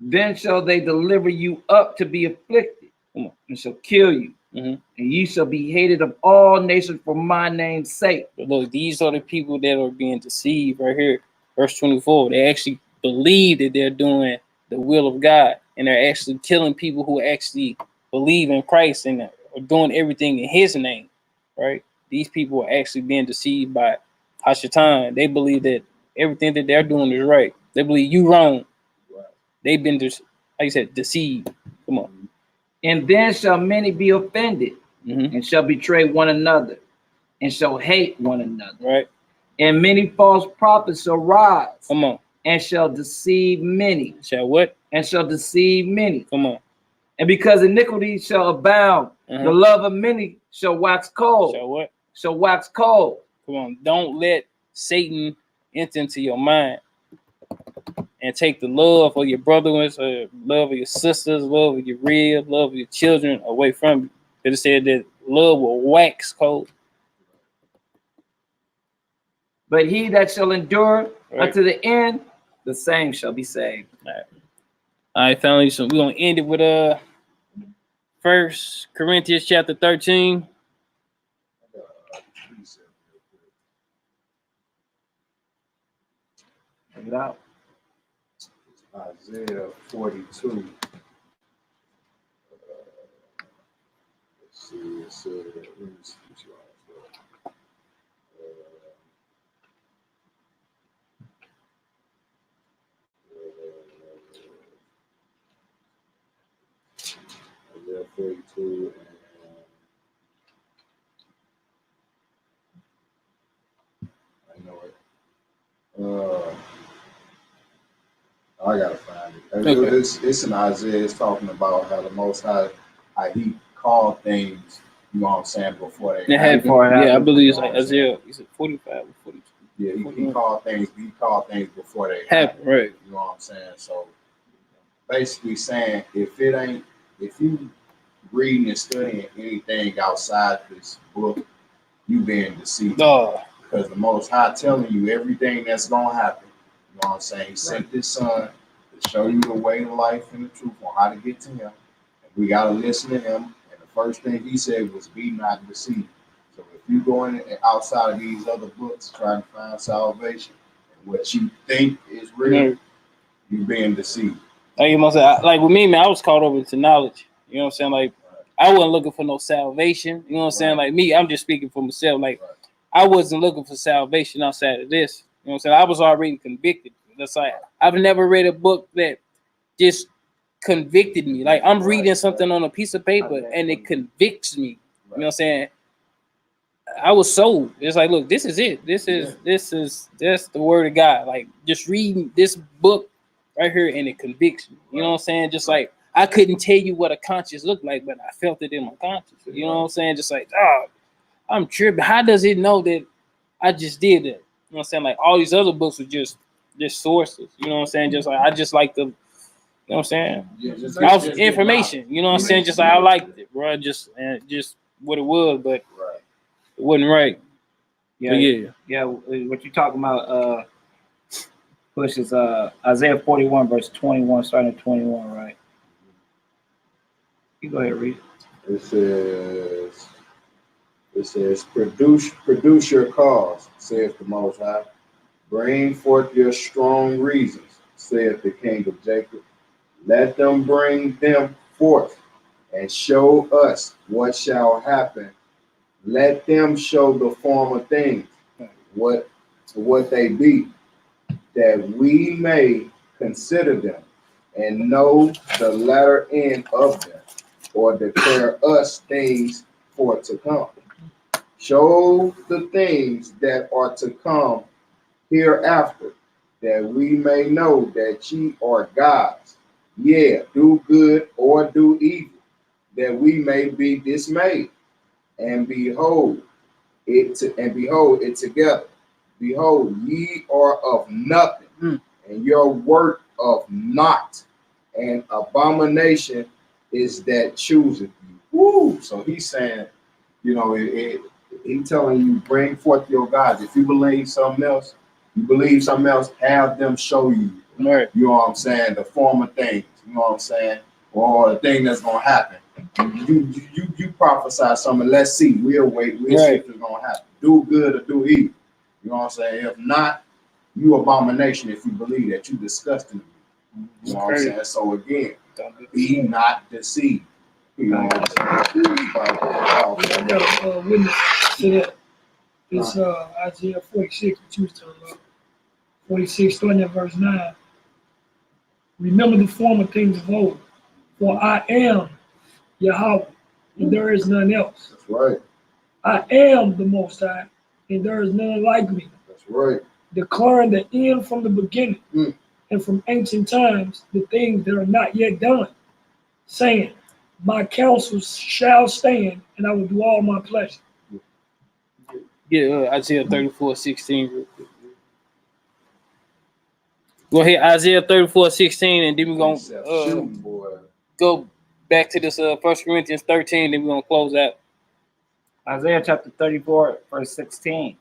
Then shall they deliver you up to be afflicted. Come on. And shall kill you. And ye shall be hated of all nations for my name's sake. But look, these are the people that are being deceived right here. Verse 24. They actually believe that they're doing the will of God. And they're actually killing people who actually believe in Christ and are doing everything in his name. Right? These people are actually being deceived by Hashatan. They believe that everything that they're doing is right. They believe you wrong. Right. They've been deceived. Come on. And then shall many be offended, and shall betray one another, and shall hate one another. Right. And many false prophets shall rise. Come on. And shall deceive many. Shall what? And shall deceive many. Come on. And because iniquity shall abound, the love of many shall wax cold. Shall what? Shall wax cold. Come on. Don't let Satan enter into your mind and take the love of your brothers, love of your sisters, love of your ribs, love of your children away from you. It said that love will wax cold. But he that shall endure unto the end, the same shall be saved. All right, family. So we're gonna end it with 1 Corinthians chapter 13. Check it out. Isaiah 42. Let's see. It said, let me see which one Isaiah 42 and I know it. I gotta find it. Okay. It's in Isaiah. It's talking about how the Most High, how He called things. You know what I'm saying? Before they happen. Yeah, I believe it's like Isaiah. Is it 45 or 42? Yeah, he called things. He called things before they happen. Right. You know what I'm saying? So basically saying, if you reading and studying anything outside this book, you being deceived. Oh. Because the Most High telling you everything that's gonna happen. You know what I'm saying? He sent His Son to show you the way, the life, and the truth on how to get to Him. And we gotta listen to Him. And the first thing He said was, "Be not deceived." So if you go in outside of these other books trying to find salvation and what you think is real, you being deceived. Like you must say, like with me, man, I was caught over into knowledge. You know what I'm saying? Like I wasn't looking for no salvation. You know what I'm saying? Like me, I'm just speaking for myself. Like I wasn't looking for salvation outside of this. You know what I'm saying? I was already convicted. That's like I've never read a book that just convicted me. Like I'm reading something on a piece of paper and it convicts me. You know what I'm saying? I was sold. It's like, look, this is it. This is the word of God. Like just reading this book right here and it convicts me. You know what I'm saying? Just like I couldn't tell you what a conscience looked like, but I felt it in my conscience. You know what I'm saying? Just like, I'm tripping. How does it know that I just did that? You know what I'm saying? Like all these other books were just sources. You know what I'm saying? Just like I just like the, you know what I'm saying? Yeah, just information. You know what I'm saying? Just like I liked it, bro. Just what it was, but it wasn't right. Yeah. What you talking about? Push is Isaiah 41 verse 21, starting at 21, right? You go ahead, read it. It says, produce your cause, saith the Most High. Bring forth your strong reasons, saith the King of Jacob. Let them bring them forth and show us what shall happen. Let them show the former things, what they be, that we may consider them and know the latter end of them, or declare us things for to come. Show the things that are to come hereafter, that we may know that ye are gods. Yeah, do good or do evil, that we may be dismayed. And behold it together. Behold, ye are of nothing, and your work of naught, and abomination is that chooseth you. Woo! So he's saying, you know, he's telling you, bring forth your gods. If you believe something else, have them show you. Right. You know what I'm saying? The former things. You know what I'm saying? Or the thing that's gonna happen. You prophesy something. Let's see. We'll wait. We'll see if it's gonna happen. Do good or do evil. You know what I'm saying? If not, you abomination. If you believe that, you disgusting. You know what I'm saying? So again, be not deceived. You know what I'm saying? I got a witness to that. It's Isaiah 46, which you was talking about. 46, starting at verse 9. Remember the former things of old, for I am Yahweh, and there is none else. That's right. I am the Most High, and there is none like me. That's right. Declaring the end from the beginning, and from ancient times the things that are not yet done, saying, my counsels shall stand, and I will do all my pleasure. Yeah, Isaiah 34:16. Go ahead, Isaiah 34:16, and then we're gonna go back to this 1 Corinthians 13, then we're gonna close out. Isaiah chapter 34, verse 16.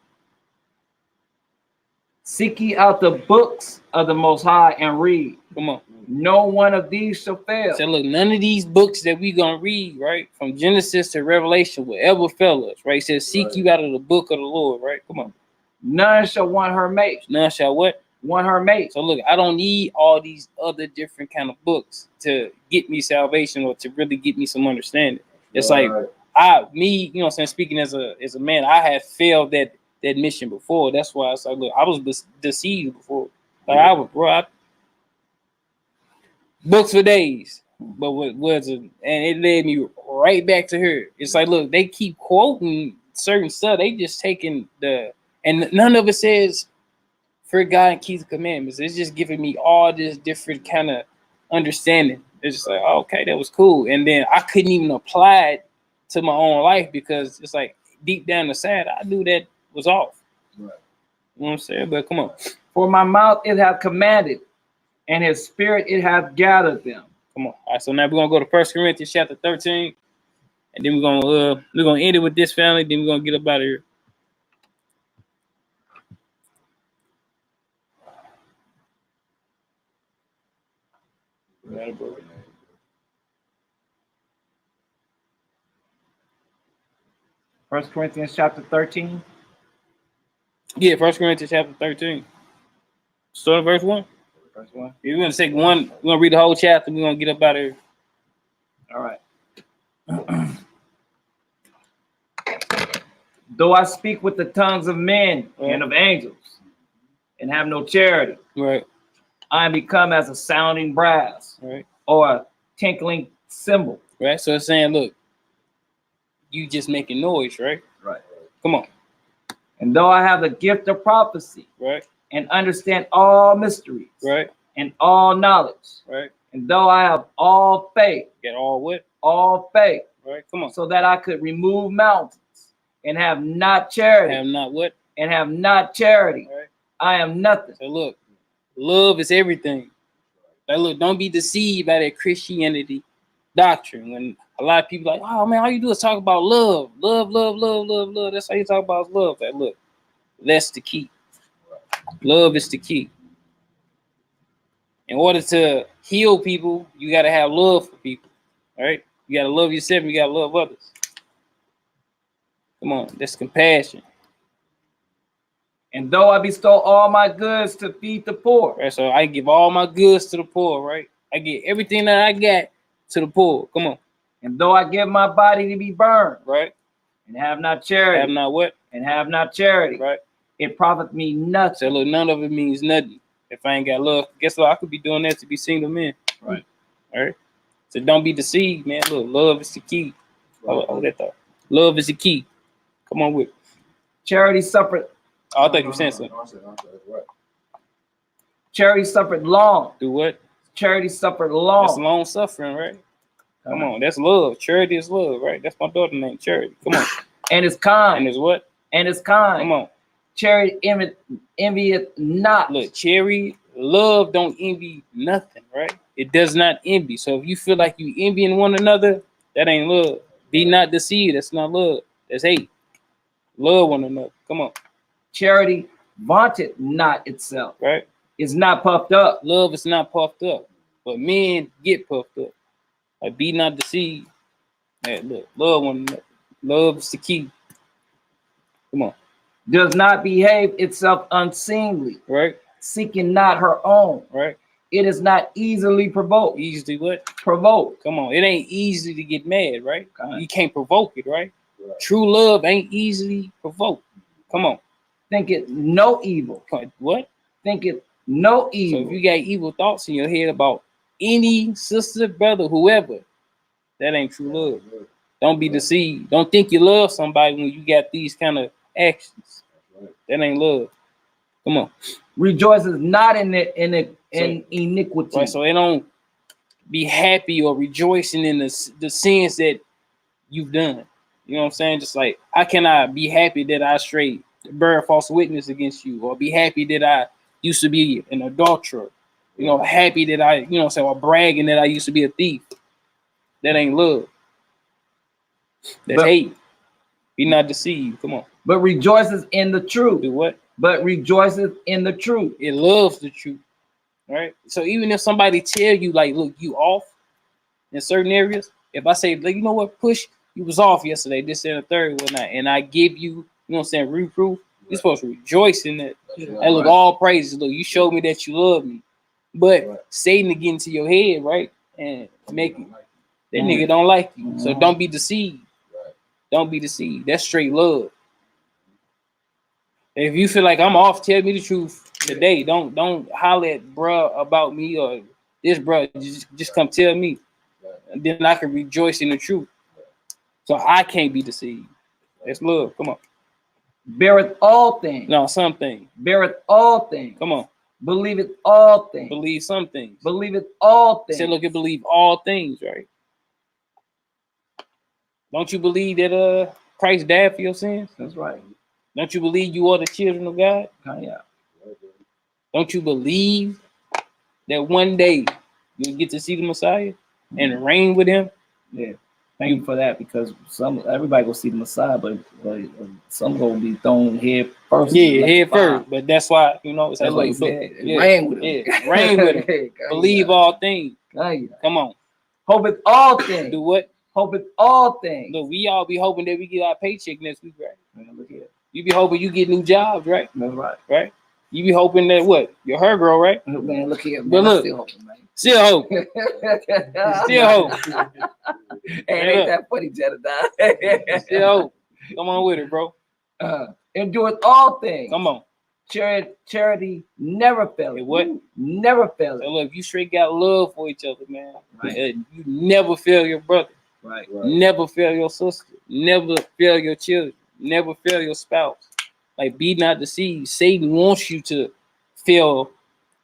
Seek ye out the books of the Most High and read. Come on. No one of these shall fail. So look, none of these books that we gonna read, right, from Genesis to Revelation will ever fail us, right? It says, seek you out of the book of the Lord, right? Come on. None shall want her mate. None shall what? want her mate. So look, I don't need all these other different kind of books to get me salvation or to really get me some understanding. It's like you know what I'm saying, speaking as a man, I had failed that mission before. That's why I was like, look, I was deceived before. Like books for days. But what was it? And it led me right back to her. It's like, look, they keep quoting certain stuff. They just taking and none of it says fear God and keep the commandments. It's just giving me all this different kind of understanding. It's just like, oh, okay, that was cool. And then I couldn't even apply it to my own life because it's like deep down inside, I knew that was off. Right. You know what I'm saying? But come on. For my mouth it hath commanded, and his spirit it hath gathered them. Come on. All right, so now we're gonna go to 1 Corinthians chapter 13, and then we're gonna end it with this family. Then we're gonna get up out of here. First Corinthians chapter 13. Yeah, 1 Corinthians chapter 13. Start at verse 1. Verse 1. We're gonna take one. We're gonna read the whole chapter. We're gonna get up out of here. All right. Though I speak with the tongues of men and of angels, and have no charity, right, I am become as a sounding brass, right, or a tinkling cymbal. Right. So it's saying, look, you just making noise, right? Right. Come on. And though I have the gift of prophecy, right, and understand all mysteries, right, and all knowledge, right, and though I have all faith, get all what? All faith, right? Come on. So that I could remove mountains, and have not charity, have not what? And have not charity, right, I am nothing. So look, love is everything. Like, look, don't be deceived by that Christianity doctrine. When a lot of people like, oh man, all you do is talk about love, love, love, love, love, love. That's how you talk about love. Like, look, that's the key. Love is the key. In order to heal people, you got to have love for people. All right, you got to love yourself. You got to love others. Come on, that's compassion. And though I bestow all my goods to feed the poor. Right, so I give all my goods to the poor, right? I give everything that I got to the poor. Come on. And though I give my body to be burned, right, and have not charity, have not what? And have not charity, right, it profit me nothing. So look, none of it means nothing if I ain't got love. Guess what? I could be doing that to be single men. Right. All right. So don't be deceived, man. Look, love is the key. Hold that thought. Love is the key. Come on with it. Charity suffered. Oh, I thought you were saying something. Charity suffered long. Do what? Charity suffered long. That's long suffering, right? Come on, that's love. Charity is love, right? That's my daughter named Charity. Come on. And it's kind. And it's what? And it's kind. Come on. Charity envieth not. Look, charity, love don't envy nothing, right? It does not envy. So if you feel like you envying one another, that ain't love. Be not deceived. That's not love. That's hate. Love one another. Come on. Charity vaunted not itself. Right. It's not puffed up. Love is not puffed up. But men get puffed up. Like, be not deceived. Hey, look, love one another. Love is the key. Come on. Does not behave itself unseemly. Right. Seeking not her own. Right. It is not easily provoked. Easily what? Provoked. Come on. It ain't easy to get mad, right? You can't provoke it, right? True love ain't easily provoked. Come on. Think it no evil. What? Think it no evil. So if you got evil thoughts in your head about any sister, brother, whoever, that ain't true love. Don't be deceived. Don't think you love somebody when you got these kind of actions. That ain't love. Come on. Rejoices not in iniquity. Right, so it don't be happy or rejoicing in the sins that you've done. You know what I'm saying? Just like, how can I be happy that I strayed, bear false witness against you, or be happy that I used to be an adulterer? You know, happy that I, you know, say, or bragging that I used to be a thief. That ain't love. That's hate. Be not deceived. Come on. But rejoices in the truth. Do what? But rejoices in the truth. It loves the truth. Right? So even if somebody tell you, like, look, you off in certain areas, if I say, like, you know what, push, you was off yesterday, this and the third, whatnot, and I give you, you know what I'm saying, reproof, You're supposed to rejoice in that. Yeah. Hey, look, all praises. Look, you showed me that you love me. But Right. Satan to get into your head, right? And make it. That Mhm. nigga don't like you. So Mhm. don't be deceived. Right. Don't be deceived. That's straight love. If you feel like I'm off, tell me the truth today. Don't holler at bruh about me or this bruh. Just come tell me. And then I can rejoice in the truth. So I can't be deceived. That's love. Come on. Beareth all things. No, some things. Beareth all things. Come on. Believeth all things. Believe some things. Believeth all Say, things. look, you believe all things, right? Don't you believe that Christ died for your sins? That's right. Don't you believe you are the children of God? Yeah. Don't you believe that one day you'll get to see the Messiah and reign with him? Yeah. Thank you for that, because everybody will see the Messiah, but some gonna be thrown head first. Yeah, head first. But that's why, you know, it's That's like, what he look, said. yeah, Reign with him. yeah, reign with him. Believe all things. Come on. Hopeth all things. Do what? Hopeth all things. Look, we all be hoping that we get our paycheck next week, right? Man, look here. You be hoping you get new jobs, right? That's right. Right? You be hoping that what? You're her girl, right? Man, look here. Man. But look, Still hoping, man. Still hope. Still hope. Hey, it ain't that funny, Jedediah. Still hope. Come on with it, bro. Endureth all things. Come on. Charity never fails. Hey, what? Never fails. So look, if you straight got love for each other, man, Right. you never fail your brother. Right. Never fail your sister. Never fail your children. Never fail your spouse. Like, be not deceived. Satan wants you to fail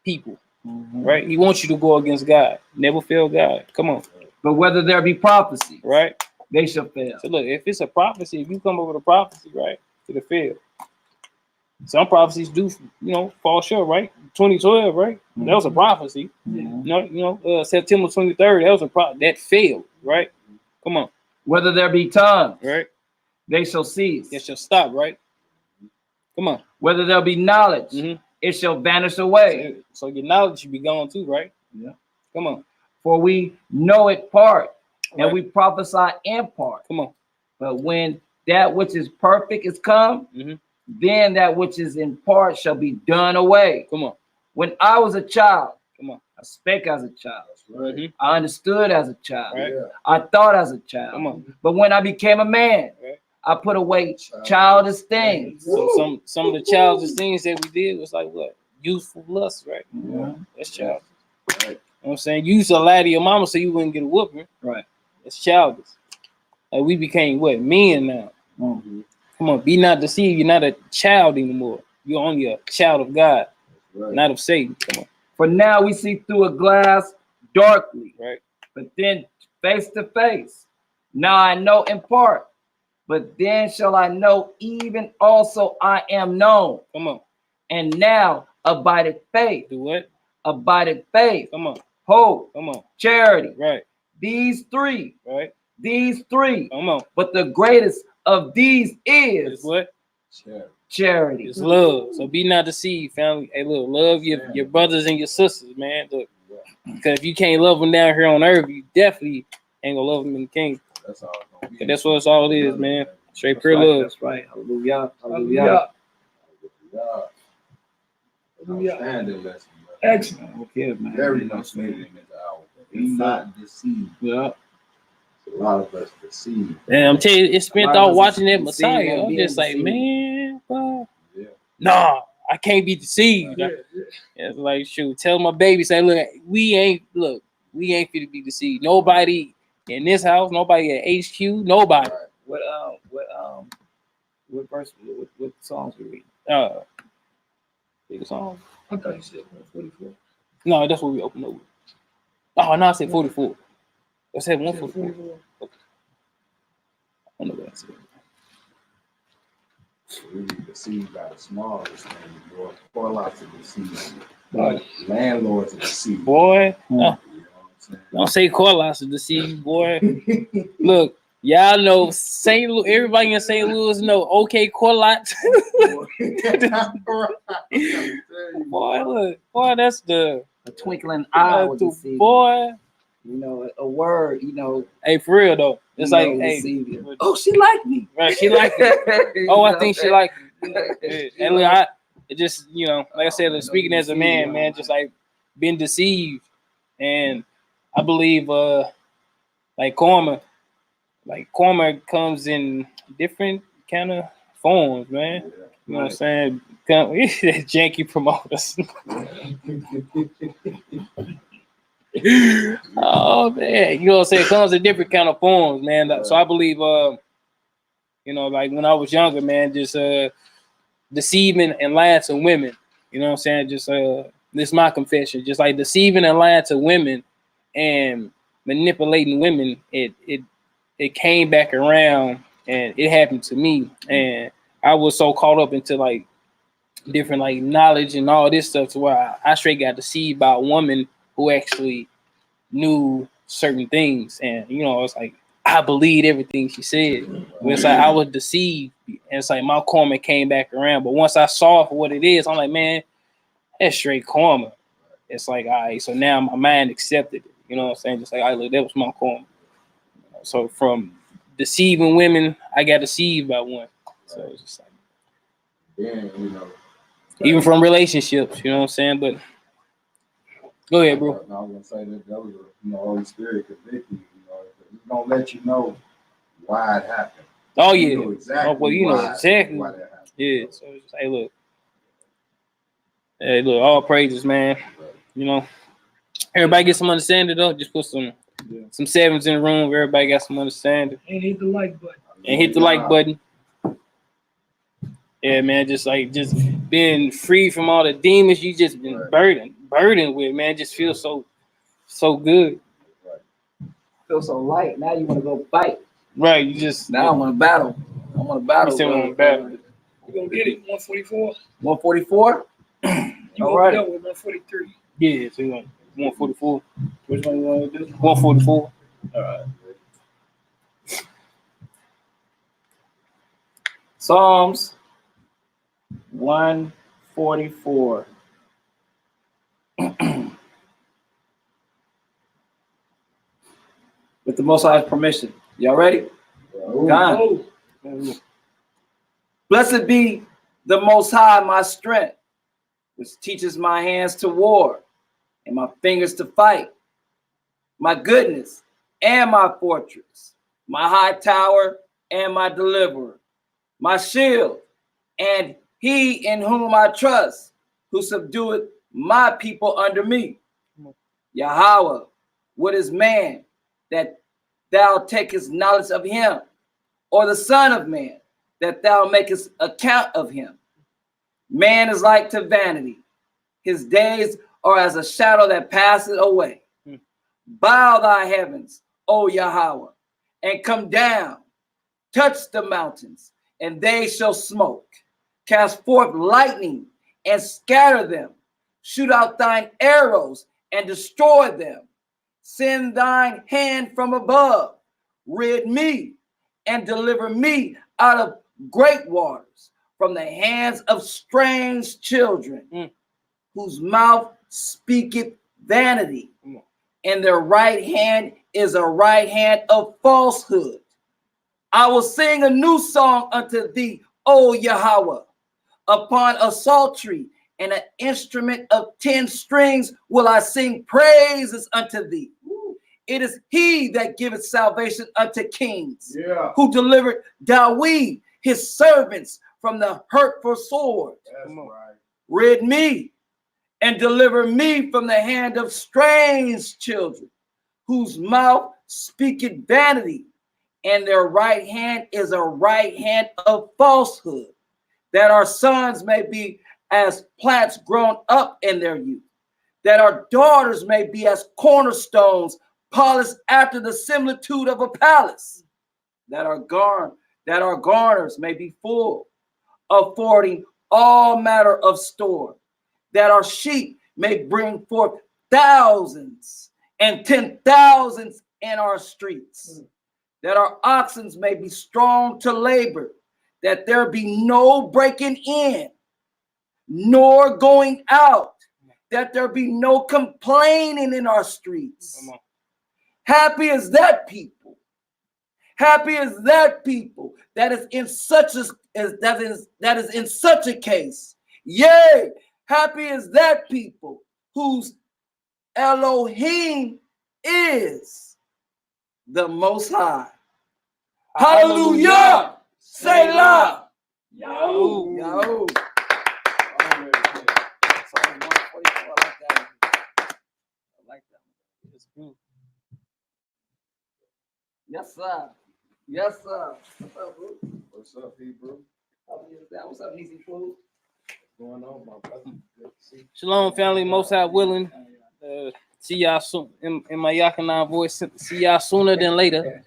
people, right? He wants you to go against God. Never fail God. Come on. But whether there be prophecy, Right? they shall fail. So look, if it's a prophecy, if you come up with a prophecy, right, it'll fail. Some prophecies do, fall short, right? 2012, right? That was a prophecy. September 23rd, that was a that failed, right? Come on. Whether there be tongues, Right? they shall cease. It shall stop, right? Come on. Whether there be knowledge, Mhm. it shall vanish away. So your knowledge should be gone too, right? Yeah. Come on. For we know it part, and Right. we prophesy in part. Come on. But when that which is perfect is come, Mhm. then that which is in part shall be done away. Come on. When I was a child, Come on. I spake as a child. Mhm. I understood as a child. Right. I thought as a child. Come on. But when I became a man, Right. I put away childish things. So some of the childish things that we did was like what? Youthful lust, right? Yeah. That's childish. Right. You know what I'm saying? You used to lie to your mama so you wouldn't get a whooping. Right. That's childish. Like, we became what? Men now. Mhm. Come on, be not deceived. You're not a child anymore. You're only a child of God, Right. not of Satan. Come on. For now we see through a glass darkly, Right. but then face to face. Now I know in part, but then shall I know, even also I am known. Come on. And now abideth faith, Do what? abideth faith, Come on. hope, Come on. charity. Right. These three, Right. Come on. But the greatest of these It's is what? charity. It's love. So be not deceived, family. Hey, look, love your brothers and your sisters, man. Look, because if you can't love them down here on earth, you definitely ain't gonna love them in the kingdom. That's all it's gonna be. And that's what it's all is, man. Straight That's pure right, love. that's right. Hallelujah. Hallelujah. Yeah. Outstanding lesson, bro. Excellent. Okay, man. Very much needed in this hour. Be not deceived. Yeah. A lot of us deceived. And I'm telling you, it spent Why all was watching it that deceived Messiah. and I'm being just like, deceived? man, bro. Yeah. Nah, I can't be deceived. It's like, shoot, tell my baby, say, look, we ain't fit to be deceived. Nobody in this house, nobody at HQ, nobody. What verse? What songs we read? Big song. I thought you said 144. No, that's what we opened up with. Oh, no, I said 44. I said 144. 144. I don't know what I said. We be deceived by the smallest things, boy. Poor lots of deceived. Boy. Landlords are deceived. Boy, You know what I'm saying? don't say Carlos to deceive you, boy. Look, y'all know St. Louis, everybody in St. Louis know okay Corlot. Boy, look, boy, that's the A twinkling eye would deceive. boy. You know, a word. You know, Hey, for real though. It's like, hey, deceive you. Oh, she liked me. right, she like it. Oh, I think she like it. And look, I it just, you know, like I said, speaking as a man, just like been deceived, and I believe like karma comes in different kind of forms, man. You know what I'm saying? Janky promoters. Oh man, you know what I'm saying? It comes in different kind of forms, man. So I believe, you know, like when I was younger, man, just deceiving and lying to women. You know what I'm saying? Just this is my confession. Just like deceiving and lying to women and manipulating women, it came back around, and it happened to me. And I was so caught up into like different like knowledge and all this stuff to where I straight got deceived by a woman who actually knew certain things. And you know, it's like I believed everything she said. It's like I was deceived, and it's like my karma came back around. But once I saw it for what it is, I'm like, man, that's straight karma. It's like, all right, so now my mind accepted it. You know what I'm saying? Just like, all right, look, that was my karma. So from deceiving women, I got deceived by one. So it's just like, Then, you know, even from relationships, you know what I'm saying? But go ahead, bro. I was gonna say that was a, you know, Holy Spirit convicting you. You know, it's gonna let you know why it happened. Oh You yeah. know exactly. Oh, well, you know exactly. Why that happened. Yeah. So it's just, hey, look, all praises, man. You know, everybody get some understanding though. Just put some sevens in the room. Everybody got some understanding. And hit the like button. And hit the like button. Yeah, man, just being free from all the demons you just been burdened with, man. Just feels so good. Feel so light. Now you want to go fight. Right, you just Now I want to battle. I want to battle. You still want to battle. You gonna get it? 144. 144. You All right. gonna with 143. Yeah, so you want 144. Which one you want to do? 144. All right. Psalms 144. With the Most High's permission. Y'all ready? God. Blessed be the Most High, my strength, which teaches my hands to war and my fingers to fight, my goodness and my fortress, my high tower and my deliverer, my shield, and he in whom I trust, who subdueth my people under me. Yahweh, what is man that thou takest knowledge of him, or the son of man that thou makest account of him? Man is like to vanity. His days are as a shadow that passeth away. Bow thy heavens, O Yahweh, and come down. Touch the mountains, and they shall smoke. Cast forth lightning, and scatter them. Shoot out thine arrows, and destroy them. Send thine hand from above. Rid me, and deliver me out of great waters, from the hands of strange children, whose mouth speaketh vanity, and their right hand is a right hand of falsehood. I will sing a new song unto thee, O Yahweh. Upon a psaltery and an instrument of 10 strings will I sing praises unto thee. It is he that giveth salvation unto kings, who delivered Dawid, his servants, from the hurtful sword. Rid me and deliver me from the hand of strange children, whose mouth speaketh vanity, and their right hand is a right hand of falsehood, that our sons may be as plants grown up in their youth, that our daughters may be as cornerstones polished after the similitude of a palace, that our garners may be full, affording all manner of store, that our sheep may bring forth thousands and 10,000s in our streets, that our oxen may be strong to labor, that there be no breaking in, nor going out, that there be no complaining in our streets. Happy is that people, Happy is that people that is in such a case. Yea, happy is that people whose Elohim is the Most High. Hallelujah. Selah. Yahoo. Yahoo. Yes, sir. Yes, sir. What's up, bro? What's up, Hebrew? What's up, Easy Food? What's going on, my brother? Good to see you. Shalom, family. Most High willing. See y'all soon. In my YAHKANON voice, see y'all sooner than later.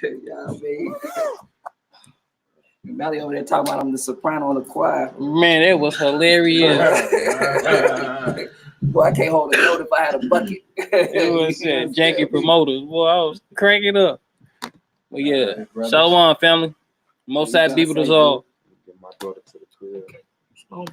Yeah, baby. Melly over there talking about I'm the soprano in the choir. Man, that was hilarious. Boy, I can't hold a note if I had a bucket. It was janky promoters. Boy, I was cracking up. But yeah, Shalom, family. Most High be with us all. Get my daughter to the crib.